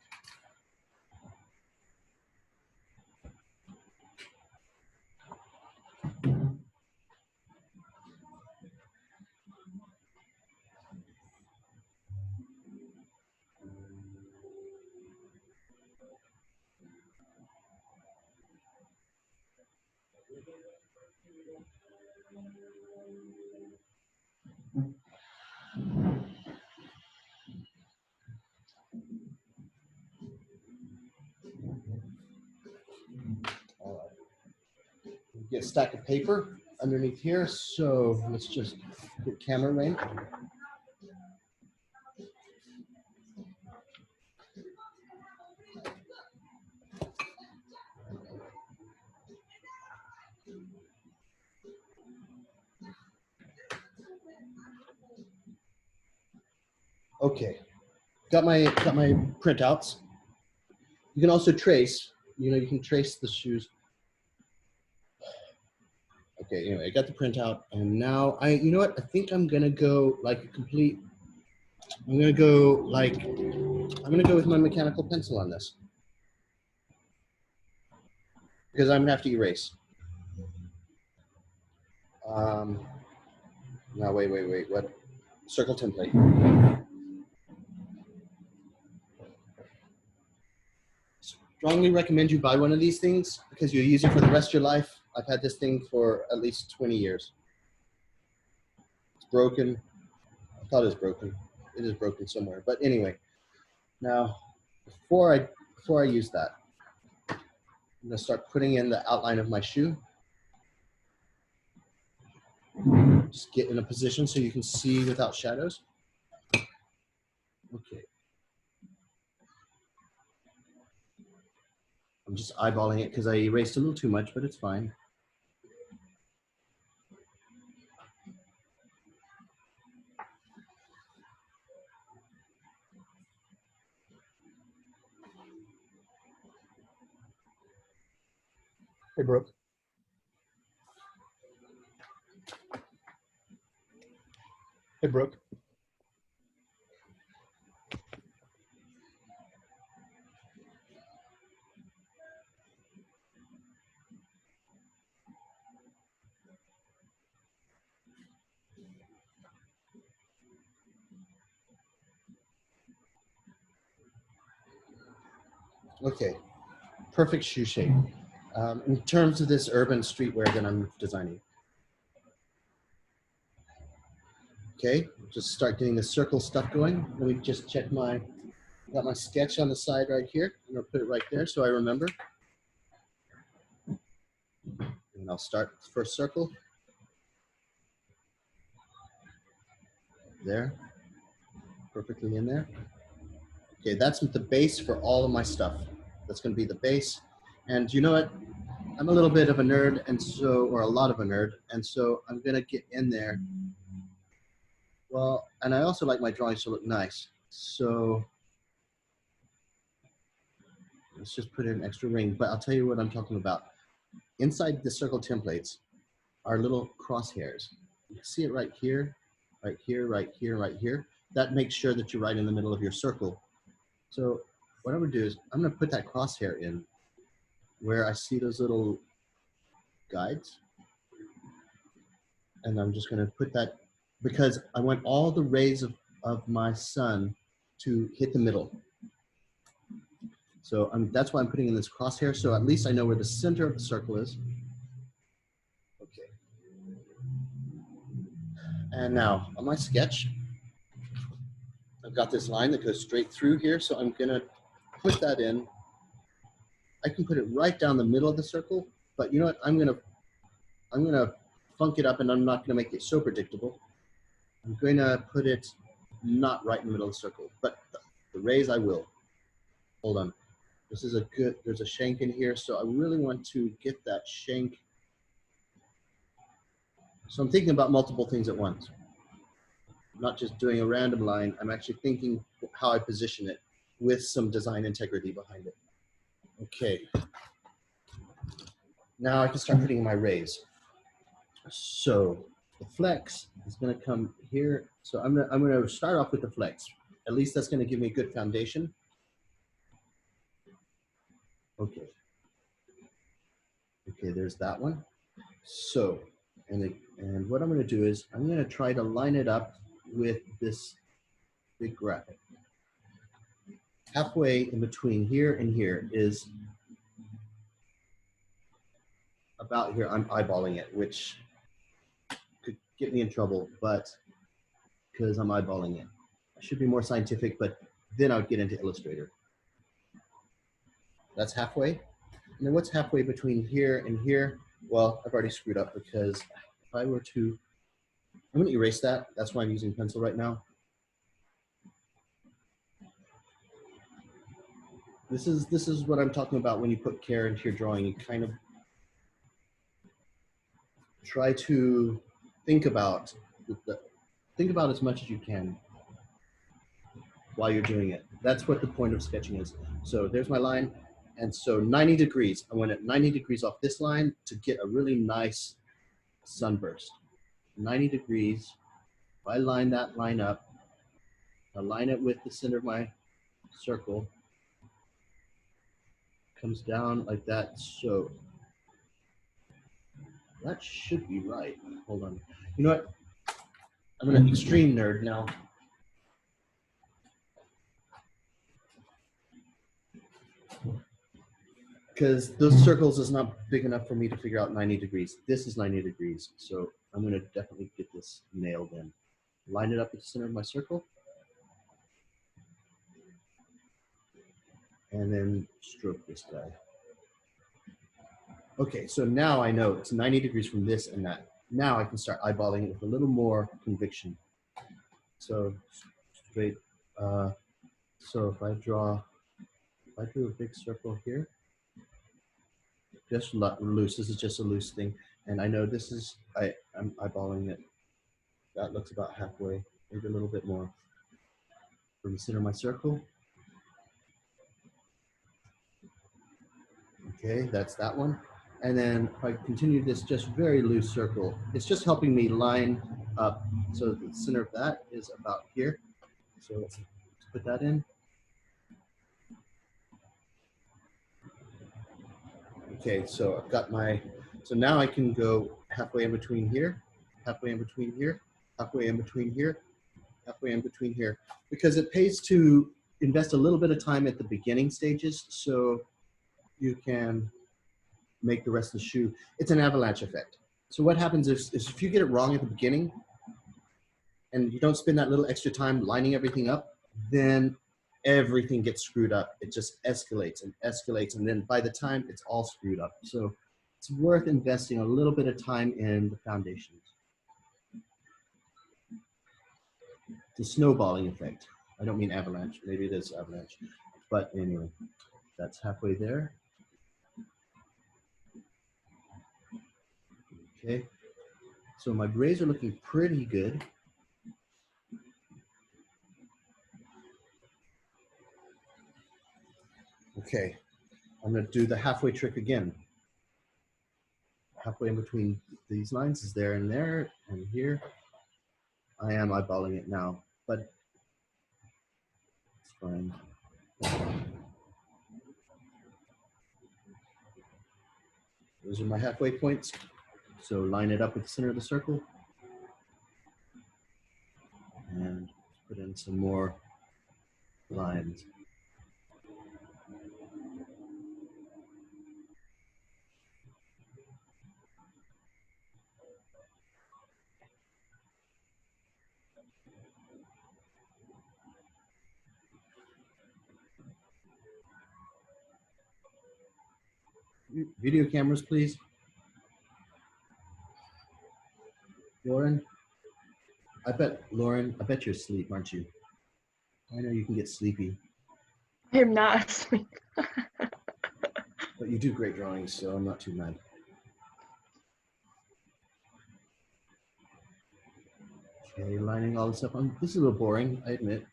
All right. Get a stack of paper underneath here. So let's just get camera range. Okay, got my printouts. You can also trace. You can trace the shoes. Okay, anyway, I got the printout, and now you know what? I think I'm gonna go like a complete. I'm gonna go with my mechanical pencil on this because I'm gonna have to erase. No, wait. What? Circle template. Strongly recommend you buy one of these things because you'll use it for the rest of your life. I've had this thing for at least 20 years. It's broken. I thought it was broken. It is broken somewhere. But anyway, now before I use that, I'm gonna start putting in the outline of my shoe. Just get in a position so you can see without shadows. Okay. I'm just eyeballing it because I erased a little too much, but it's fine. Hey, Brooke. Hey, Brooke. Okay, perfect shoe shape. In terms of this urban streetwear that I'm designing. Okay, just start getting the circle stuff going. Let me just check got my sketch on the side right here. I'm gonna put it right there so I remember. And I'll start the first circle. There, perfectly in there. Okay, that's the base for all of my stuff. That's gonna be the base. And you know what? I'm a little bit of a nerd, or a lot of a nerd, and so I'm gonna get in there. Well, and I also like my drawings to look nice. So let's just put in an extra ring, but I'll tell you what I'm talking about. Inside the circle templates are little crosshairs. You can see it right here, right here, right here, right here. That makes sure that you're right in the middle of your circle. So what I'm gonna do is I'm gonna put that crosshair in where I see those little guides. And I'm just gonna put that because I want all the rays of my sun to hit the middle. So that's why I'm putting in this crosshair. So at least I know where the center of the circle is. Okay. And now on my sketch, I've got this line that goes straight through here. So I'm gonna put that in. I can put it right down the middle of the circle, but you know what? I'm gonna funk it up and I'm not gonna make it so predictable. I'm gonna put it not right in the middle of the circle, but the rays I will. Hold on. This is there's a shank in here, so I really want to get that shank. So I'm thinking about multiple things at once. I'm not just doing a random line, I'm actually thinking how I position it with some design integrity behind it. Okay. Now I can start putting in my rays. So the flex is gonna come here. So I'm gonna start off with the flex. At least that's gonna give me a good foundation. Okay. Okay, there's that one. So, and what I'm going to do is I'm going to try to line it up with this big graphic. Halfway in between here and here is about here. I'm eyeballing it, which could get me in trouble, but because I'm eyeballing it. I should be more scientific, but then I would get into Illustrator. That's halfway. And then what's halfway between here and here? Well, I've already screwed up because if I were to, I'm going to erase that. That's why I'm using pencil right now. This is what I'm talking about when you put care into your drawing. You kind of try to think about as much as you can while you're doing it. That's what the point of sketching is. So there's my line. And so 90 degrees, I went at 90 degrees off this line to get a really nice sunburst. 90 degrees, if I line that line up, align it with the center of my circle, comes down like that. So that should be right. Hold on. You know what? I'm an extreme nerd now. Because those circles is not big enough for me to figure out 90 degrees. This is 90 degrees. So I'm going to definitely get this nailed in. Line it up at the center of my circle. And then stroke this guy. Okay, so now I know it's 90 degrees from this and that. Now I can start eyeballing it with a little more conviction. So straight, so if I drew a big circle here, just loose, this is just a loose thing. And I know this is, I'm eyeballing it. That looks about halfway, maybe a little bit more. From the center of my circle. Okay, that's that one. And then if I continue this just very loose circle, it's just helping me line up. So the center of that is about here. So let's put that in. Okay, so I've got my, so now I can go halfway in between here, halfway in between here, halfway in between here, halfway in between here, because it pays to invest a little bit of time at the beginning stages so you can make the rest of the shoe. It's an avalanche effect. So what happens is if you get it wrong at the beginning and you don't spend that little extra time lining everything up, then everything gets screwed up. It just escalates and escalates. And then by the time it's all screwed up. So it's worth investing a little bit of time in the foundations. The snowballing effect. I don't mean avalanche. Maybe it is avalanche. But anyway, that's halfway there. Okay. So my grays are looking pretty good. Okay, I'm going to do the halfway trick again. Halfway in between these lines is there and there and here. I am eyeballing it now, but it's fine. Those are my halfway points. So line it up with the center of the circle. And put in some more lines. Video cameras, please. Lauren, Lauren, I bet you're asleep, aren't you? I know you can get sleepy. I am not asleep. But you do great drawings, so I'm not too mad. Okay, lining all this up. This is a little boring, I admit.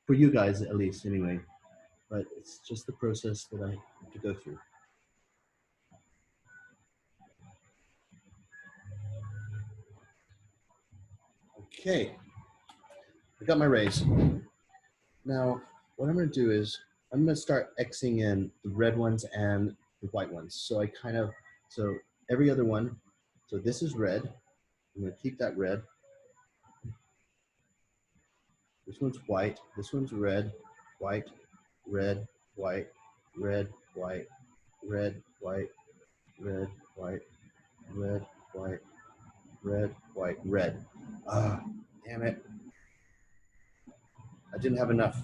For you guys, at least, anyway. But it's just the process that I have to go through. Okay, I got my rays. Now, what I'm going to do is I'm going to start Xing in the red ones and the white ones. So so every other one, so this is red. I'm going to keep that red. This one's white. This one's red, white, red, white, red, white, red, white, red, white, red, white, red, white, red. Ah, damn it. I didn't have enough.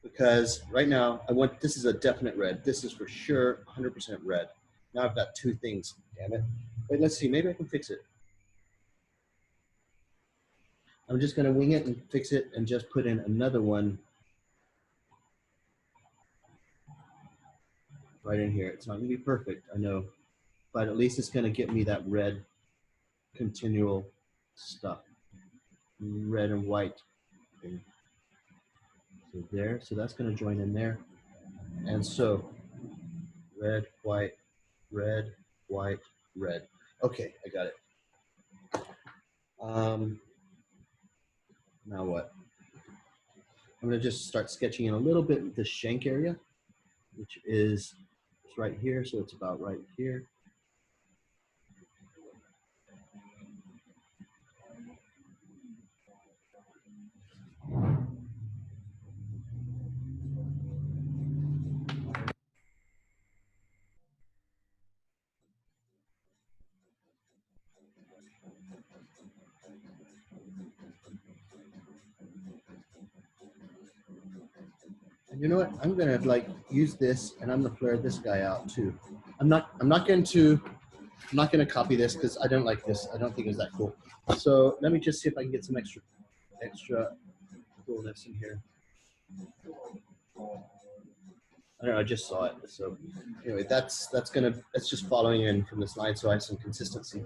Because right now, this is a definite red. This is for sure 100% red. Now I've got two things, damn it. Wait, let's see, maybe I can fix it. I'm just gonna wing it and fix it and just put in another one right in here. It's not gonna be perfect, I know, but at least it's gonna get me that red continual stuff. Red and white. Okay. So there, so that's gonna join in there. And so red, white, red, white, red. Okay, I got it. Now what? I'm gonna just start sketching in a little bit with the shank area, which is right here, so it's about right here. And you know what? I'm gonna like use this, and I'm gonna flare this guy out too. I'm not gonna copy this because I don't like this. I don't think it's that cool. So let me just see if I can get some extra coolness in here. I don't know. I just saw it. So anyway, that's just following in from this line, so I have some consistency.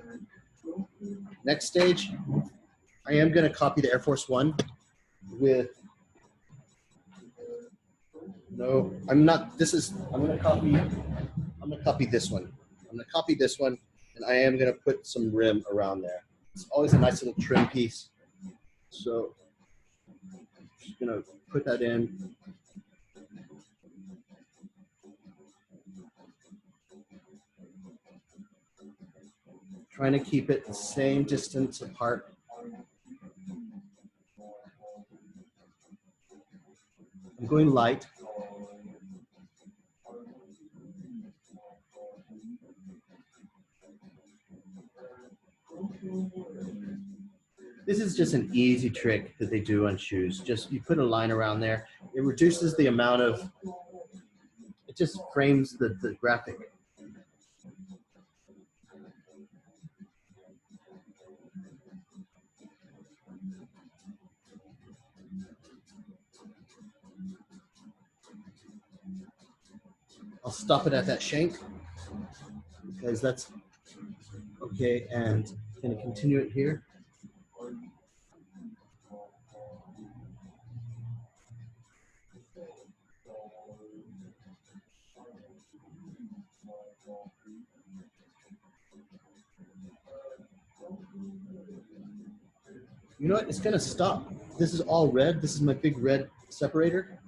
Next stage, I am gonna copy the Air Force One with. No, I'm not. I'm gonna copy this one. I'm gonna copy this one, and I am gonna put some rim around there. It's always a nice little trim piece. So I'm just gonna put that in. Trying to keep it the same distance apart. I'm going light. This is just an easy trick that they do on shoes. Just you put a line around there. It reduces the amount of, it just frames the graphic. I'll stop it at that shank because that's okay, and I'm going to continue it here. You know what? It's going to stop. This is all red. This is my big red separator.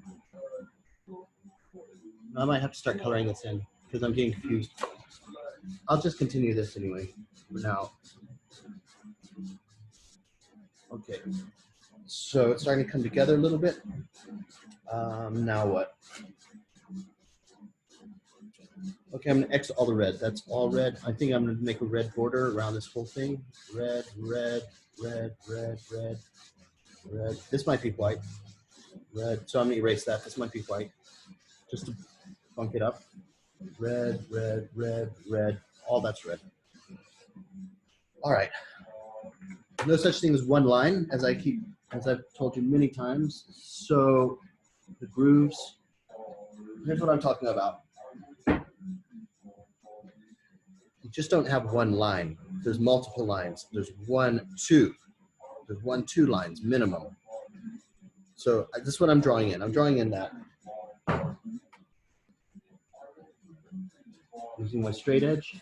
I might have to start coloring this in because I'm getting confused. I'll just continue this anyway for now. Okay, so it's starting to come together a little bit. Now what? Okay, I'm gonna X all the red. That's all red. I think I'm gonna make a red border around this whole thing. Red, red, red, red, red, red. This might be white. Red, so I'm gonna erase that. This might be white, just to bunk it up. Red, red, red, red. All that's red. All right. No such thing as one line, as I've told you many times. So the grooves, here's what I'm talking about. You just don't have one line. There's multiple lines. There's 1, 2. There's 1, 2 lines minimum. So this is what I'm drawing in. I'm drawing in that. Using my straight edge.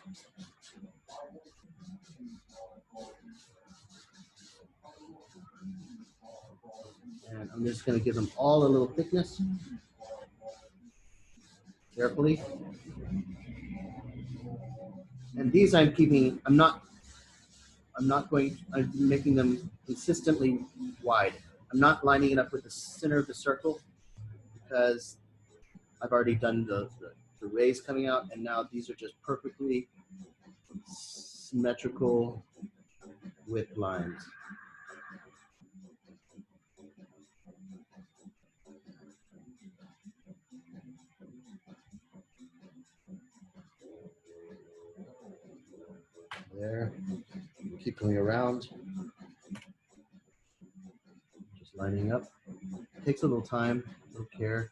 And I'm just going to give them all a little thickness. Carefully. And these I'm making them consistently wide. I'm not lining it up with the center of the circle because I've already done the rays coming out, and now these are just perfectly symmetrical width lines. There, keep going around, just lining up. It takes a little time, a little care.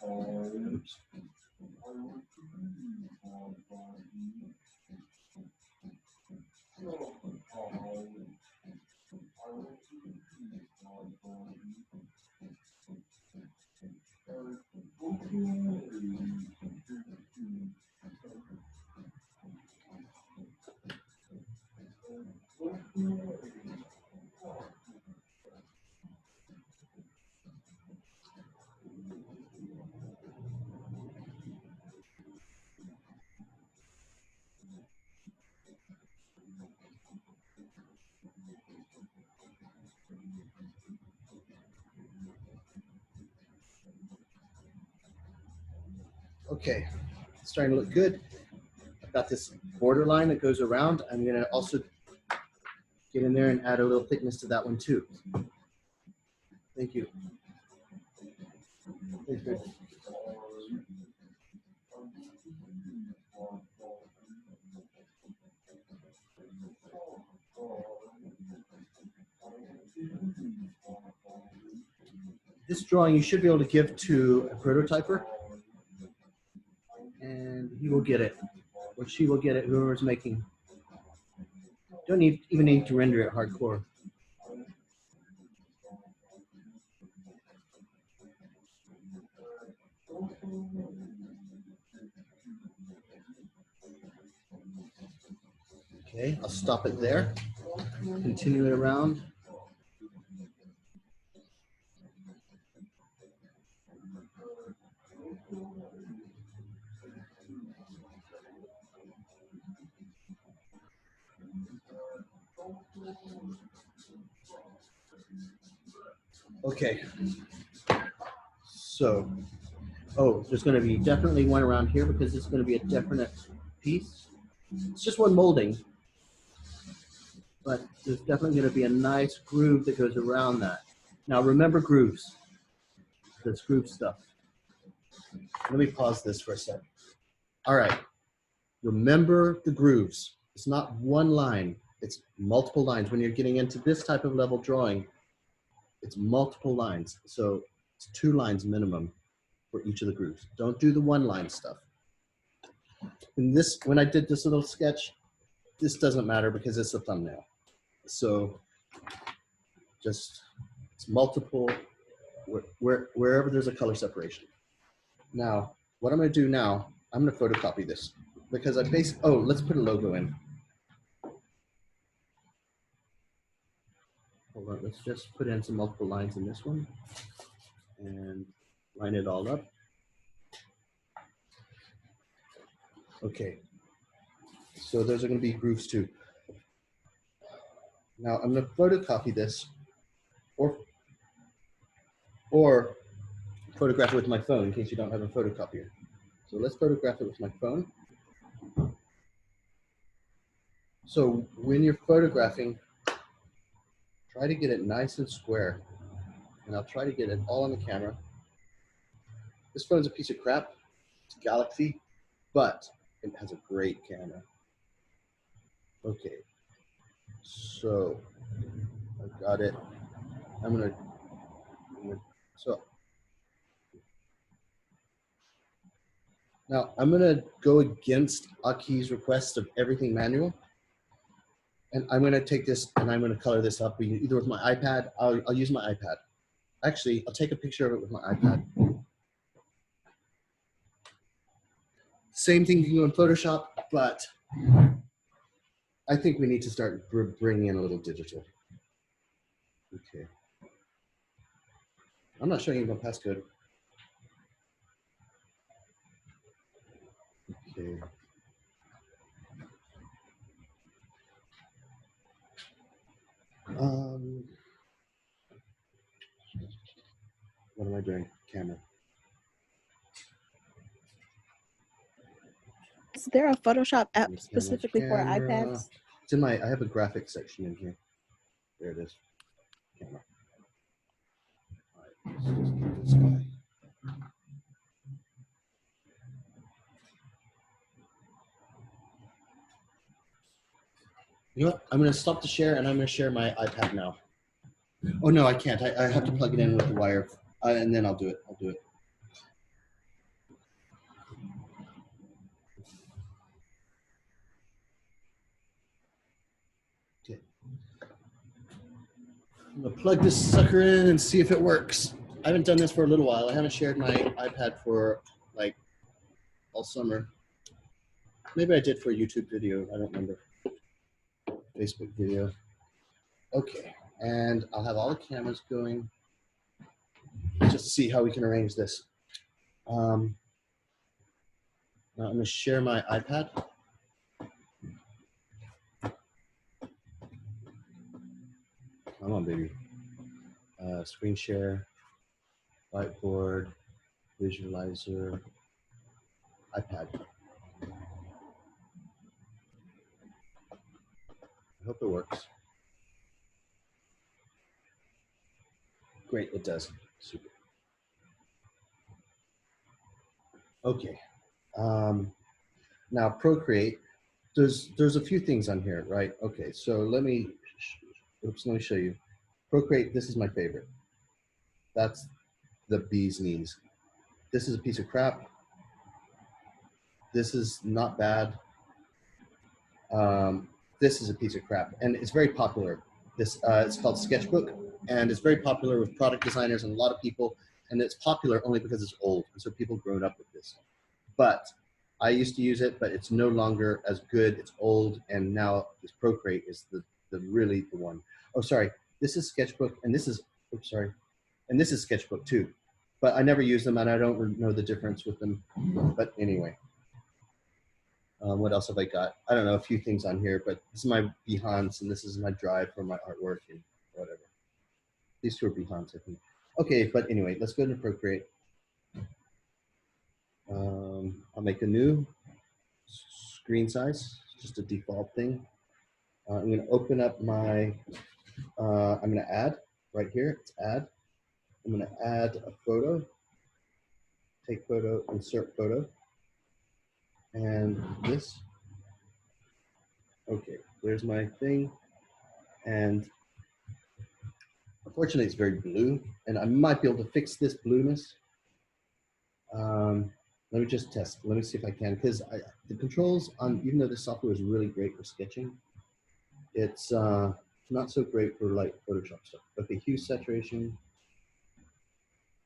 Oops. Okay, it's starting to look good. I've got this border line that goes around. I'm going to also get in there and add a little thickness to that one too. Thank you. Thanks, man. This drawing you should be able to give to a prototyper, and he will get it, or she will get it, whoever's making. Don't even need to render it hardcore. Okay, I'll stop it there. Continue it around. Okay, so, there's going to be definitely one around here because it's going to be a definite piece. It's just one molding, but there's definitely going to be a nice groove that goes around that. Now remember grooves, this groove stuff. Let me pause this for a sec. All right, remember the grooves. It's not one line, it's multiple lines. When you're getting into this type of level drawing, it's multiple lines. So it's 2 lines minimum for each of the grooves. Don't do the 1 line stuff. And this, when I did this little sketch, this doesn't matter because it's a thumbnail. So just, it's multiple, wherever there's a color separation. Now, what I'm gonna do now, I'm gonna photocopy this because let's put a logo in. Hold on, let's just put in some multiple lines in this one and line it all up. Okay, so those are going to be grooves too. Now I'm going to photocopy this or photograph it with my phone in case you don't have a photocopier. So let's photograph it with my phone. So when you're photographing, try to get it nice and square. And I'll try to get it all on the camera. This phone's a piece of crap. It's a Galaxy, but it has a great camera. Okay, so I've got it. Now I'm gonna go against Aki's request of everything manual. And I'm gonna take this and I'm gonna color this up either with my iPad. I'll use my iPad. Actually, I'll take a picture of it with my iPad. Same thing you can do in Photoshop, but I think we need to start bringing in a little digital. Okay. I'm not showing you my passcode. Okay. What am I doing? Camera. Is there a Photoshop app Camera, specifically for camera. iPads? It's in my, I have a graphics section in here. There it is. Camera. All right, let's just do this guy. You know what? I'm going to stop the share and I'm going to share my iPad now. Oh, no, I can't. I have to plug it in with the wire and then I'll do it. I'll do it. Okay. I'm going to plug this sucker in and see if it works. I haven't done this for a little while. I haven't shared my iPad for like all summer. Maybe I did for a YouTube video. I don't remember. Facebook video. Okay. And I'll have all the cameras going just to see how we can arrange this. Now I'm going to share my iPad. Come on, baby. Screen share, whiteboard, visualizer, iPad. I hope it works. Great, it does. Super. Okay. Now Procreate, there's a few things on here, right? Okay, so let me show you. Procreate, this is my favorite. That's the bee's knees. This is a piece of crap. This is not bad. This is a piece of crap, and it's very popular. This it's called Sketchbook, and it's very popular with product designers and a lot of people. And it's popular only because it's old, and so people grown up with this. But I used to use it, but it's no longer as good. It's old, and now this Procreate is the really the one. Oh, sorry, this is Sketchbook, and this is oops, sorry, and this is Sketchbook too. But I never use them, and I don't know the difference with them. But anyway. What else have I got? I don't know, a few things on here, but this is my Behance, and this is my drive for my artwork and whatever. These two are Behance, I think. Okay, but anyway, let's go to Procreate. I'll make a new screen size, just a default thing. I'm going to open up my, I'm going to add right here. It's add. I'm going to add a photo, take photo, insert photo, and this. Okay, there's my thing, and unfortunately it's very blue, and I might be able to fix this blueness. Let me just test. Let me see if I can, because the controls on, even though this software is really great for sketching, it's not so great for like Photoshop stuff. Okay, hue saturation.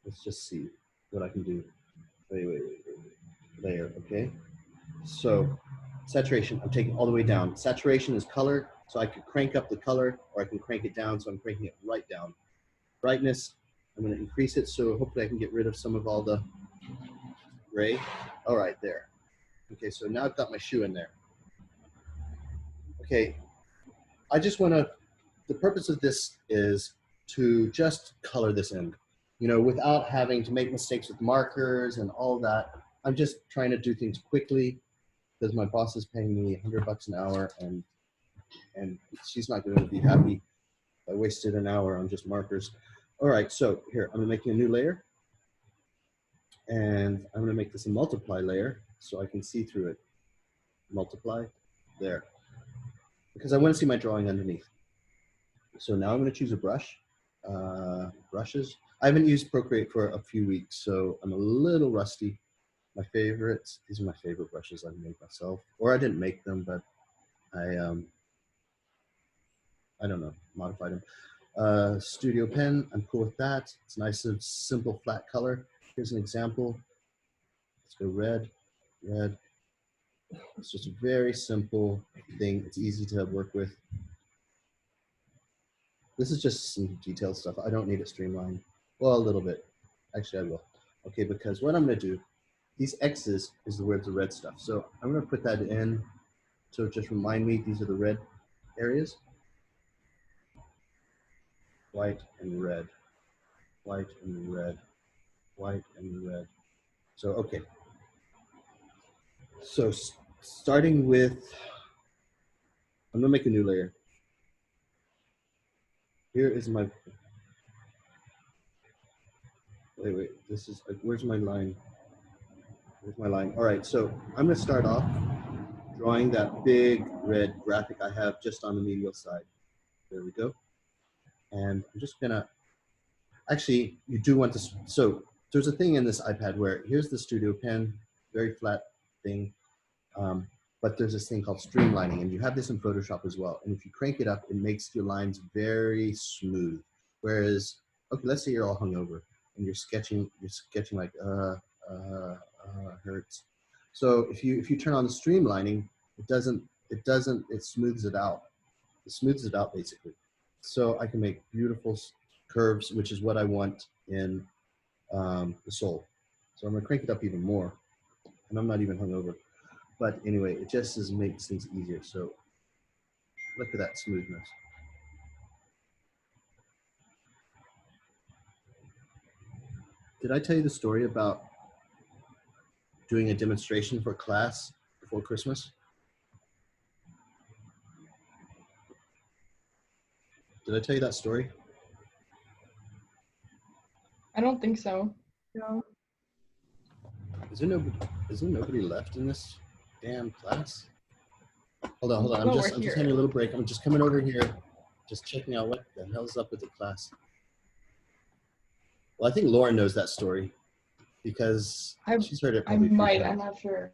Let's just see what I can do. Wait. Layer, okay. So saturation, I'm taking all the way down. Saturation is color, so I could crank up the color, or I can crank it down, so I'm cranking it right down. Brightness, I'm going to increase it, so hopefully I can get rid of some of all the gray. All right, there. Okay, so now I've got my shoe in there. Okay, I just want to, the purpose of this is to just color this in, you know, without having to make mistakes with markers and all that. I'm just trying to do things quickly because my boss is paying me $100 an hour, and she's not going to be happy. I wasted an hour on just markers. All right, so here, I'm making a new layer, and I'm going to make this a multiply layer so I can see through it. Multiply, there, because I want to see my drawing underneath. So now I'm going to choose a brush. Brushes. I haven't used Procreate for a few weeks, so I'm a little rusty. My favorites, these are my favorite brushes I've made myself, or I didn't make them, but I don't know, modified them. Studio pen, I'm cool with that. It's a nice, simple, flat color. Here's an example. Let's go red, red. It's just a very simple thing. It's easy to work with. This is just some detailed stuff. I don't need it streamlined. Well, a little bit. Actually, I will. Okay, because what I'm going to do, these X's is where the red stuff. So I'm going to put that in to just remind me these are the red areas. White and red, white and red, white and red. So, okay. So starting with, I'm gonna make a new layer. Here is my, wait, this is, where's my line? Where's my line? All right, so I'm gonna start off drawing that big red graphic I have just on the medial side. There we go. And I'm just gonna, actually, you do want this, so there's a thing in this iPad where here's the Studio Pen, very flat thing. But there's this thing called streamlining, and you have this in Photoshop as well. And if you crank it up, it makes your lines very smooth. Whereas, okay, let's say you're all hungover and you're sketching like hurts. So if you turn on the streamlining, it smooths it out. It smooths it out basically. So I can make beautiful curves, which is what I want in the soul. So I'm gonna crank it up even more, and I'm not even hungover. But anyway, it just makes things easier. So look at that smoothness. Did I tell you the story about doing a demonstration for class before Christmas? Did I tell you that story? I don't think so. No. Is there nobody left in this damn class? Hold on. No, I'm we're just here. having a little break. I'm just coming over here, just checking out what the hell's up with the class. Well, I think Lauren knows that story because she's heard it I probably a few might. times. I'm not sure.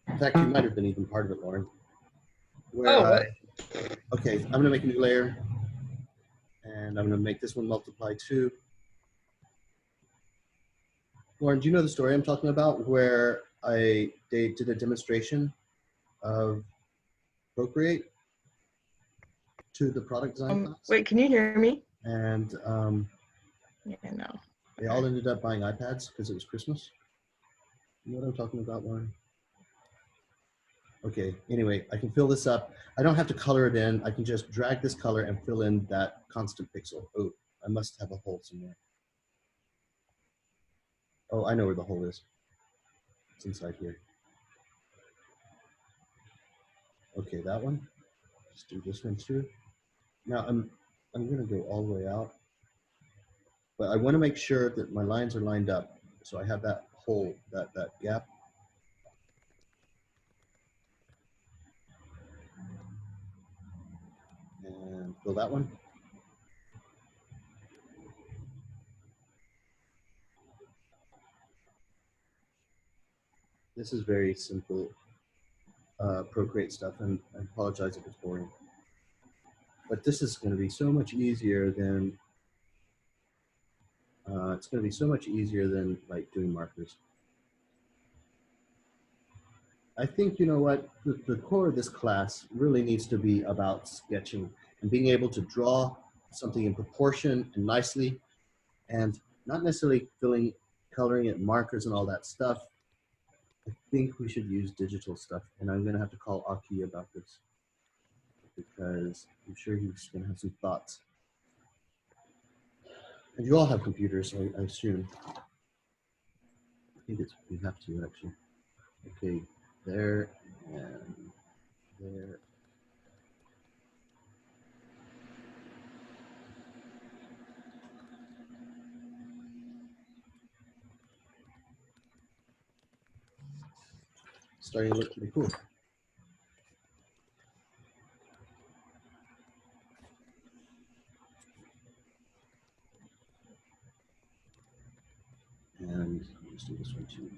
In fact, you might have been even part of it, Lauren. Okay, I'm gonna make a new layer, and I'm gonna make this one multiply 2. Lauren, do you know the story I'm talking about where they did a demonstration of Procreate to the product design class? Wait, can you hear me? And Yeah, no. they all ended up buying iPads because it was Christmas. You know what I'm talking about, Lauren? Okay, anyway, I can fill this up. I don't have to color it in. I can just drag this color and fill in that constant pixel. Oh, I must have a hole somewhere. Oh, I know where the hole is. It's inside here. Okay, that one. Let's do this one too. Now I'm gonna go all the way out, but I want to make sure that my lines are lined up. So I have that hole, that gap. And fill that one. This is very simple Procreate stuff, and I apologize if it's boring. But this is going to be so much easier than like doing markers. I think, you know what, the core of this class really needs to be about sketching and being able to draw something in proportion and nicely, and not necessarily coloring it, markers and all that stuff. I think we should use digital stuff, and I'm going to have to call Aki about this because I'm sure he's going to have some thoughts. And you all have computers, I assume. I think we have to actually. Okay, there and there. Starting to look pretty cool. And let's do this one too.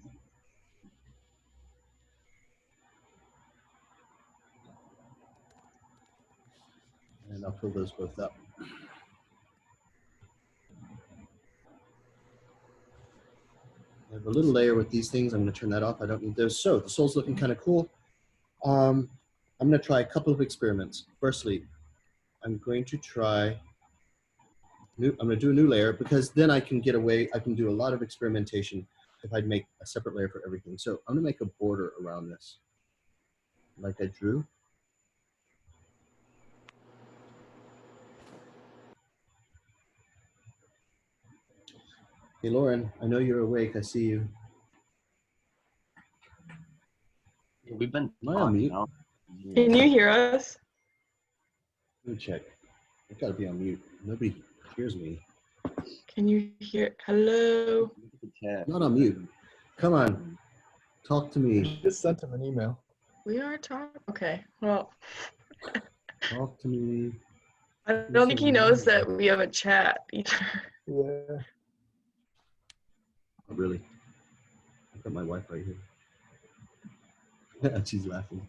And I'll fill those both up. a little layer with these things. I'm going to turn that off. I don't need those. So the sole's looking kind of cool. I'm going to try a couple of experiments. Firstly, I'm going to try, I'm going to do a new layer because then I can get away, I can do a lot of experimentation if I make a separate layer for everything. So I'm going to make a border around this like I drew. Hey, Lauren, I know you're awake. I see you. We've been Am I on talking mute? now. Can you hear us? Let me check. I've got to be on mute. Nobody hears me. Can you hear? Hello? Look at the chat. Not on mute. Come on. Talk to me. Just sent him an email. We are talking. Okay. Well, Talk to me. I don't think he knows that we have a chat either. Yeah. Oh, really? I've got my Wi-Fi here. She's laughing.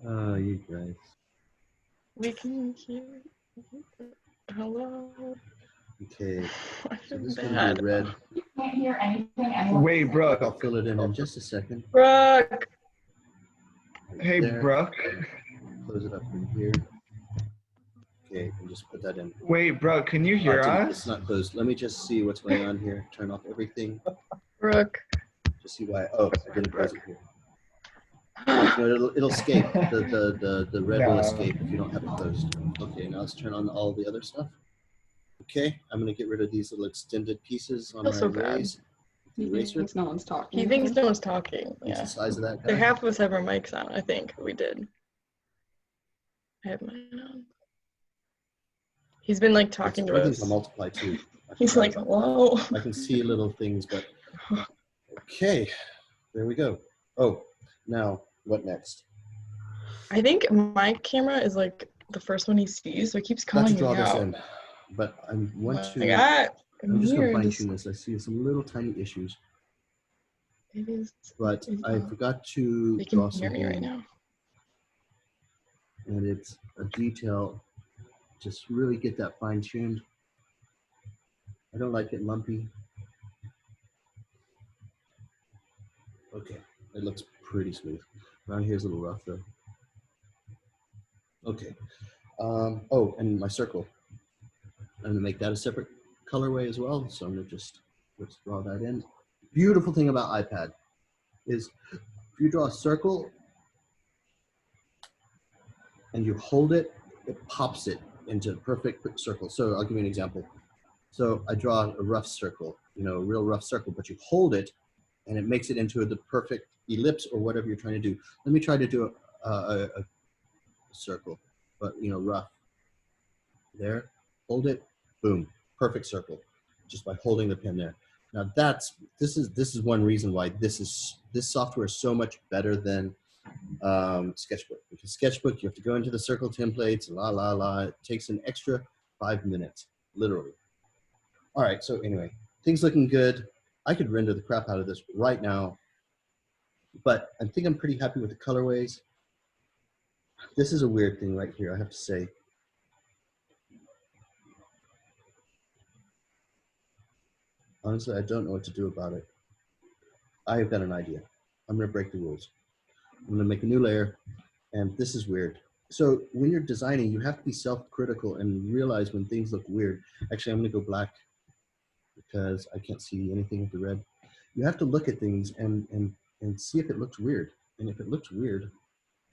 Oh, you guys. We can hear. Hello? Okay. I So feel this is going to bad. be red. Can't hear anything. Wait, Brooke. I'll fill it in just a second. Brook! Right Hey, there. Brooke. Close it up in here. Okay, and just put that in. Wait, Brooke, can you hear It's us? not closed. Let me just see what's going on here. Turn off everything. Brook. Just see why. Oh, I didn't close it here. No, it'll escape. The red will No. escape if you don't have it closed. Okay, now let's turn on all the other stuff. Okay, I'm gonna get rid of these little extended pieces on Feel my so bad. erase. Eraser. No one's talking. He thinks no one's talking. What's Yeah. the size of that There guy? half of us have our mics on, I think. We did. I have mine on. He's been like talking to Everything's us. on multiply too. He's like, hello. I can see little things, but okay, there we go. Oh, now what next? I think my camera is like the first one he sees, so he keeps Got to calling draw me this out. in, but I want Oh to. my God. I'm just gonna Here, fine just- tune this. I see some little tiny issues, It is. but I forgot to They draw can hear me right something, now. and it's a detail. Just really get that fine tuned. I don't like it lumpy. Okay, it looks pretty smooth. Around here's a little rough though. Okay. Oh, and my circle. I'm gonna make that a separate colorway as well. So I'm gonna just let's draw that in. Beautiful thing about iPad is if you draw a circle and you hold it, it pops it into a perfect circle. So I'll give you an example. So I draw a rough circle, you know, a real rough circle, but you hold it and it makes it into the perfect ellipse or whatever you're trying to do. Let me try to do a circle, but you know, rough. There, hold it, boom, perfect circle, just by holding the pen there. Now this is one reason why this software is so much better than Sketchbook, because Sketchbook you have to go into the circle templates, it takes an extra 5 minutes, literally. All right, so anyway, things looking good. I could render the crap out of this right now, but I think I'm pretty happy with the colorways. This is a weird thing right here, I have to say. Honestly, I don't know what to do about it. I've got an idea. I'm gonna break the rules. I'm gonna make a new layer, and this is weird. So when you're designing, you have to be self-critical and realize when things look weird. Actually, I'm gonna go black because I can't see anything with the red. You have to look at things and see if it looks weird. And if it looks weird,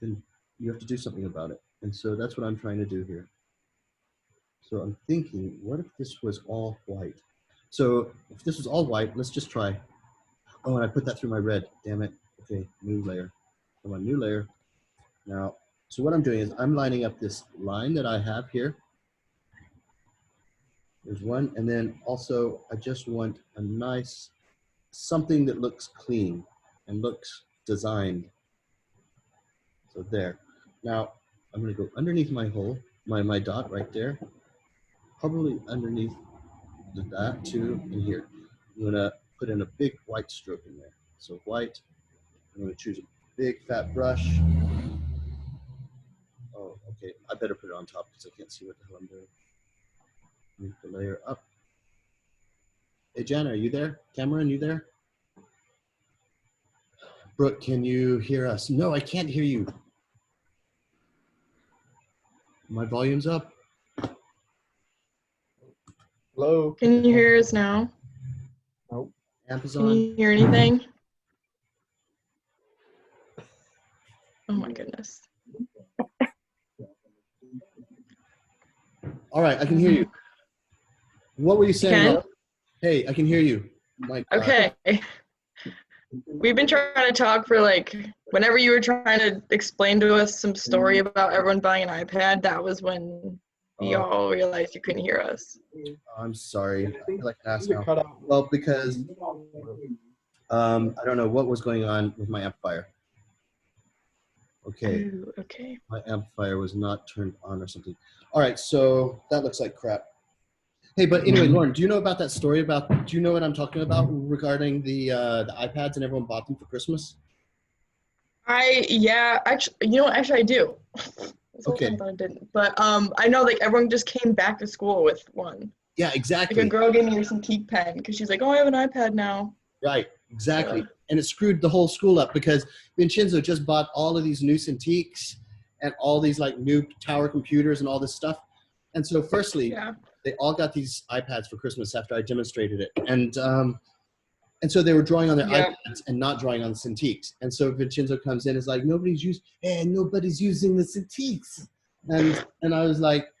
then you have to do something about it. And so that's what I'm trying to do here. So I'm thinking, what if this was all white? So if this was all white, let's just try. Oh, and I put that through my red, damn it. Okay, new layer. Come on, new layer. Now, so what I'm doing is I'm lining up this line that I have here. There's one, and then also I just want a nice, something that looks clean and looks designed. So there. Now, I'm gonna go underneath my hole, my dot right there. Probably underneath that too, in here. I'm gonna put in a big white stroke in there. So white, I'm gonna choose a big fat brush. Oh, okay, I better put it on top because I can't see what the hell I'm doing. Move the layer up. Hey, Jana, are you there? Cameron, you there? Brooke, can you hear us? No, I can't hear you. My volume's up. Hello. Can you hear us now? Nope. Can Amazon. you hear anything? Oh my goodness. All right, I can hear you. What were you saying? Ken? Rob? Hey, I can hear you. My God. Okay. We've been trying to talk for like, whenever you were trying to explain to us some story about everyone buying an iPad, that was when we Oh. all realized you couldn't hear us. I'm sorry. I feel like an ass It now. cut out. Well, because I don't know what was going on with my amplifier. Okay, Ooh, okay. my amplifier was not turned on or something. All right, so that looks like crap. Hey, but anyway, Lauren, do you know about that story about, do you know what I'm talking about regarding the iPads and everyone bought them for Christmas? Yeah, actually, actually I do. This whole Okay. time I thought I didn't. But I know like everyone just came back to school with one. Yeah, Like exactly. a girl gave me her Cintiq pen because she's like, oh, I have an iPad now. Right, exactly. Yeah. And it screwed the whole school up because Vincenzo just bought all of these new Cintiqs and all these like new tower computers and all this stuff. And so firstly, Yeah. they all got these iPads for Christmas after I demonstrated it. And so they were drawing on their Yeah. iPads and not drawing on the Cintiqs. And so Vincenzo comes in and is like, nobody's using the Cintiqs. And I was like,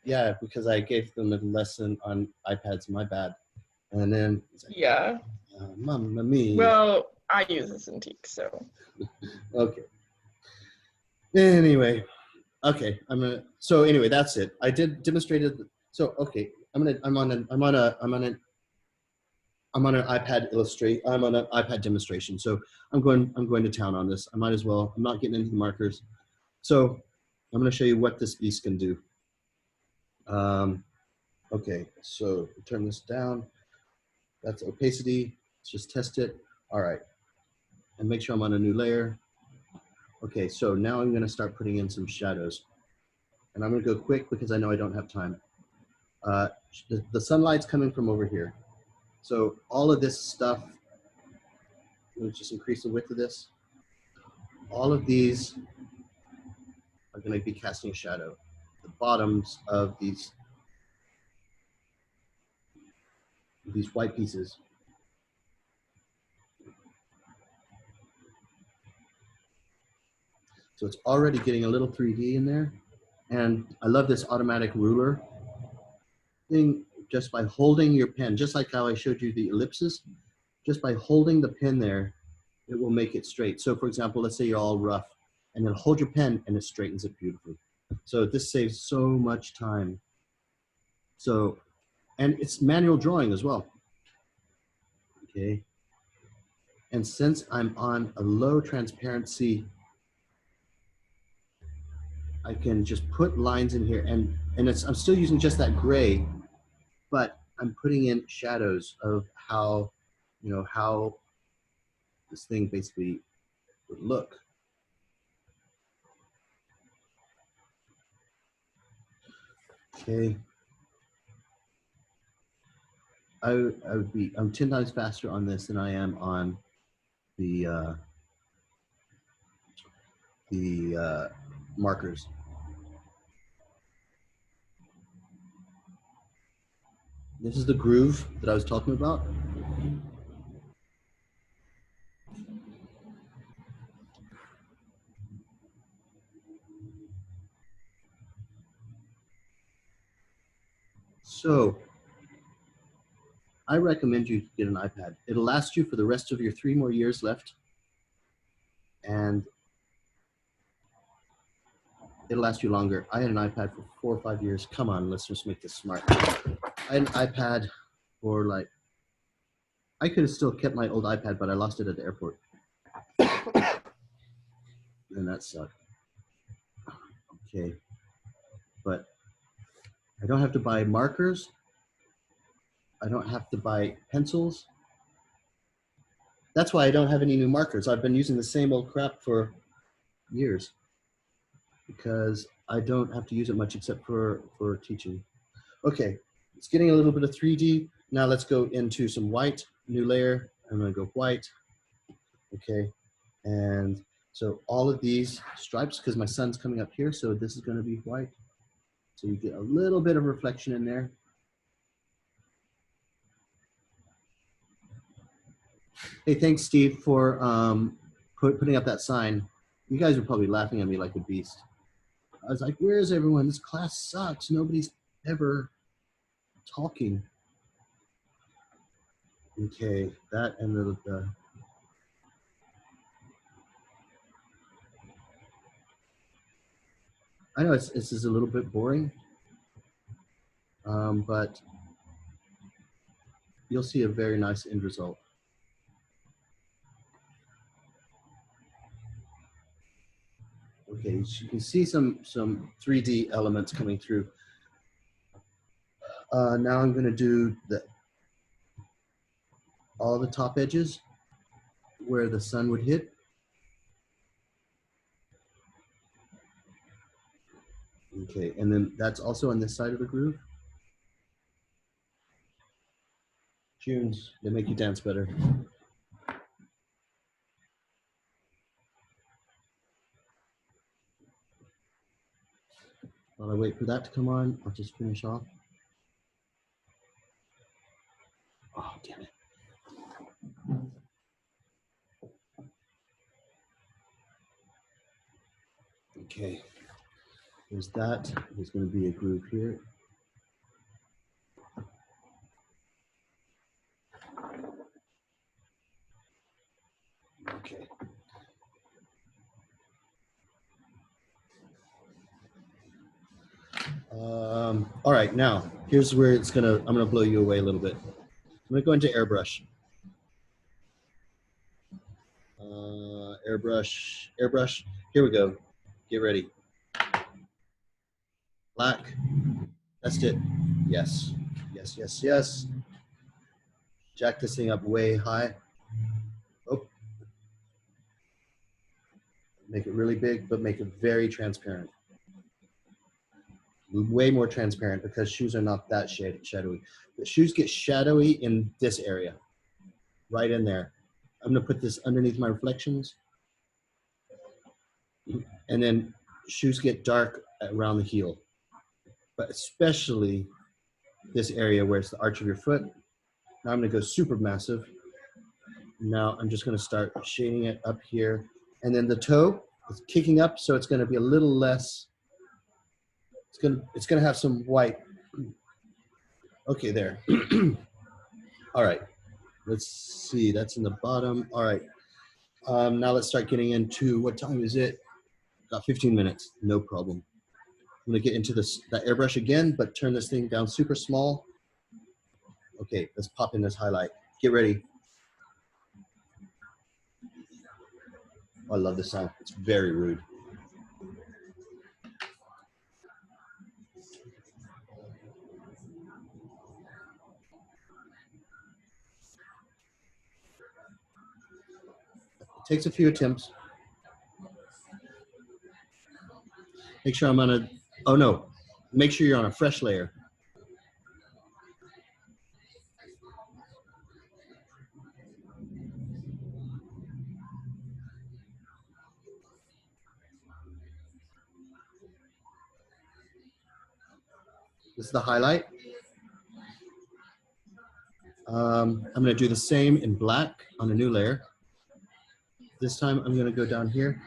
yeah, because I gave them a lesson on iPads, my bad. And then he's like, Yeah. Mamma mia. Well, I use a Cintiq, so. Okay. Anyway, okay. So anyway, that's it. I did demonstrated. So okay, I'm on an iPad illustrate. I'm on an iPad demonstration. So I'm going to town on this. I might as well. I'm not getting into the markers. So I'm going to show you what this beast can do. Okay. So turn this down. That's opacity. Let's just test it. All right. And make sure I'm on a new layer. Okay, so now I'm going to start putting in some shadows. And I'm going to go quick because I know I don't have time. The sunlight's coming from over here. So all of this stuff, let me just increase the width of this. All of these are going to be casting a shadow. The bottoms of these white pieces. So it's already getting a little 3D in there. And I love this automatic ruler thing. Just by holding your pen, just like how I showed you the ellipses, just by holding the pen there, it will make it straight. So for example, let's say you're all rough and then hold your pen and it straightens it beautifully. So this saves so much time. So, and it's manual drawing as well. Okay. And since I'm on a low transparency, I can just put lines in here and I'm still using just that gray, but I'm putting in shadows of how, how this thing basically would look. Okay. I'm 10 times faster on this than I am on the markers. This is the groove that I was talking about. So I recommend you get an iPad. It'll last you for the rest of your 3 more years left. And it'll last you longer. I had an iPad for 4 or 5 years. Come on, let's just make this smart. I had an iPad for like, I could have still kept my old iPad, but I lost it at the airport. And that sucked. Okay. But I don't have to buy markers. I don't have to buy pencils. That's why I don't have any new markers. I've been using the same old crap for years because I don't have to use it much except for teaching. Okay, it's getting a little bit of 3D. Now let's go into some white, new layer. I'm gonna go white. Okay, And so all of these stripes, because my sun's coming up here, so this is going to be white. So you get a little bit of reflection in there. Hey, thanks, Steve, for putting up that sign. You guys are probably laughing at me like a beast. I was like, where is everyone? This class sucks. Nobody's ever talking. Okay, that and the I know this is a little bit boring, but you'll see a very nice end result. Okay, so you can see some 3D elements coming through. Now I'm going to do all the top edges where the sun would hit. Okay, and then that's also on this side of the groove. Tunes, they make you dance better. While I wait for that to come on, I'll just finish off. Oh, damn it. Okay, there's that. There's going to be a groove here. Okay. All right, now here's where I'm gonna blow you away a little bit. I'm gonna go into airbrush. Airbrush. Here we go. Get ready. Black. That's it. Yes. Yes, yes, yes. Jack this thing up way high. Oh. Make it really big, but make it very transparent. Way more transparent because shoes are not that shadowy. The shoes get shadowy in this area, right in there. I'm gonna put this underneath my reflections. And then shoes get dark around the heel, but especially this area where it's the arch of your foot. Now I'm gonna go super massive. Now I'm just gonna start shading it up here. And then the toe is kicking up, so it's gonna be a little less, it's gonna have some white. Okay, there. All right, let's see, that's in the bottom. All right, now let's start getting into, what time is it? Got 15 minutes, no problem. I'm gonna get into that airbrush again, but turn this thing down super small. Okay, let's pop in this highlight. Get ready. Oh, I love this sound, it's very rude. It takes a few attempts. Make sure I'm on a, oh no, make sure you're on a fresh layer. This is the highlight. I'm gonna do the same in black on a new layer. This time I'm gonna go down here.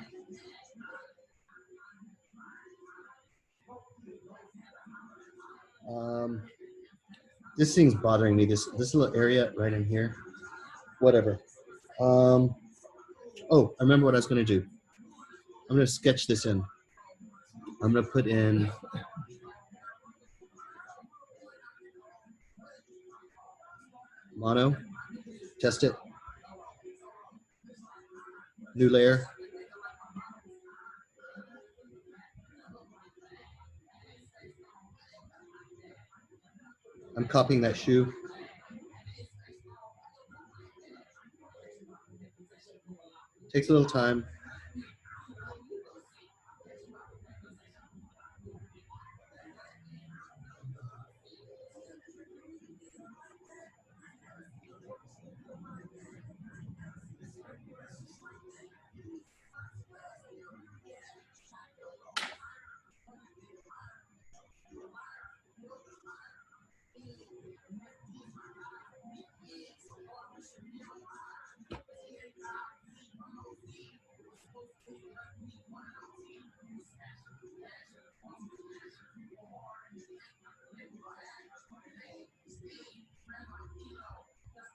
This thing's bothering me, this little area right in here. Whatever. Oh, I remember what I was gonna do. I'm gonna sketch this in. I'm gonna put in mono, test it. New layer. I'm copying that shoe. Takes a little time.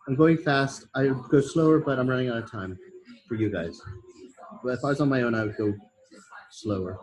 I'm going fast. I go slower, but I'm running out of time for you guys. But if I was on my own, I would go slower.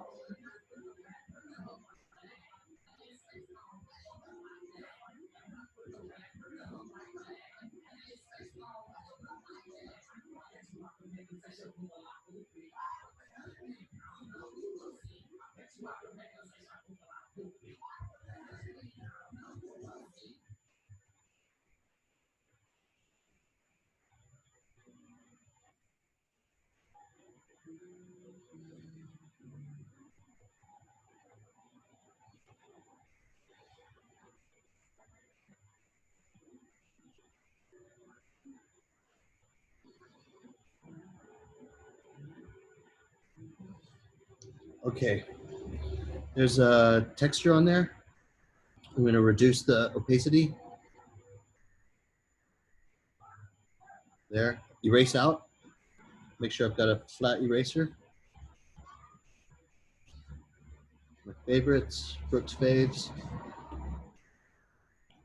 Okay, there's a texture on there. I'm going to reduce the opacity. There, erase out. Make sure I've got a flat eraser. My favorites, Brook's faves.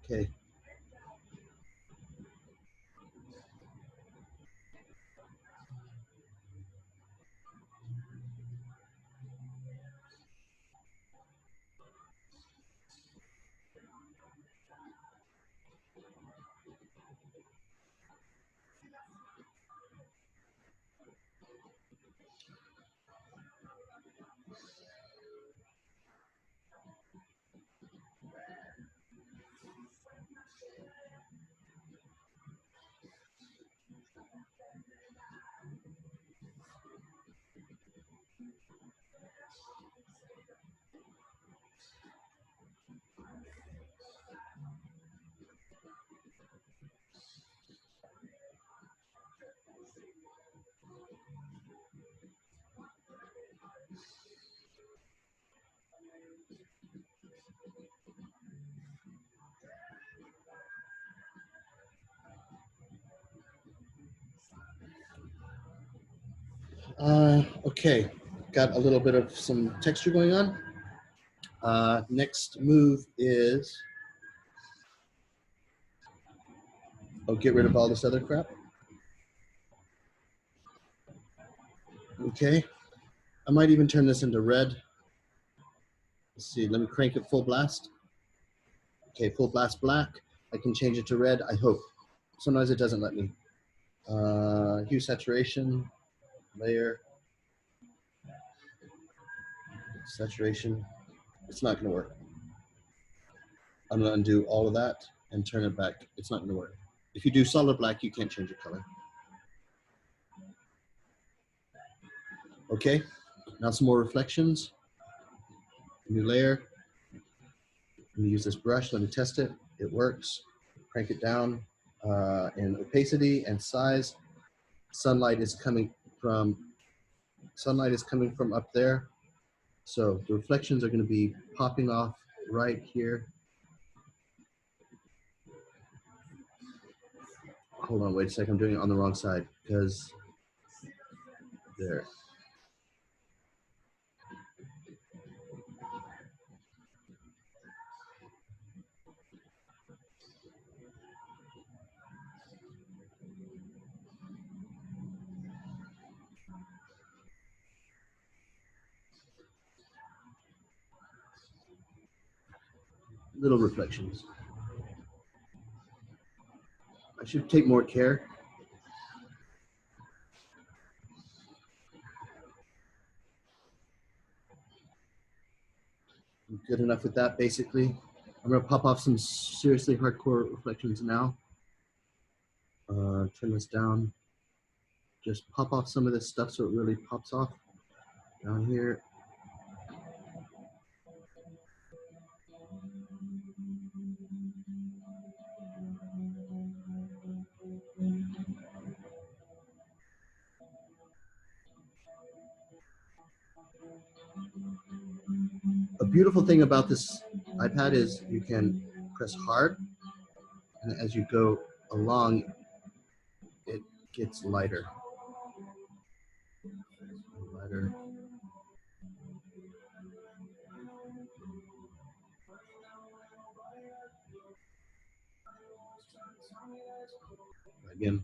Okay. Okay, got a little bit of some texture going on. Next move is, I'll get rid of all this other crap. Okay, I might even turn this into red. Let's see, let me crank it full blast. Okay, full blast black. I can change it to red, I hope. Sometimes it doesn't let me. Hue saturation, layer, saturation. It's not gonna work. I'm gonna undo all of that and turn it back. It's not gonna work. If you do solid black, you can't change your color. Okay, now some more reflections. New layer. I'm gonna use this brush, let me test it. It works. Crank it down in opacity and size. Sunlight is coming from up there. So the reflections are gonna be popping off right here. Hold on, wait a second, I'm doing it on the wrong side because there. Little reflections. I should take more care. I'm good enough with that, basically. I'm gonna pop off some seriously hardcore reflections now. Turn this down. Just pop off some of this stuff so it really pops off down here. A beautiful thing about this iPad is you can press hard, and as you go along, it gets lighter. better. Again.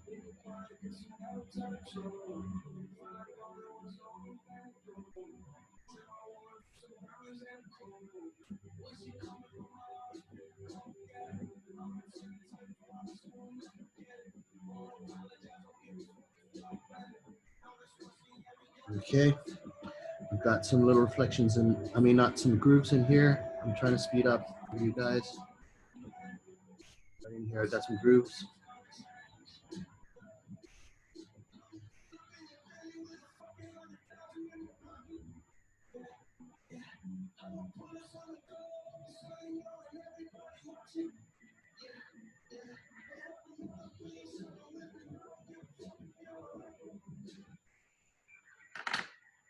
Okay, we've got some little reflections in, I mean, not some grooves in here. I'm trying to speed up for you guys. Right in here, I've got some grooves.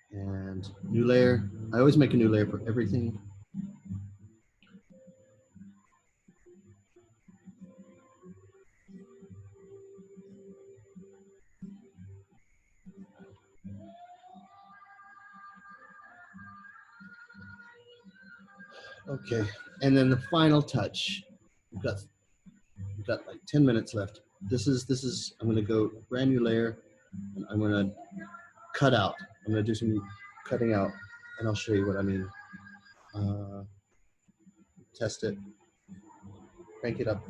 And new layer. I always make a new layer for everything. Okay, and then the final touch. We've got like 10 minutes left. This is I'm gonna go brand new layer, and I'm gonna cut out. I'm gonna do some cutting out, and I'll show you what I mean. Test it. Crank it up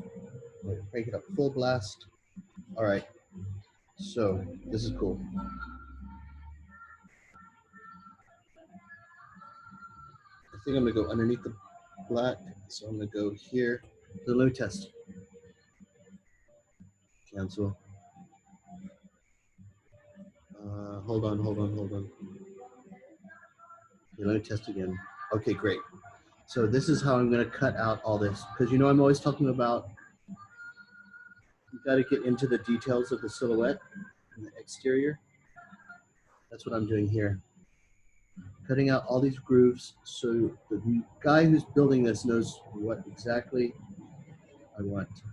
full blast. All right, so this is cool. I think I'm gonna go underneath the black, so I'm gonna go here. So let me test. Cancel. Hold on. Okay, let me test again. Okay, great. So this is how I'm gonna cut out all this, because you know I'm always talking about you got to get into the details of the silhouette and the exterior. That's what I'm doing here. Cutting out all these grooves so the guy who's building this knows what exactly I want.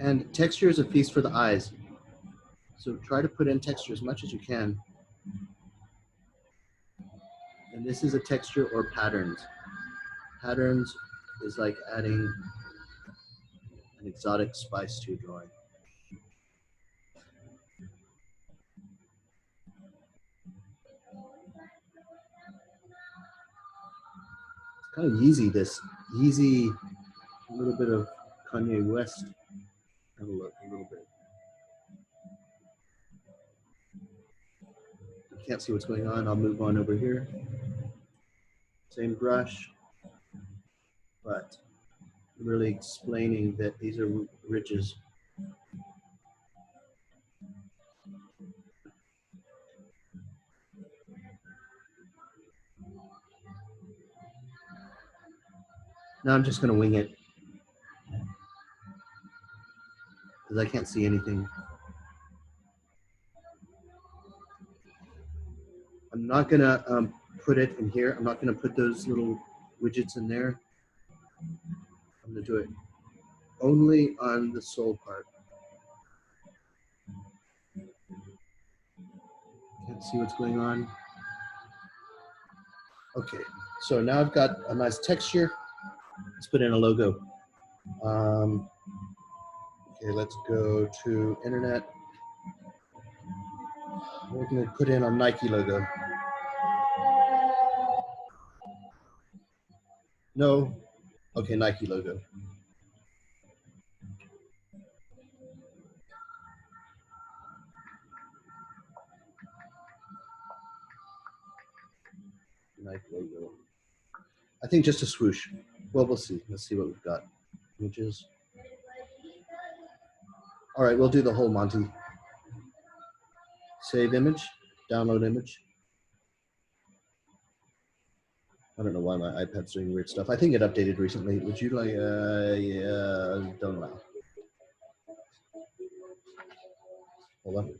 And texture is a feast for the eyes. So try to put in texture as much as you can. And this is a texture or patterns. Patterns is like adding an exotic spice to your drawing. It's kind of Yeezy, this Yeezy, a little bit of Kanye West. Have a look, a little bit. You can't see what's going on. I'll move on over here. Same brush, but really explaining that these are ridges. Now I'm just going to wing it because I can't see anything. I'm not going to put it in here. I'm not going to put those little widgets in there. I'm going to do it only on the sole part. Can't see what's going on. Okay, so now I've got a nice texture. Let's put in a logo. Okay, let's go to internet. We're going to put in our Nike logo. No. Okay, Nike logo. Nike logo. I think just a swoosh. Well, we'll see. Let's see what we've got. Images. All right, we'll do the whole Monty. Save image, download image. I don't know why my iPad's doing weird stuff. I think it updated recently. Would you like, yeah, don't allow. Hold on.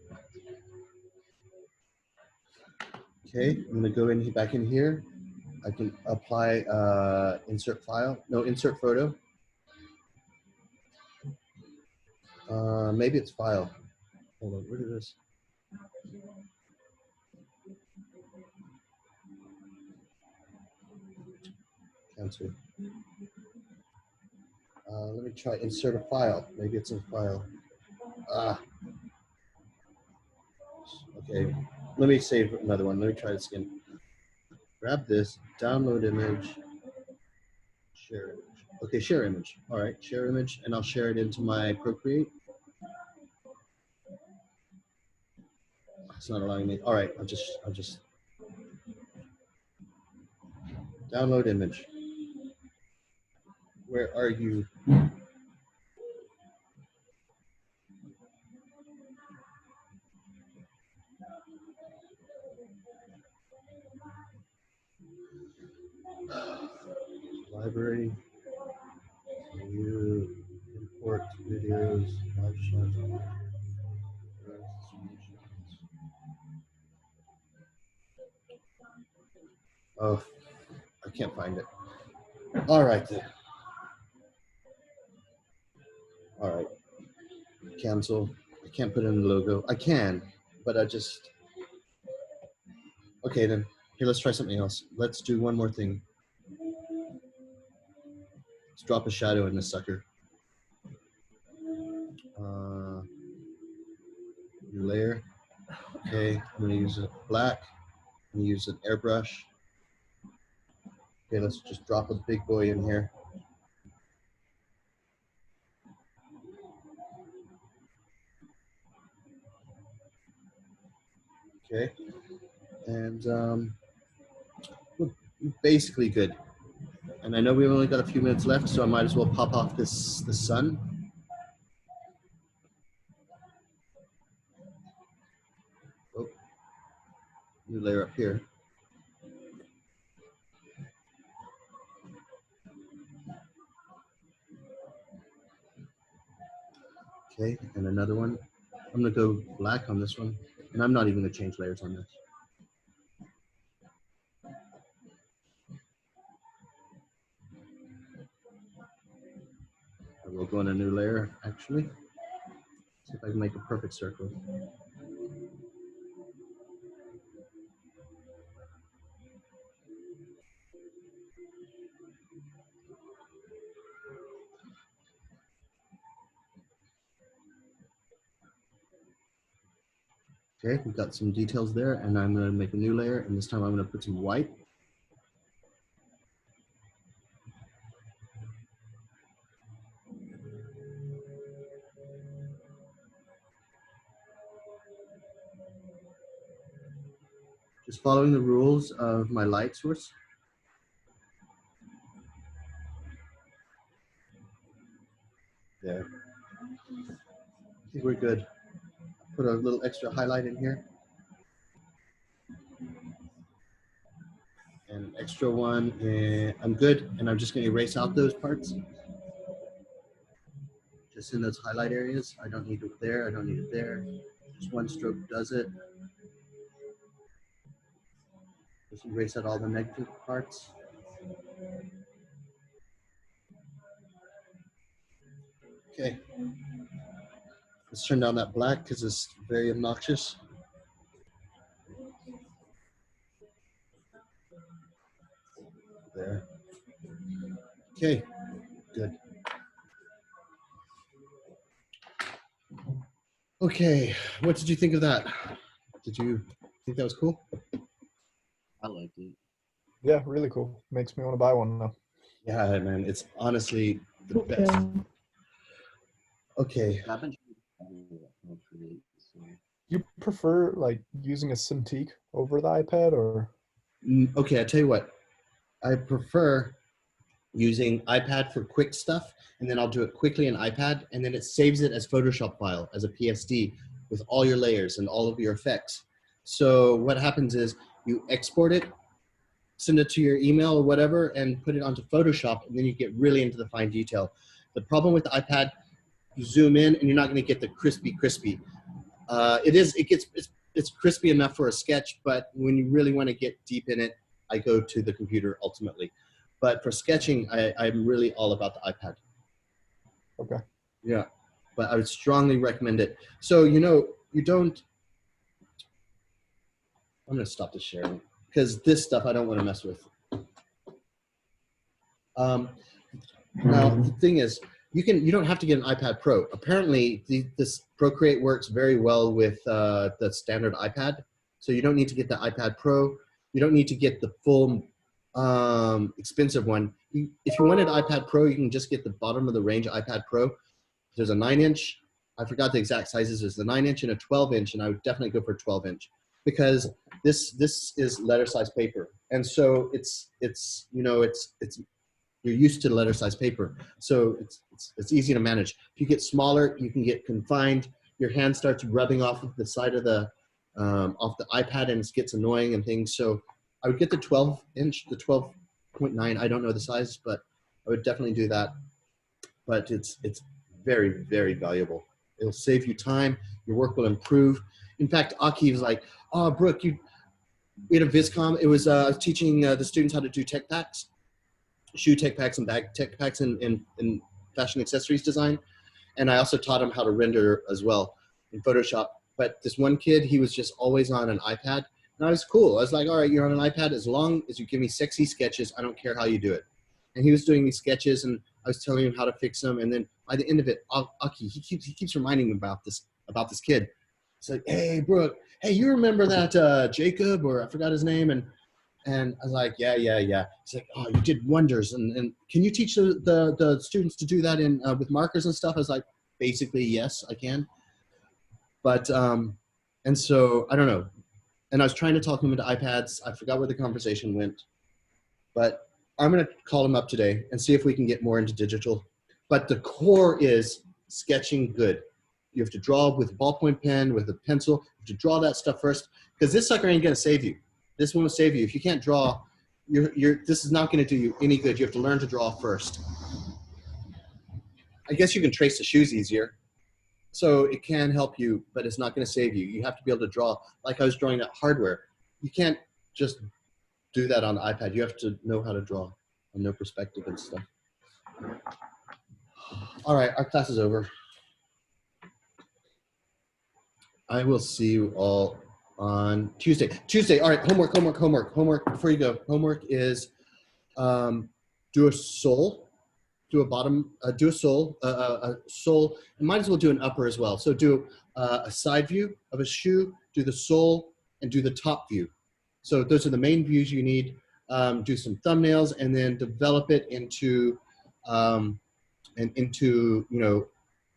Okay, I'm gonna go in back in here. I can apply insert file, no, insert photo. Maybe it's file. Hold on, where did this? Cancel. Let me try insert a file. Maybe it's in file. Ah. Okay. Let me save another one. Let me try this again. Grab this, download image, share image. Okay, share image. All right, share image, and I'll share it into my Procreate. It's not allowing me. All right, I'll just download image. Where are you? Library. You import videos, live shots. Oh, I can't find it. All right then. All right. Cancel. I can't put in the logo. I can, but I just. Okay then. Here, let's try something else. Let's do one more thing. Let's drop a shadow in this sucker. New layer. Okay, I'm gonna use a black. I'm gonna use an airbrush. Okay, let's just drop a big boy in here. Okay, and we're basically good. And I know we've only got a few minutes left, so I might as well pop off the sun. Oh, new layer up here. Okay, and another one. I'm gonna go black on this one, and I'm not even gonna change layers on this. I will go on a new layer, actually. See if I can make a perfect circle. Okay, we've got some details there, and I'm gonna make a new layer, and this time I'm gonna put some white. Just following the rules of my light source. There. I think we're good. Put a little extra highlight in here. And an extra one, and I'm good. And I'm just gonna erase out those parts. Just in those highlight areas. I don't need it there, I don't need it there. Just one stroke does it. Just erase out all the negative parts. Okay. Let's turn down that black because it's very obnoxious. There. Okay, good. Okay, what did you think of that? Did you think that was cool? I liked it. Yeah, really cool. Makes me want to buy one now. Yeah, man, it's honestly the best. Okay. I've been trying to create, so. You prefer like using a Cintiq over the iPad or? Okay, I tell you what. I prefer using iPad for quick stuff, and then I'll do it quickly in iPad, and then it saves it as Photoshop file, as a PSD with all your layers and all of your effects. So what happens is you export it, send it to your email or whatever, and put it onto Photoshop, and then you get really into the fine detail. The problem with the iPad, you zoom in, and you're not going to get the crispy. It's crispy enough for a sketch, but when you really want to get deep in it, I go to the computer ultimately. But for sketching, I'm really all about the iPad. Okay. Yeah, but I would strongly recommend it. So you know you don't, I'm going to stop the sharing because this stuff I don't want to mess with. Now the thing is, you don't have to get an iPad Pro. Apparently, this Procreate works very well with the standard iPad, so you don't need to get the iPad Pro. You don't need to get the full expensive one. If you wanted iPad Pro, you can just get the bottom of the range iPad Pro. There's a 9-inch. I forgot the exact sizes. There's the 9-inch and a 12-inch, and I would definitely go for a 12-inch because this is letter size paper, and so it's you're used to letter size paper, so it's easy to manage. If you get smaller, you can get confined. Your hand starts rubbing off of the side of the iPad, and it gets annoying and things. So I would get the 12-inch, the 12.9. I don't know the size, but I would definitely do that. But it's very, very valuable. It'll save you time. Your work will improve. In fact, Aki was like, "Oh, Brooke, we had a VisCom. It was teaching the students how to do tech packs, shoe tech packs and bag tech packs in fashion accessories design. And I also taught them how to render as well in Photoshop. But this one kid, he was just always on an iPad. And I was cool. I was like, all right, you're on an iPad. As long as you give me sexy sketches, I don't care how you do it. And he was doing these sketches, and I was telling him how to fix them. And then by the end of it, Aki, he keeps reminding me about this kid. It's like, hey, Brooke, hey, you remember that Jacob, or I forgot his name, and I was like, yeah. He's like, oh, you did wonders. And can you teach the students to do that in with markers and stuff? I was like, basically, yes, I can. But, and so, I don't know. And I was trying to talk him into iPads. I forgot where the conversation went. But I'm going to call him up today and see if we can get more into digital. But the core is sketching good. You have to draw with a ballpoint pen, with a pencil. You have to draw that stuff first, because this sucker ain't going to save you. This won't save you. If you can't draw, this is not going to do you any good. You have to learn to draw first. I guess you can trace the shoes easier. So it can help you, but it's not going to save you. You have to be able to draw. Like I was drawing that hardware. You can't just do that on the iPad. You have to know how to draw and know perspective and stuff. All right, our class is over. I will see you all on Tuesday. All right, homework. Before you go, homework is do a sole, do a bottom, do a sole, and might as well do an upper as well. So do a side view of a shoe, do the sole, and do the top view. So those are the main views you need. Do some thumbnails, and then develop it into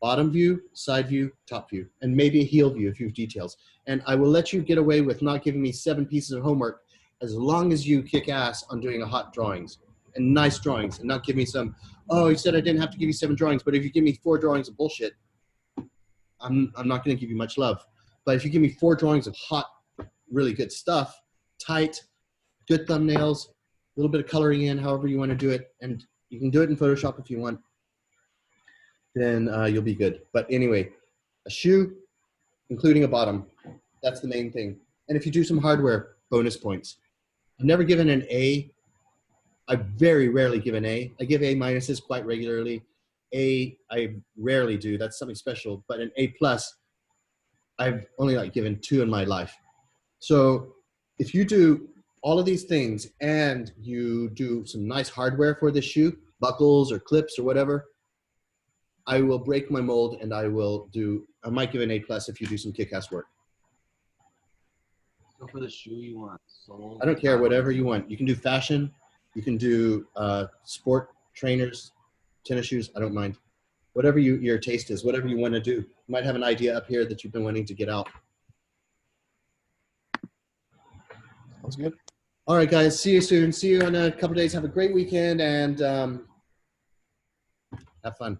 bottom view, side view, top view, and maybe a heel view if you have details. And I will let you get away with not giving me 7 pieces of homework as long as you kick ass on doing hot drawings and nice drawings, and not give me some, oh, you said I didn't have to give you 7 drawings, but if you give me 4 drawings of bullshit, I'm not going to give you much love. But if you give me 4 drawings of hot, really good stuff, tight, good thumbnails, a little bit of coloring in, however you want to do it, and you can do it in Photoshop if you want, then you'll be good. But anyway, a shoe, including a bottom, that's the main thing. And if you do some hardware, bonus points. I've never given an A. I very rarely give an A. I give A minuses quite regularly. A, I rarely do. That's something special. But an A plus, I've only given 2 in my life. So if you do all of these things and you do some nice hardware for the shoe, buckles or clips or whatever, I will break my mold, and I might give an A plus if you do some kick-ass work. So for the shoe, you want sole? I don't care, whatever you want. You can do fashion. You can do sport trainers, tennis shoes. I don't mind. Whatever your taste is, whatever you want to do. You might have an idea up here that you've been wanting to get out. Sounds good. All right, guys. See you soon. See you in a couple days. Have a great weekend, and have fun.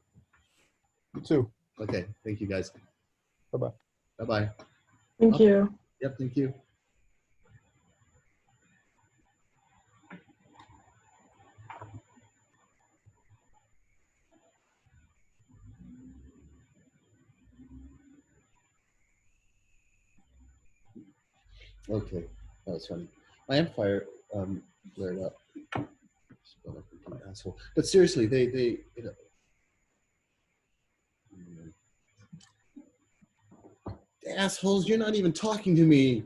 You too. Okay. Thank you, guys. Bye-bye. Bye-bye. Thank you. Yep. Thank you. Okay, that was funny. My amplifier flared up. Asshole. But seriously, they Assholes, you're not even talking to me.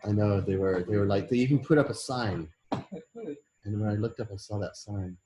I know they were like, they even put up a sign. And when I looked up, I saw that sign.